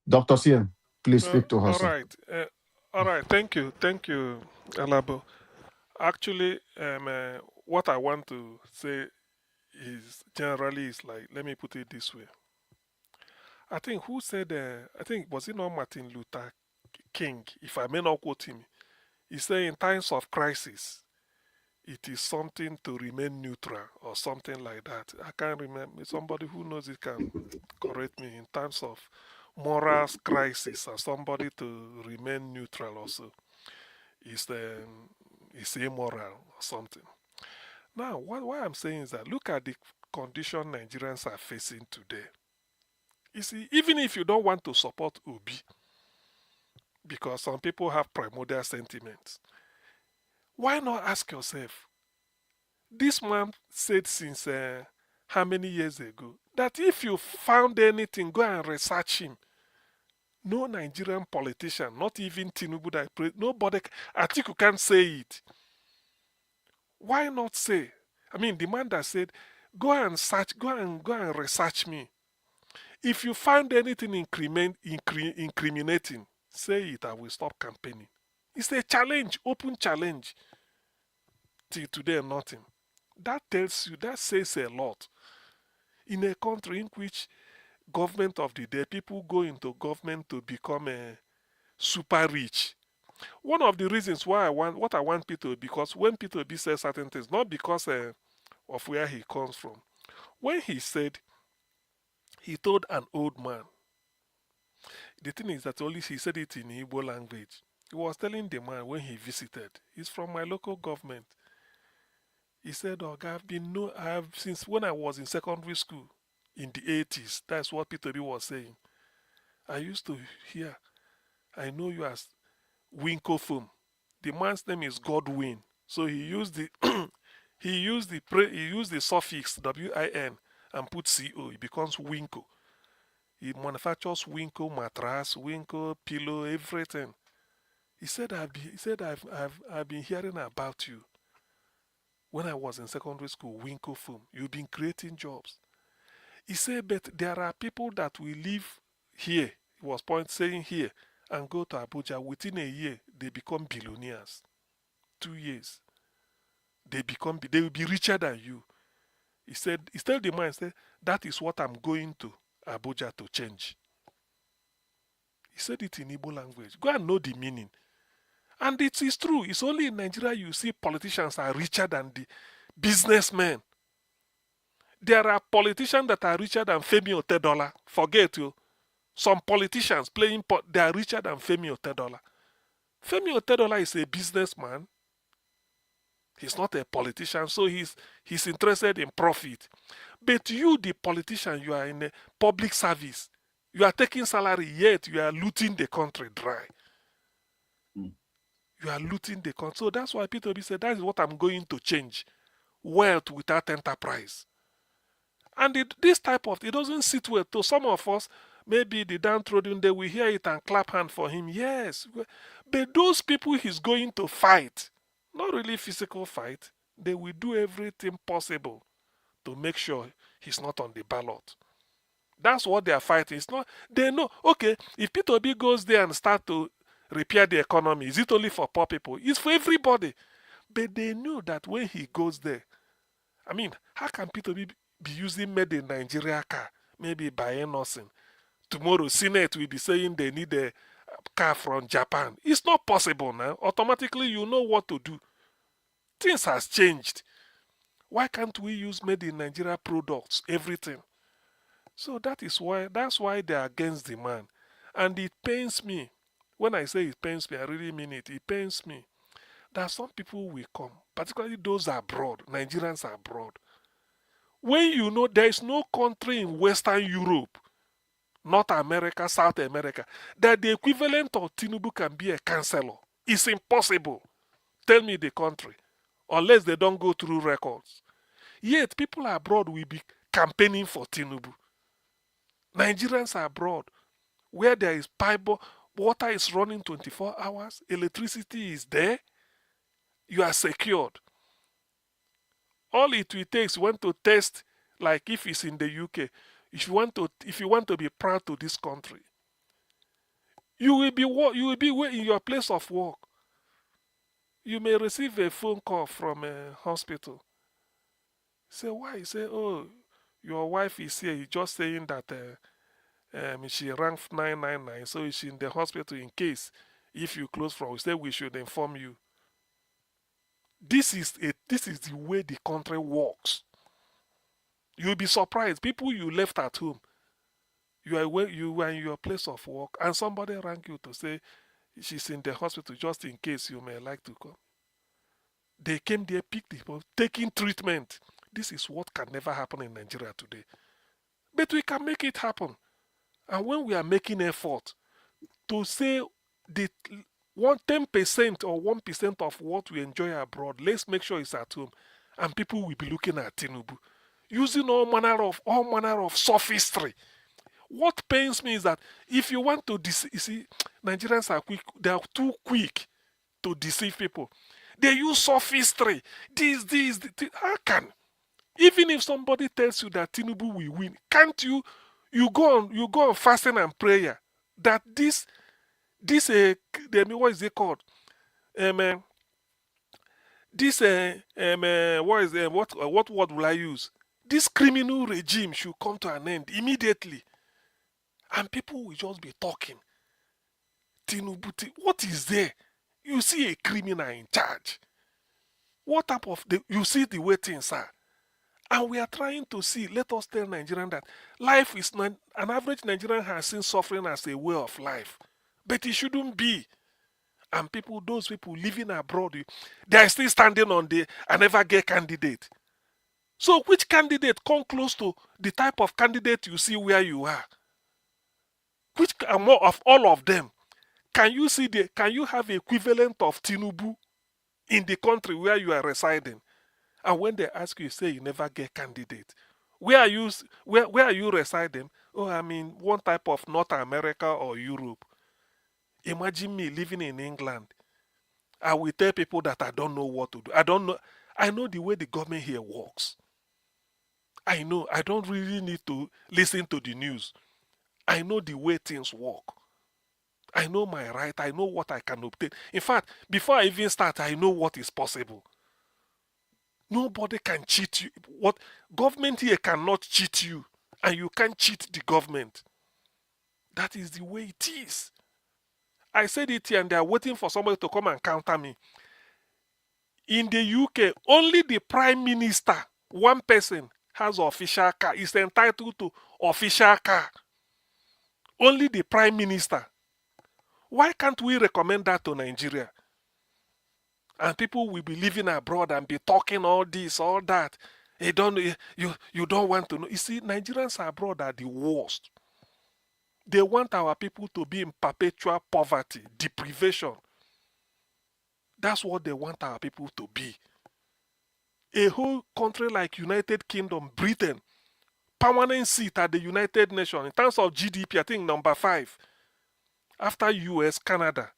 S12: Dr. Siem, please speak to us.
S11: All right. Thank you, Alabo. Actually, what I want to say is generally is like, let me put it this way. I think who said, I think, was it not Martin Luther King, if I may not quote him, he said in times of crisis, it is something to remain neutral or something like that. I can't remember. Somebody who knows it can correct me in terms of moral crisis or somebody to remain neutral also is immoral or something. Now, what I'm saying is that look at the condition Nigerians are facing today. You see, even if you don't want to support Obi, because some people have primordial sentiments, why not ask yourself, this man said since how many years ago that if you found anything, go and research him. No Nigerian politician, not even Tinubu, nobody, Atiku can't say it. Why not say? I mean, the man that said, go and search, go and research me. If you find anything incriminating, say it, I will stop campaigning. It's a challenge, open challenge. Till today, nothing. That tells you, that says a lot. In a country in which government of the day, people go into government to become super rich. One of the reasons why what I want Peter, because when Peter B says certain things, not because of where he comes from. When he said, he told an old man, the thing is that only he said it in Igbo language. He was telling the man when he visited, he's from my local government. He said, oh, I have since when I was in secondary school in the 80s. That's what Peter B was saying. I used to hear, I know you as Winko Foam. The man's name is Godwin. So he used the he used the suffix WIN and put CO. It becomes Winko. He manufactures Winko mattress, Winko pillow, everything. He said I've been hearing about you. When I was in secondary school, Winko Foam, you've been creating jobs. He said, but there are people that will live here, he was saying here, and go to Abuja. Within a year, they become billionaires. 2 years. They will be richer than you. He told the man, that is what I'm going to Abuja to change. He said it in Igbo language. Go and know the meaning. And it is true. It's only in Nigeria you see politicians are richer than the businessmen. There are politicians that are richer than Femi Otedola. Forget you. Some politicians they are richer than Femi Otedola. Femi Otedola is a businessman. He's not a politician, so he's interested in profit. But you, the politician, you are in a public service. You are taking salary, yet you are looting the country dry. You are looting the country. So that's why Peter B said, that is what I'm going to change. Wealth without enterprise. And this type of, it doesn't sit well. To some of us, maybe the downtrodden, they will hear it and clap hand for him. Yes. But those people he's going to fight, not really physical fight, they will do everything possible to make sure he's not on the ballot. That's what they are fighting. It's not, they know, okay, if Peter B goes there and start to repair the economy, is it only for poor people? It's for everybody. But they knew that when he goes there, I mean, how can Peter B be using made in Nigeria car, maybe buying nothing? Tomorrow, Senate will be saying they need a car from Japan. It's not possible now. Automatically, you know what to do. Things has changed. Why can't we use made in Nigeria products, everything? So that's why they're against the man. And it pains me. When I say it pains me, I really mean it. It pains me that some people will come, particularly those abroad, Nigerians abroad. When you know there is no country in Western Europe, North America, South America, that the equivalent of Tinubu can be a councillor. It's impossible. Tell me the country. Unless they don't go through records. Yet people abroad will be campaigning for Tinubu. Nigerians abroad, where there is pipe, water is running 24 hours, electricity is there, you are secured. All it will take is when to test, like if it's in the UK, if you want to be proud to this country, you will be in your place of work. You may receive a phone call from a hospital. Say why? Say, oh, your wife is here. He's just saying that she rang 999, so she's in the hospital in case if you close from. We say we should inform you. This is the way the country works. You'll be surprised. People you left at home, you were in your place of work, and somebody rang you to say she's in the hospital just in case you may like to come. They came there, picked people, taking treatment. This is what can never happen in Nigeria today. But we can make it happen. And when we are making effort to say the 10% or 1% of what we enjoy abroad, let's make sure it's at home. And people will be looking at Tinubu, using all manner of sophistry. What pains me is that if you want to you see, Nigerians are quick, they are too quick to deceive people. They use sophistry. This. How can? Even if somebody tells you that Tinubu will win, can't you go on fasting and prayer that what is it called? What word will I use? This criminal regime should come to an end immediately. And people will just be talking. Tinubu, what is there? You see a criminal in charge. What type of, you see the way things are. And we are trying to see, let us tell Nigerians that life is not, an average Nigerian has seen suffering as a way of life. But it shouldn't be. And those people living abroad, they are still standing on I never get candidate. So which candidate come close to the type of candidate you see where you are? Which more of all of them? Can you have equivalent of Tinubu in the country where you are residing? And when they ask you, say you never get candidate. Where are you residing? Oh, I'm in one type of North America or Europe. Imagine me living in England. I will tell people that I don't know what to do. I know the way the government here works. I know. I don't really need to listen to the news. I know the way things work. I know my right. I know what I can obtain. In fact, before I even start, I know what is possible. Nobody can cheat you. What government here cannot cheat you, and you can't cheat the government. That is the way it is. I said it here, and they are waiting for somebody to come and counter me. In the UK, only the Prime Minister, one person, has an official car, is entitled to official car. Only the Prime Minister. Why can't we recommend that to Nigeria? And people will be living abroad and be talking all this, all that. You don't want to know. You see, Nigerians abroad are the worst. They want our people to be in perpetual poverty, deprivation. That's what they want our people to be. A whole country like United Kingdom, Britain, permanent seat at the United Nations. In terms of GDP, I think number 5. After US, Canada.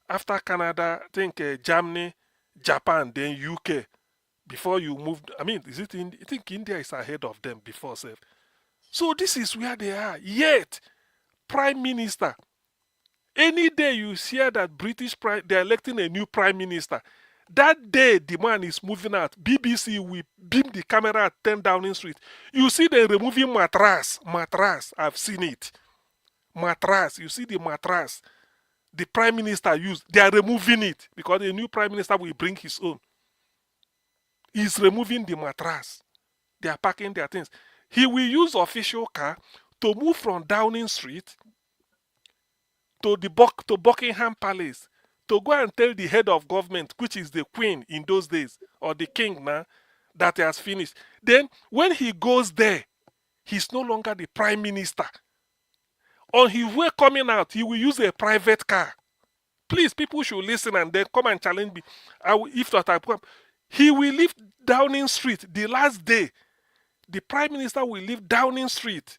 S11: After Canada, I think Germany, Japan, then UK. Before you moved, I think India is ahead of them before self. So this is where they are. Yet, Prime Minister, any day you hear that they're electing a new Prime Minister, that day the man is moving out. BBC will beam the camera at 10 Downing Street. You see them removing mattress. I've seen it. Mattress, you see the mattress the Prime Minister used. They are removing it because the new Prime Minister will bring his own. He's removing the mattress. They are packing their things. He will use official car to move from Downing Street to Buckingham Palace to go and tell the head of government, which is the Queen in those days, or the King now, that he has finished. Then, when he goes there, he's no longer the Prime Minister. On his way coming out, he will use a private car. Please, people should listen and then come and challenge me. If not, I come. He will leave Downing Street the last day. The Prime Minister will leave Downing Street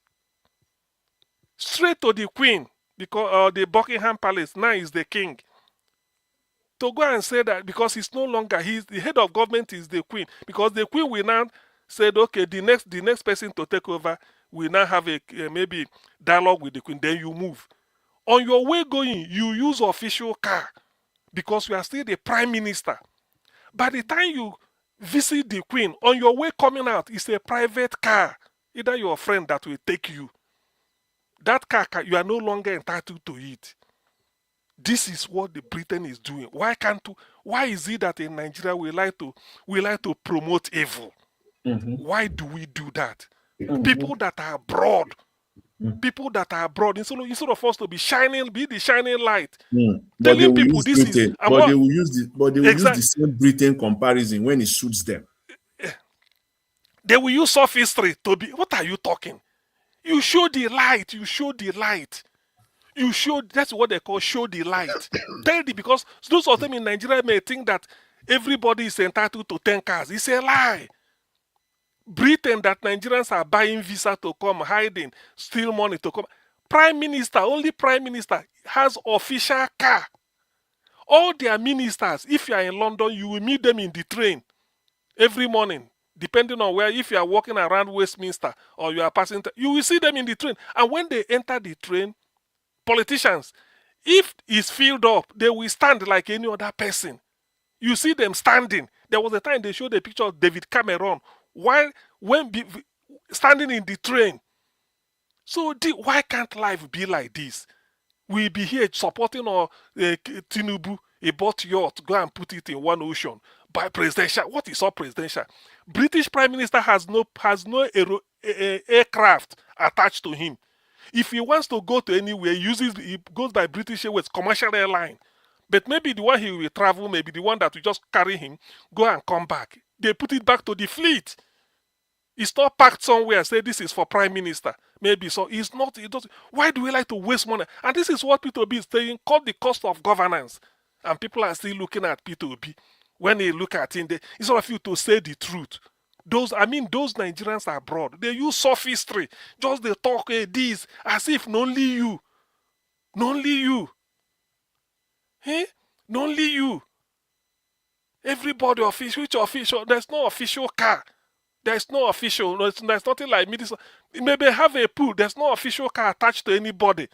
S11: straight to the Queen, because the Buckingham Palace now is the King. To go and say that because he's no longer, the head of government is the Queen, because the Queen will now say, okay, the next person to take over will now have a maybe dialogue with the Queen. Then you move. On your way going, you use official car because you are still the Prime Minister. By the time you visit the Queen, on your way coming out, it's a private car. Either your friend that will take you. That car, you are no longer entitled to it. This is what the Britain is doing. Why is it that in Nigeria we like to promote evil? Why do we do that? People that are abroad, instead of us to be the shining light,
S13: But they
S11: telling
S13: will
S11: people
S13: use
S11: this is
S13: Britain.
S11: and
S13: But
S11: what
S13: they will use the
S11: exactly
S13: same Britain comparison when it suits them.
S11: they will use sophistry to be. What are you talking? You show the light. You show the light. You show. That's what they call show the light. Because those of them in Nigeria may think that everybody is entitled to 10 cars. It's a lie. Britain that Nigerians are buying visa to come, hiding, steal money to come. Only prime minister has official car. All their ministers, if you are in London, you will meet them in the train every morning, depending on where. If you are walking around Westminster or you are passing, you will see them in the train. And when they enter the train, politicians, if it's filled up, they will stand like any other person. You see them standing. There was a time they showed a picture of David Cameron standing in the train. So why can't life be like this? We be here supporting our Tinubu, a bought yacht, go and put it in one ocean. By presidential, what is all presidential? British Prime Minister has no aircraft attached to him. If he wants to go to anywhere, he goes by British Airways, commercial airline. But maybe the one he will travel, maybe the one that will just carry him, go and come back. They put it back to the fleet. It's not packed somewhere, say this is for Prime Minister. Maybe so. It's not. It doesn't. Why do we like to waste money? And this is what P2B is saying, called the cost of governance. And people are still looking at P2B. When they look at it, instead of you to say the truth. Those Nigerians are abroad. They use sophistry. Just they talk this as if only you. Only you. Eh? Only you. Everybody official. Which official? There's no official car. There's no official. There's nothing like me. Maybe have a pool. There's no official car attached to anybody.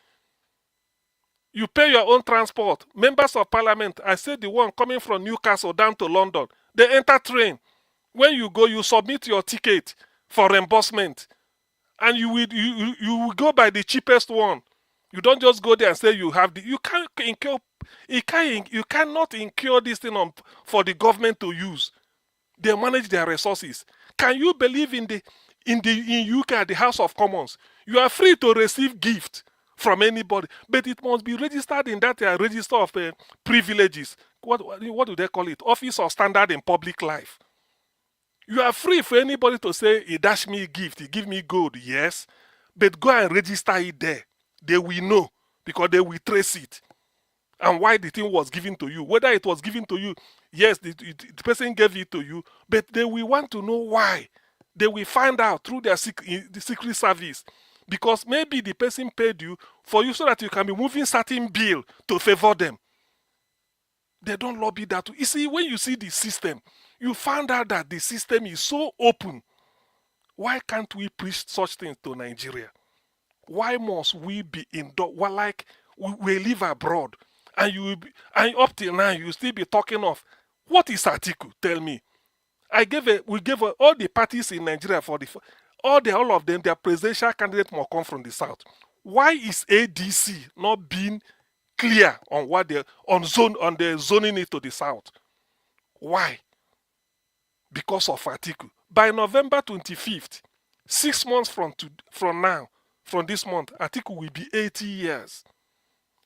S11: You pay your own transport. Members of parliament, I said the one coming from Newcastle down to London, they enter train. When you go, you submit your ticket for reimbursement. And you will go by the cheapest one. You don't just go there and say you have you cannot incur this thing for the government to use. They manage their resources. Can you believe in UK at the House of Commons? You are free to receive gift from anybody, but it must be registered in that register of privileges. What do they call it? Office of Standard in Public Life. You are free for anybody to say, he dash me a gift, he give me gold, yes, but go and register it there. They will know because they will trace it. And why the thing was given to you. Whether it was given to you, yes, the person gave it to you, but they will want to know why. They will find out through the secret service. Because maybe the person paid you for you so that you can be moving certain bill to favor them. They don't lobby that. You see, when you see the system, you find out that the system is so open. Why can't we preach such things to Nigeria? Why must we be indoor? Well, like we live abroad. And up till now, you still be talking of what is Atiku? Tell me. We gave all the parties in Nigeria all of them, their presidential candidate must come from the south. Why is ADC not being clear on what they're on the zoning it to the south? Why? Because of Atiku. By November 25th, 6 months from this month, Atiku will be 80 years.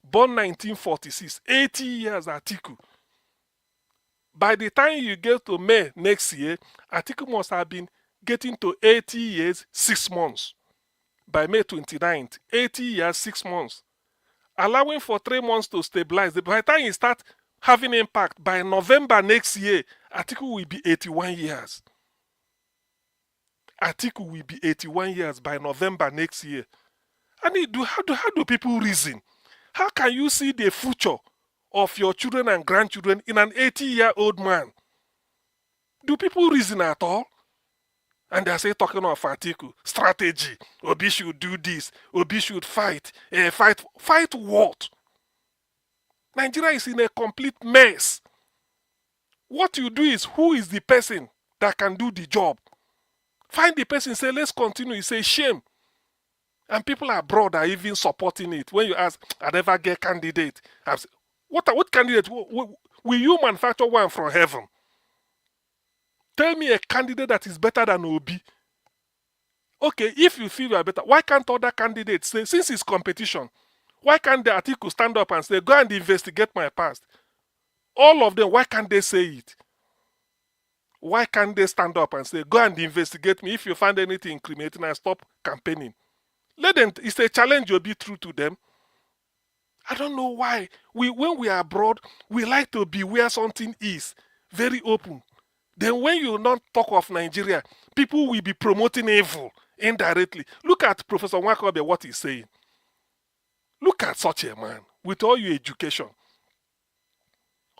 S11: Born 1946, 80 years Atiku. By the time you get to May next year, Atiku must have been getting to 80 years, 6 months. By May 29th, 80 years, 6 months. Allowing for 3 months to stabilize. By the time you start having impact, by November next year, Atiku will be 81 years. Atiku will be 81 years by November next year. And how do people reason? How can you see the future of your children and grandchildren in an 80-year-old man? Do people reason at all? And they say talking of Atiku, strategy. Obi should do this. Obi should fight. Fight what? Nigeria is in a complete mess. What you do is, who is the person that can do the job? Find the person, say, let's continue. You say, shame. And people abroad are even supporting it. When you ask, I never get candidate. What candidate will you manufacture one from heaven? Tell me a candidate that is better than Obi. Okay, if you feel you are better, why can't other candidates say, since it's competition, why can't the Atiku stand up and say, go and investigate my past? All of them, why can't they say it? Why can't they stand up and say, go and investigate me? If you find anything incriminating, and stop campaigning. Let them, it's a challenge, you'll be true to them. I don't know why. When we are abroad, we like to be where something is, very open. Then when you not talk of Nigeria, people will be promoting evil indirectly. Look at Professor Nwokobia, what he's saying. Look at such a man with all your education.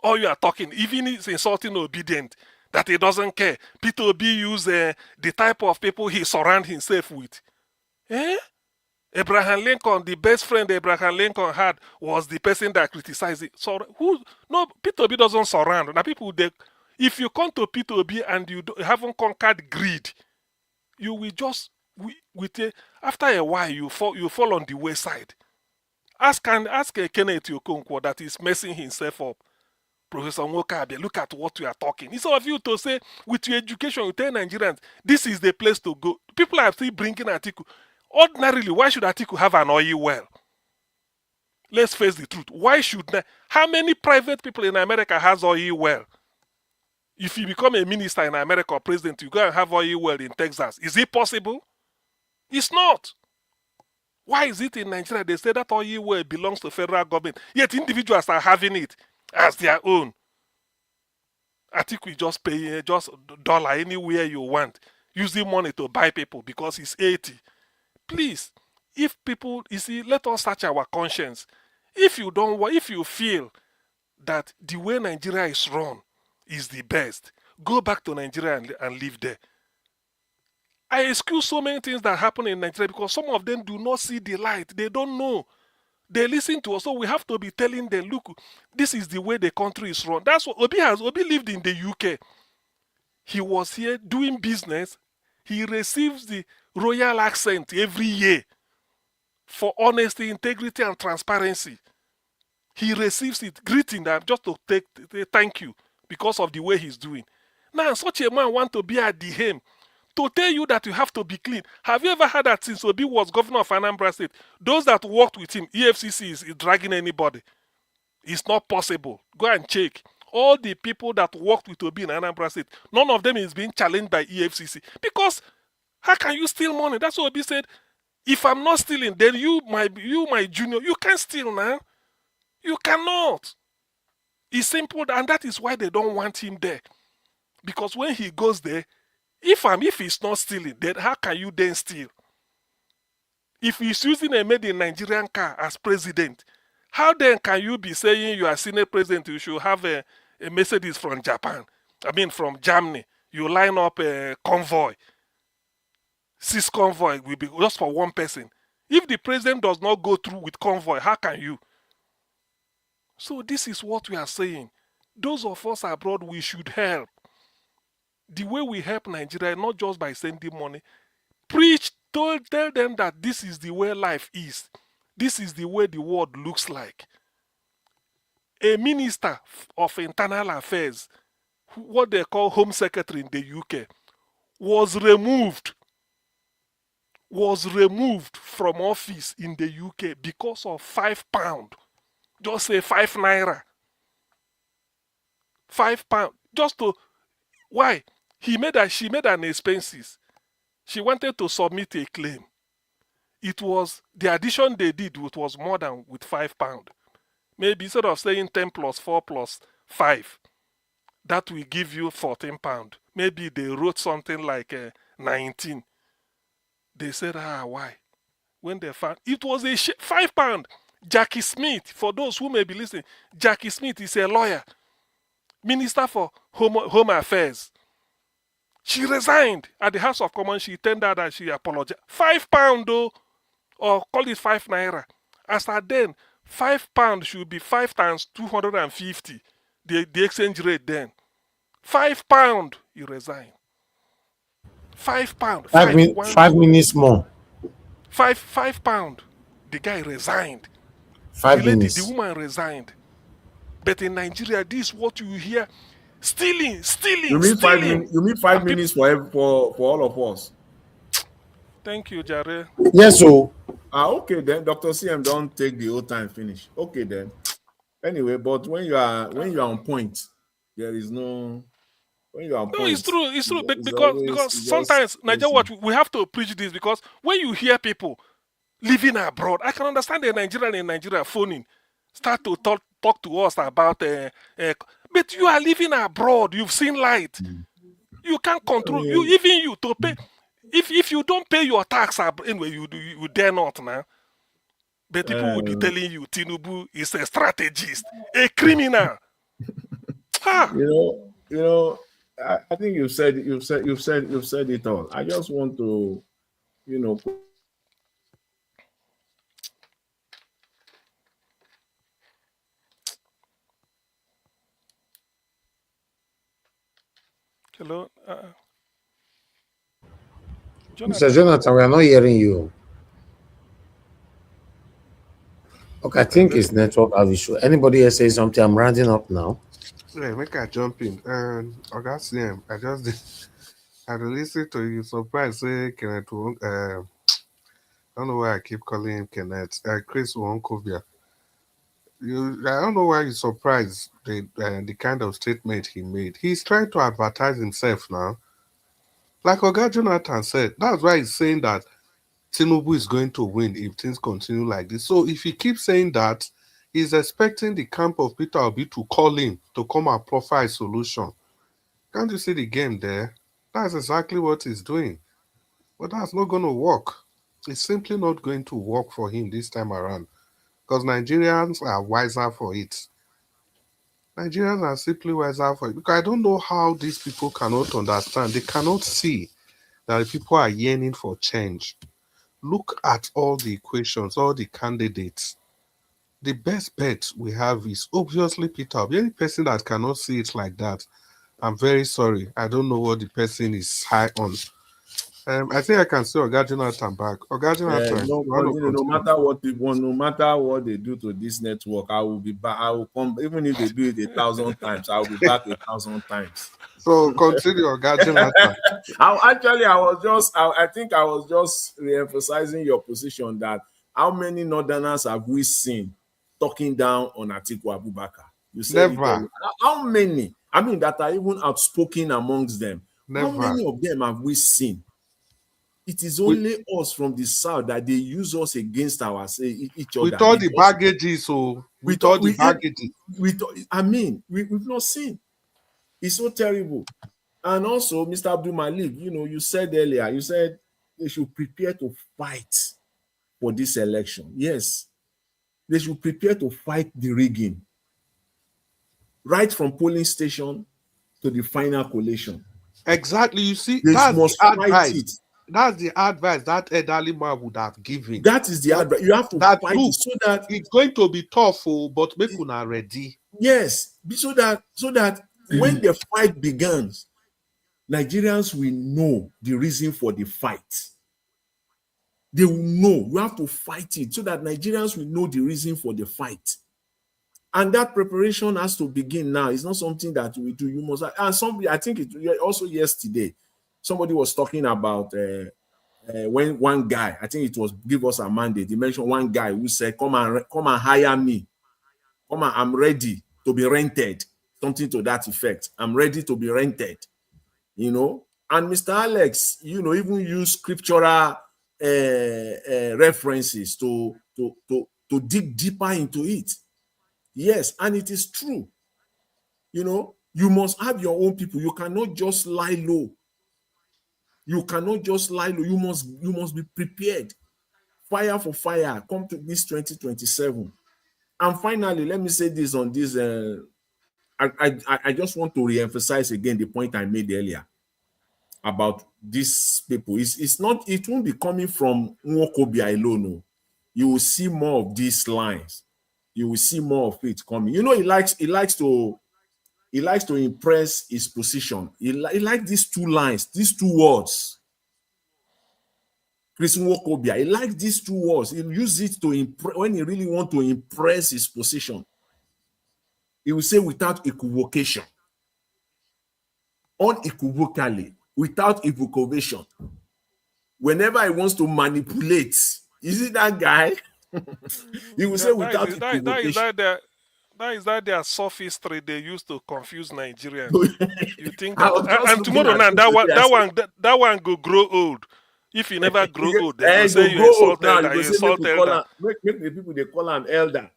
S11: All you are talking, even is insulting obedient, that he doesn't care. Peter Obi use the type of people he surround himself with. Abraham Lincoln, the best friend Abraham Lincoln had was the person that criticized it. So no, Peter Obi doesn't surround. Now people, if you come to Peter Obi and you haven't conquered greed, you will just after a while you fall on the wayside. Ask Kenneth Okonkwo that is messing himself up. Professor Nwokobia, look at what we are talking. Instead of you to say, with your education, you tell Nigerians, this is the place to go. People are still bringing Atiku. Ordinarily, why should Atiku have an oil well? Let's face the truth. Why should how many private people in America has oil well? If you become a minister in America or president, you go and have oil well in Texas. Is it possible? It's not. Why is it in Nigeria they say that oil well belongs to federal government, yet individuals are having it as their own? Atiku just pay just dollar anywhere you want, using money to buy people because he's 80. Please, if people, you see, let us search our conscience. If you feel that the way Nigeria is run is the best, go back to Nigeria and live there. I excuse so many things that happen in Nigeria because some of them do not see the light. They don't know. They listen to us, so we have to be telling them, look, this is the way the country is run. That's what Obi lived in the UK. He was here doing business. He receives the royal accent every year for honesty, integrity, and transparency. He receives it, greeting them just to thank you because of the way he's doing. Now, such a man want to be at the hem to tell you that you have to be clean. Have you ever heard that since Obi was governor of Anambra State, those that worked with him, EFCC is dragging anybody? It's not possible. Go and check. All the people that worked with Obi in Anambra State, none of them is being challenged by EFCC. Because how can you steal money? That's what Obi said. If I'm not stealing, then you, my junior, you can't steal now. You cannot. It's simple, and that is why they don't want him there. Because when he goes there, if he's not stealing, then how can you then steal? If he's using a made in Nigerian car as president, how then can you be saying you are senior president, you should have a Mercedes from Japan? I mean from Germany. You line up a convoy. 6 convoy will be just for one person. If the president does not go through with convoy, how can you? So this is what we are saying. Those of us abroad, we should help. The way we help Nigeria, not just by sending money. Preach, tell them that this is the way life is. This is the way the world looks like. A minister of internal affairs, what they call Home Secretary in the UK, was removed from office in the UK because of £5. Just say 5 naira. £5. Just to, why? She made an expenses. She wanted to submit a claim. It was, the addition they did, it was more than with £5. Maybe instead of saying 10 plus 4 plus 5, that will give you £14. Maybe they wrote something like 19. They said, why? When they found, it was a £5. Jackie Smith, for those who may be listening, Jackie Smith is a lawyer, Minister for Home Affairs. She resigned at the House of Commons. She tendered and she apologized. £5 though, or call it 5 naira. As at then, £5 should be 5 times 250. The exchange rate then. £5, he resigned. £5.
S9: 5 minutes more.
S11: £5. The guy resigned.
S9: 5 minutes.
S11: The woman resigned. But in Nigeria, this is what you hear: stealing.
S13: You mean 5 minutes? You mean 5 minutes for all of us?
S11: Thank you, Jare.
S9: Yes, so.
S13: Okay then. Dr. CM don't take the whole time finish. Okay then. Anyway, but when you are on point, there is no. When you are on
S11: No,
S13: point,
S11: it's true. It's true.
S13: it's
S11: Because
S13: always
S11: sometimes Nigeria
S13: listen.
S11: Watch, we have to preach this, because when you hear people living abroad, I can understand the Nigerian in Nigeria phoning, start to talk to us about but you are living abroad, you've seen light. You can't control you to pay. If you don't pay your tax anyway, you dare not now. But people will be telling you Tinubu is a strategist, a criminal.
S13: You know, I think you've said it all. I just want to,
S11: Hello,
S9: Mr. Jonathan, we are not hearing you. Okay, I think it's network issue. Anybody else say something? I'm rounding up now.
S16: Yeah, make I jump in. Augustine, I listen to you. Surprised, say Kenneth. I don't know why I keep calling him Kenneth. Chris Nwokobia. I don't know why you're surprised the kind of statement he made. He's trying to advertise himself now. Like Oga Jonathan said, that's why he's saying that Tinubu is going to win if things continue like this. So if he keeps saying that, he's expecting the camp of Peter Obi to call him to come and profile a solution. Can't you see the game there? That's exactly what he's doing. But that's not going to work. It's simply not going to work for him this time around, because Nigerians are wiser for it. Nigerians are simply wiser for it. Because I don't know how these people cannot understand. They cannot see that the people are yearning for change. Look at all the equations, all the candidates. The best bet we have is obviously Peter Obi. Any person that cannot see it like that, I'm very sorry. I don't know what the person is high on. I think I can see Oga Jonathan back. Oga Jonathan,
S13: no matter what people, no matter what they do to this network, I will be back. I will come, even if they do it 1,000 times, I will be back 1,000 times.
S16: So continue, Oga Jonathan.
S13: I think I was just re-emphasizing your position that how many Northerners have we seen talking down on Atiku Abubakar? You said
S16: Never.
S13: How many? I mean, that are even outspoken amongst them.
S16: Never.
S13: How many of them have we seen? It is only us from the south that they use us against each other.
S16: With all the baggages, so with all the baggages.
S13: We've not seen. It's so terrible. And also, Mr. Abdul Malik, you said earlier, you said they should prepare to fight for this election. Yes, they should prepare to fight the rigging. Right from polling station to the final collation.
S16: Exactly. You see, that's the advice. That's the advice that elderly man would have given.
S13: That is the advice. You have to fight it so that
S16: it's going to be tough, but make una ready.
S13: Yes, so that when the fight begins, Nigerians will know the reason for the fight. They will know. You have to fight it so that Nigerians will know the reason for the fight. And that preparation has to begin now. It's not something that we do. You must. And I think it also yesterday, somebody was talking about when one guy, I think it was Give Us a Mandate. He mentioned one guy who said, "Come and hire me. Come on, I'm ready to be rented." Something to that effect. I'm ready to be rented. And Mr. Alex, even use scriptural references to dig deeper into it. Yes, and it is true. You must have your own people. You cannot just lie low. You cannot just lie low. You must be prepared. Fire for fire. Come to this 2027. And finally, let me say this on this. I just want to re-emphasize again the point I made earlier about these people. It won't be coming from Nwokobia alone. No. You will see more of these lines. You will see more of it coming. He likes to impress his position. He likes these two lines, these two words. Chris Nwokobia, he likes these two words. He uses it to impress when he really wants to impress his position. He will say without equivocation, unequivocally, without equivocation. Whenever he wants to manipulate, you see that guy? He will say without equivocation.
S11: That is their sophistry they used to confuse Nigerians. You think
S13: I
S11: that,
S13: was just
S11: and tomorrow
S13: looking
S11: now
S13: at
S11: that one go grow old. If you never grow old, they will
S13: go
S11: say you
S13: grow old
S11: insult
S13: now.
S11: elder.
S13: You go
S11: You
S13: say make
S11: insult
S13: we call
S11: elder.
S13: am, make the people they call him elder.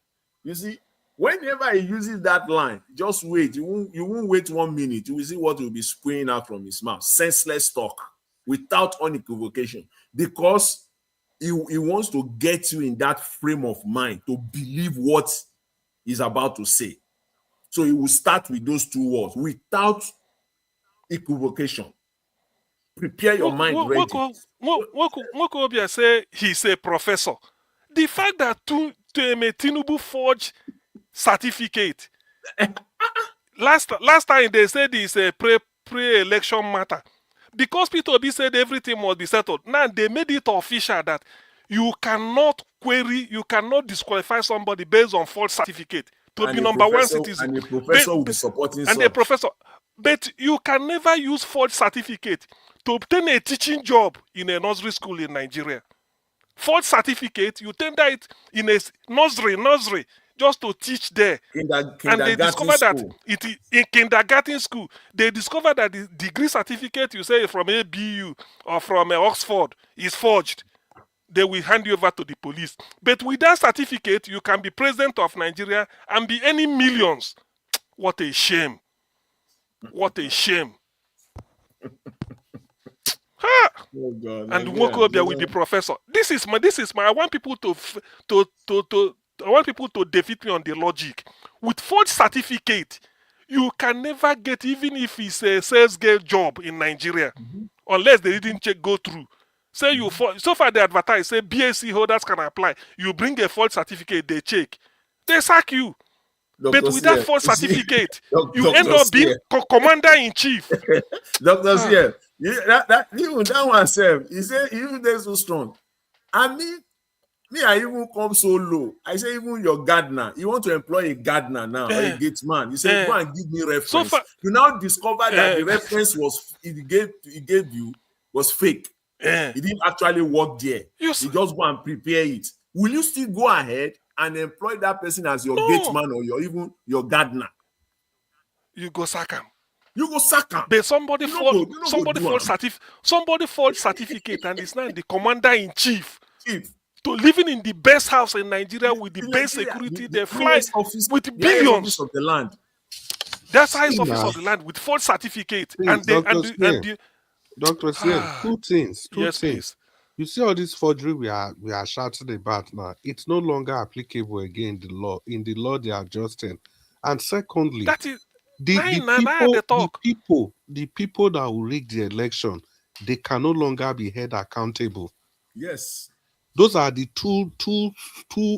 S13: You see, whenever he uses that line, just wait. You won't wait 1 minute. You will see what will be spewing out from his mouth. Senseless talk without unequivocation. Because he wants to get you in that frame of mind to believe what he's about to say. So he will start with those two words without equivocation. Prepare your mind ready.
S11: Nwokobia say he's a professor. The fact that Tinubu forged certificate last time they said it's a pre-election matter because Peter Obi said everything must be settled. Now they made it official that you cannot query, you cannot disqualify somebody based on false certificate to
S13: And
S11: be
S13: a
S11: number one
S13: professor-
S11: citizen.
S13: and a professor will be supporting
S11: and a
S13: such.
S11: professor. But you can never use false certificate to obtain a teaching job in a nursery school in Nigeria. False certificate, you tender it in a nursery, just to teach there. And they
S13: Kindergarten
S11: discover that
S13: school.
S11: it is in kindergarten school. They discover that the degree certificate you say from ABU or from Oxford is forged. They will hand you over to the police. But with that certificate, you can be president of Nigeria and be earning millions. What a shame. What a shame. Ha!
S13: Oh God,
S11: And
S13: Nigerians,
S11: Nwokobia with the professor. This is my. I want people I want people to defeat me on the logic. With forged certificate, you can never get, even if it's a sales girl job in Nigeria, unless they didn't go through. Say so far they advertise, say BSc holders can apply. You bring a false certificate, they check, they sack you.
S13: Dr.
S11: But with that
S13: Sier,
S11: false
S13: you see,
S11: certificate,
S13: Dr.
S11: you end up being
S13: Sier.
S11: commander in chief.
S13: Dr. Sier, even that one self, he said even they're so strong. I mean, I even come so low. I say even your gardener, you want to employ a gardener now, or a gate man. You say go and give me reference.
S11: So far,
S13: you now discover that the reference he gave you was fake. He didn't actually work there. You just go and prepare it. Will you still go ahead and employ that person as your gate man or even your gardener?
S11: You go sack him.
S13: You go sack him.
S11: But somebody forged certificate and is now the commander in chief. To living in the best house in Nigeria with the best security, they fly with billions.
S13: Of the land.
S11: That's highest office of the land with forged certificate.
S16: Dr. Sien, two things.
S11: Please.
S16: You see all this forgery we are shouting about now. It's no longer applicable again in the law they are adjusting. And secondly,
S11: that is
S16: the people that will rig the election, they can no longer be held accountable.
S13: Yes.
S16: Those are the two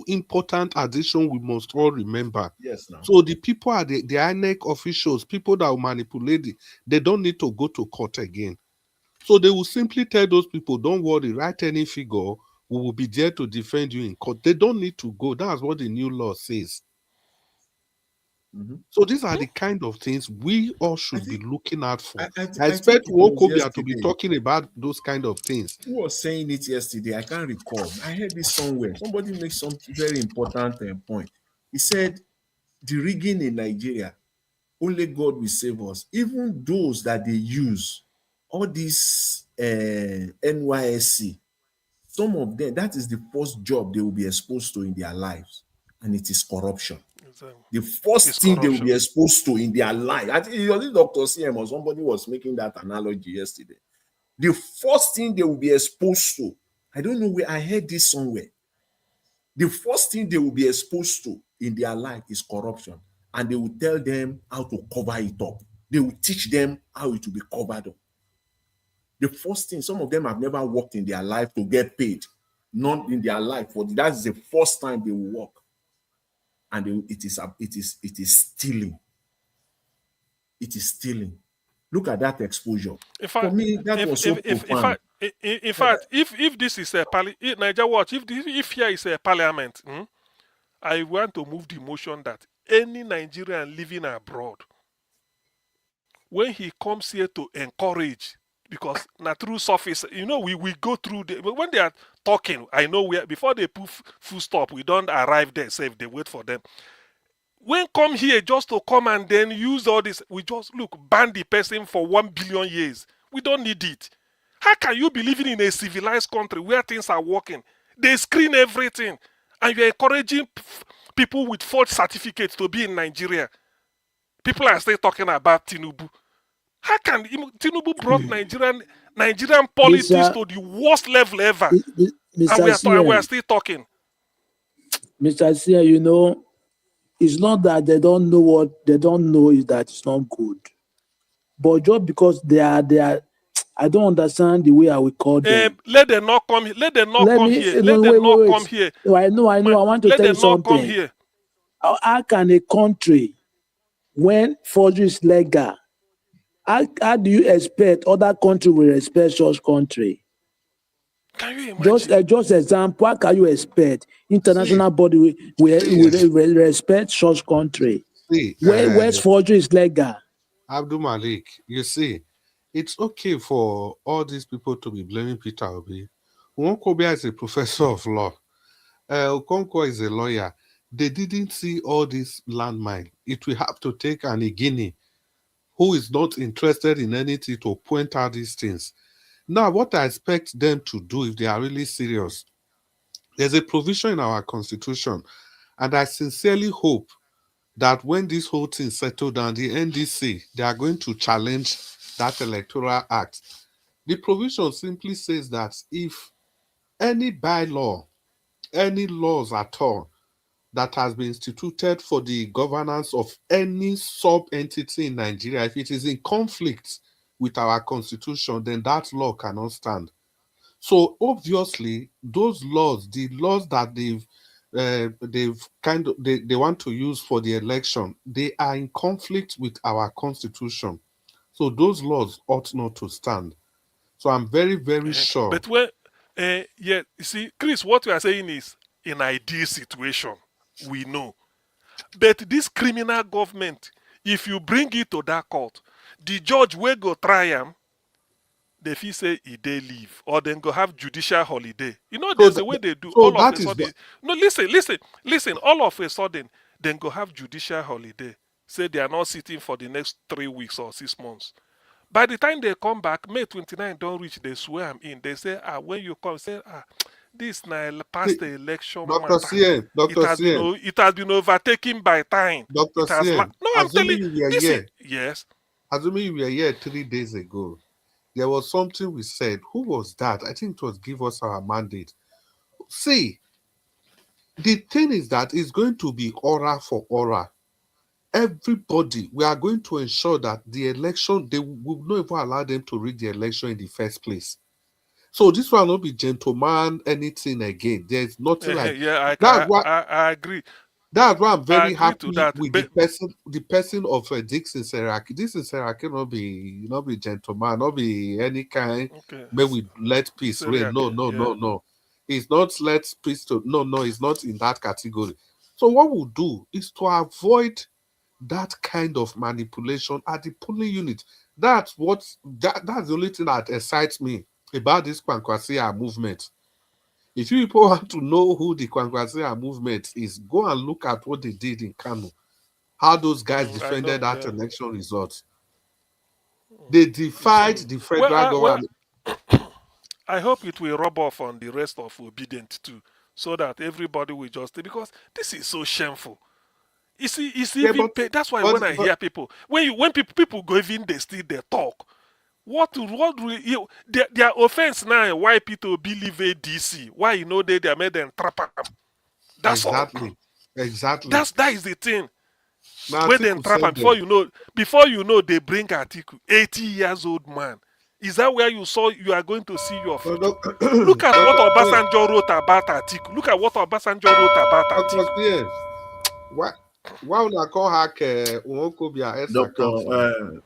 S16: important additions we must all remember.
S13: Yes. Now.
S16: So the people are the INEC officials, people that will manipulate it, they don't need to go to court again. So they will simply tell those people, don't worry, write any figure, we will be there to defend you in court. They don't need to go. That's what the new law says. So these are the kind of things we all should be looking out for. I expect Nwokobia to be talking about those kind of things.
S13: Who was saying it yesterday? I can't recall. I heard this somewhere. Somebody made some very important point. He said, the rigging in Nigeria, only God will save us. Even those that they use, all these NYSC, some of them, that is the first job they will be exposed to in their lives, and it is corruption. The first thing they will be exposed to in their life. I think it was Dr. CM or somebody was making that analogy yesterday. The first thing they will be exposed to, I don't know where I heard this somewhere. The first thing they will be exposed to in their life is corruption, and they will tell them how to cover it up. They will teach them how it will be covered up. The first thing, some of them have never worked in their life to get paid. Not in their life, but that's the first time they will work. And it is stealing. It is stealing. Look at that exposure. For me, that was so profound.
S11: In fact, if this is a Niger Watch, if here is a parliament, I want to move the motion that any Nigerian living abroad, when he comes here to encourage, because na through surface, we go through but when they are talking, I know before they put full stop, we don't arrive there, say if they wait for them. When come here just to come and then use all this, we just ban the person for 1 billion years. We don't need it. How can you be living in a civilized country where things are working? They screen everything, and you're encouraging people with forged certificates to be in Nigeria. People are still talking about Tinubu. How can Tinubu brought Nigerian politics to the worst level ever? And we are still talking.
S19: Mr. Sia, it's not that they don't know what they don't know is that it's not good. But just because they are, I don't understand the way I will call them.
S11: Let them not come here. Let them not come here. Let them not come here.
S19: No, I know. I want to tell you something.
S11: Let them not come here.
S19: How can a country, when forgery is legal, how do you expect other country will respect such country?
S11: Can you imagine?
S19: Just example, how can you expect international body will respect such country? Where forgery is legal?
S16: Abdul Malik, you see, it's okay for all these people to be blaming Peter Obi. Nwokobia is a professor of law. Okonkwo is a lawyer. They didn't see all this landmine. It will have to take an Igini who is not interested in anything to point out these things. Now, what I expect them to do if they are really serious, there's a provision in our constitution, and I sincerely hope that when this whole thing settles down, the NDC, they are going to challenge that electoral act. The provision simply says that if any bylaw, any laws at all that has been instituted for the governance of any sub-entity in Nigeria, if it is in conflict with our constitution, then that law cannot stand. So obviously, those laws, the laws that they want to use for the election, they are in conflict with our constitution. So those laws ought not to stand. So I'm very, very sure.
S11: But when, you see, Chris, what we are saying is, in ideal situation, we know. But this criminal government, if you bring it to that court, the judge will go try him. The fee say they leave, or then go have judicial holiday. There's a way they do. All of a sudden, no, listen. All of a sudden, then go have judicial holiday. Say they are not sitting for the next 3 weeks or 6 months. By the time they come back, May 29 don't reach, they swear I'm in. They say, when you come, say, this now past the election.
S16: Dr. Cien,
S11: it has been overtaken by time.
S16: Dr. Cien,
S11: no, I'm telling you. Yes.
S16: Assuming you were here 3 days ago, there was something we said. Who was that? I think it was Give Us Our Mandate. See, the thing is that it's going to be aura for aura. Everybody, we are going to ensure that the election, they will not even allow them to rig the election in the first place. So this will not be gentleman anything again. There's nothing like
S11: I agree.
S16: That's why I'm very happy with the person of Dixon Seraki. Dixon Seraki not be gentleman, not be any kind.
S11: Okay.
S16: May we let peace reign. No. He's not let peace to no, he's not in that category. So what we'll do is to avoid that kind of manipulation at the polling unit. That's the only thing that excites me about this Kwankwasia movement. If you people want to know who the Kwankwasia movement is, go and look at what they did in Kano. How those guys defended that election result. They defied the federal government.
S11: I hope it will rub off on the rest of Obedient too, so that everybody will just, because this is so shameful. It's even that's why when I hear people, when people go even they talk. Their offense now? Why people believe ADC? Why they are made them trap them? That's
S16: exactly.
S11: all.
S16: Exactly.
S11: That is the thing. When they trap them, before you know they bring Atiku, 80 years old man. Is that where you are going to see your future? Look at what Obasanjo wrote about Atiku. Look at what Obasanjo wrote about Atiku.
S16: Why would I call her Nwokobia?
S13: Doctor,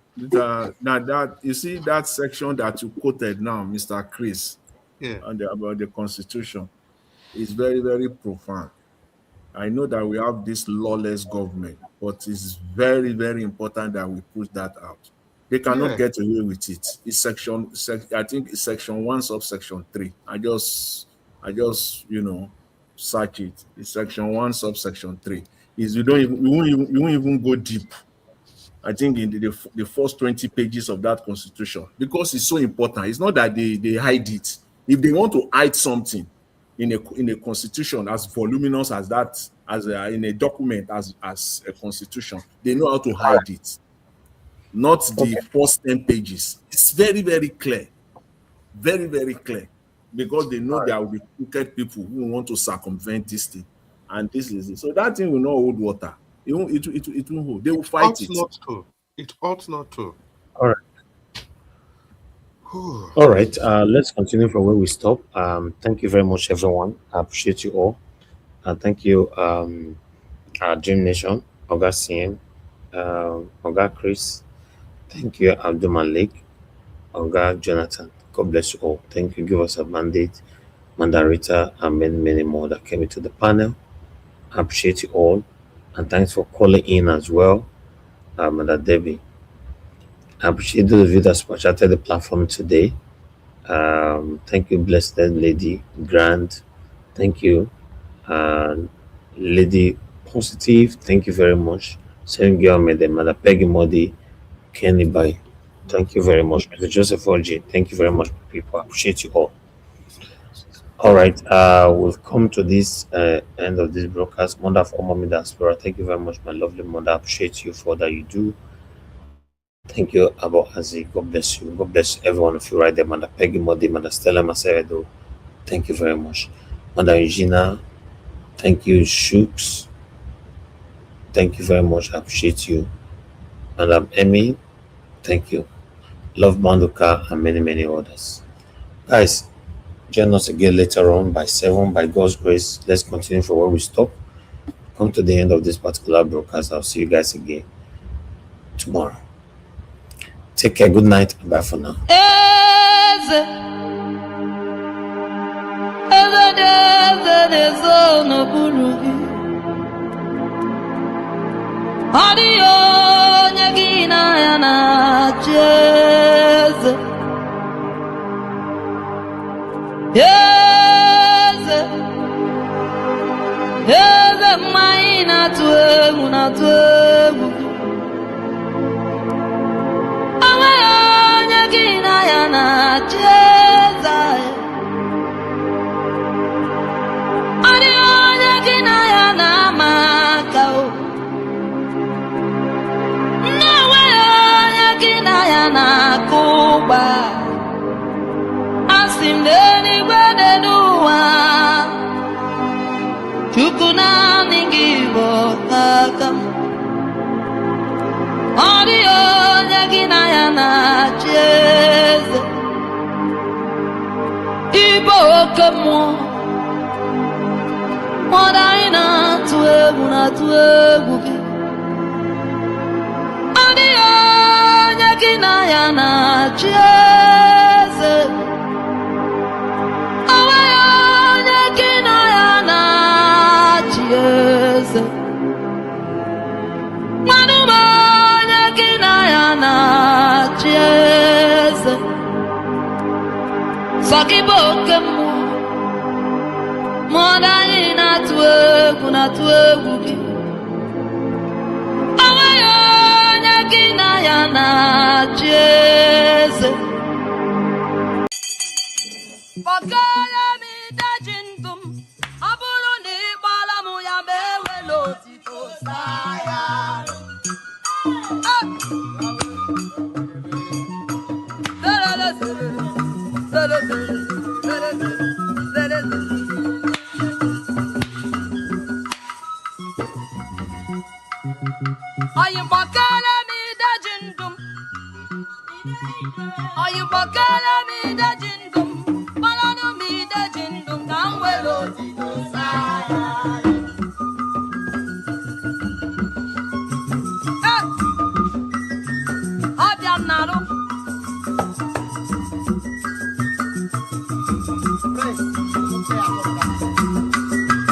S13: now that you see that section that you quoted now, Mr. Chris, about the Constitution, is very, very profound. I know that we have this lawless government, but it's very, very important that we push that out. They cannot
S16: Yeah.
S13: get away with it. It's I think it's section 1, subsection 3. I just search it. It's section 1, subsection 3. Is you won't even go deep. I think in the first 20 pages of that constitution, because it's so important. It's not that they hide it. If they want to hide something in a constitution as voluminous as that, in a document as a constitution, they know how to hide it. Not the first 10 pages. It's very, very clear. Very, very clear. Because they know there will be crooked people who want to circumvent this thing. And this is it. So that thing will not hold water. It won't hold. They will fight it.
S16: Not to. It ought not to.
S9: All right. All right. Let's continue from where we stop. Thank you very much, everyone. I appreciate you all. Thank you, Dream Nation, Oga CM, Oga Chris. Thank you, Abdul Malik, Oga Jonathan. God bless you all. Thank you. Give us a mandate, Mandarita, and many, many more that came into the panel. I appreciate you all. And thanks for calling in as well, Mother Debbie. I appreciate those of you that chatted the platform today. Thank you, Blessed Lady Grand. Thank you, Lady Positive. Thank you very much. Same girl, Mother Peggy Modi, Kenny Bai. Thank you very much, Mr. Joseph Oji. Thank you very much, people. I appreciate you all. All right, we've come to this end of this broadcast. Mother of Mommy Diaspora, thank you very much, my lovely mother. I appreciate you for that you do. Thank you, Abba Azi. God bless you. God bless every one of you right there, Mother Peggy Modi, Mother Stella Macedo. Thank you very much. Mother Eugenia, thank you, Shooks. Thank you very much. I appreciate you. Madam Emmy, thank you. Love Manduka and many, many others. Guys, join us again later on by 7 by God's grace. Let's continue from where we stop. Come to the end of this particular broadcast. I'll see you guys again tomorrow. Take care. Good night. Bye for now.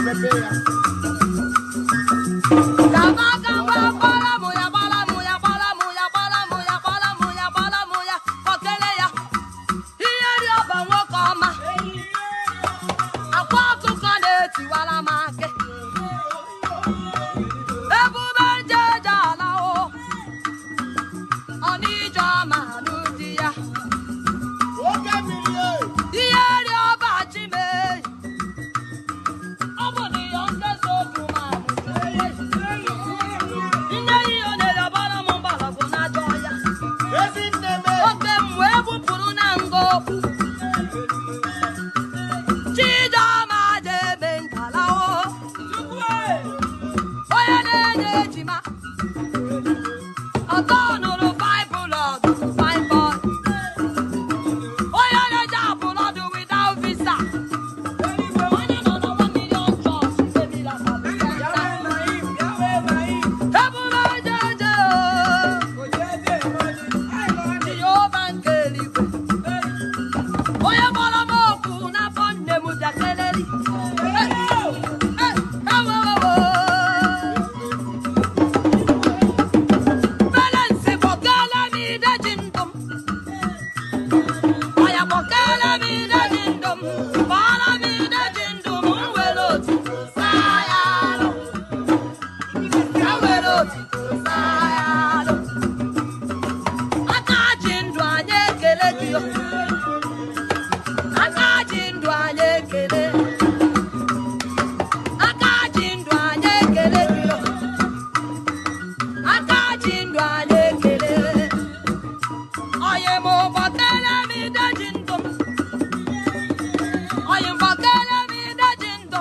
S5: Prepare.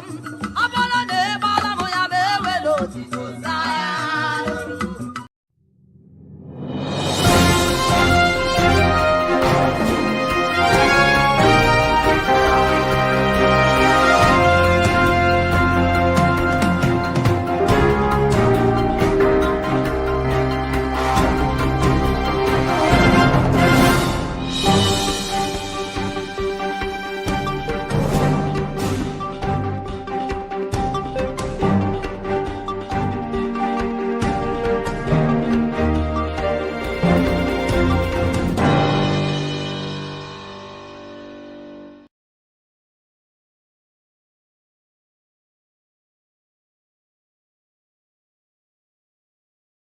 S20: wisdom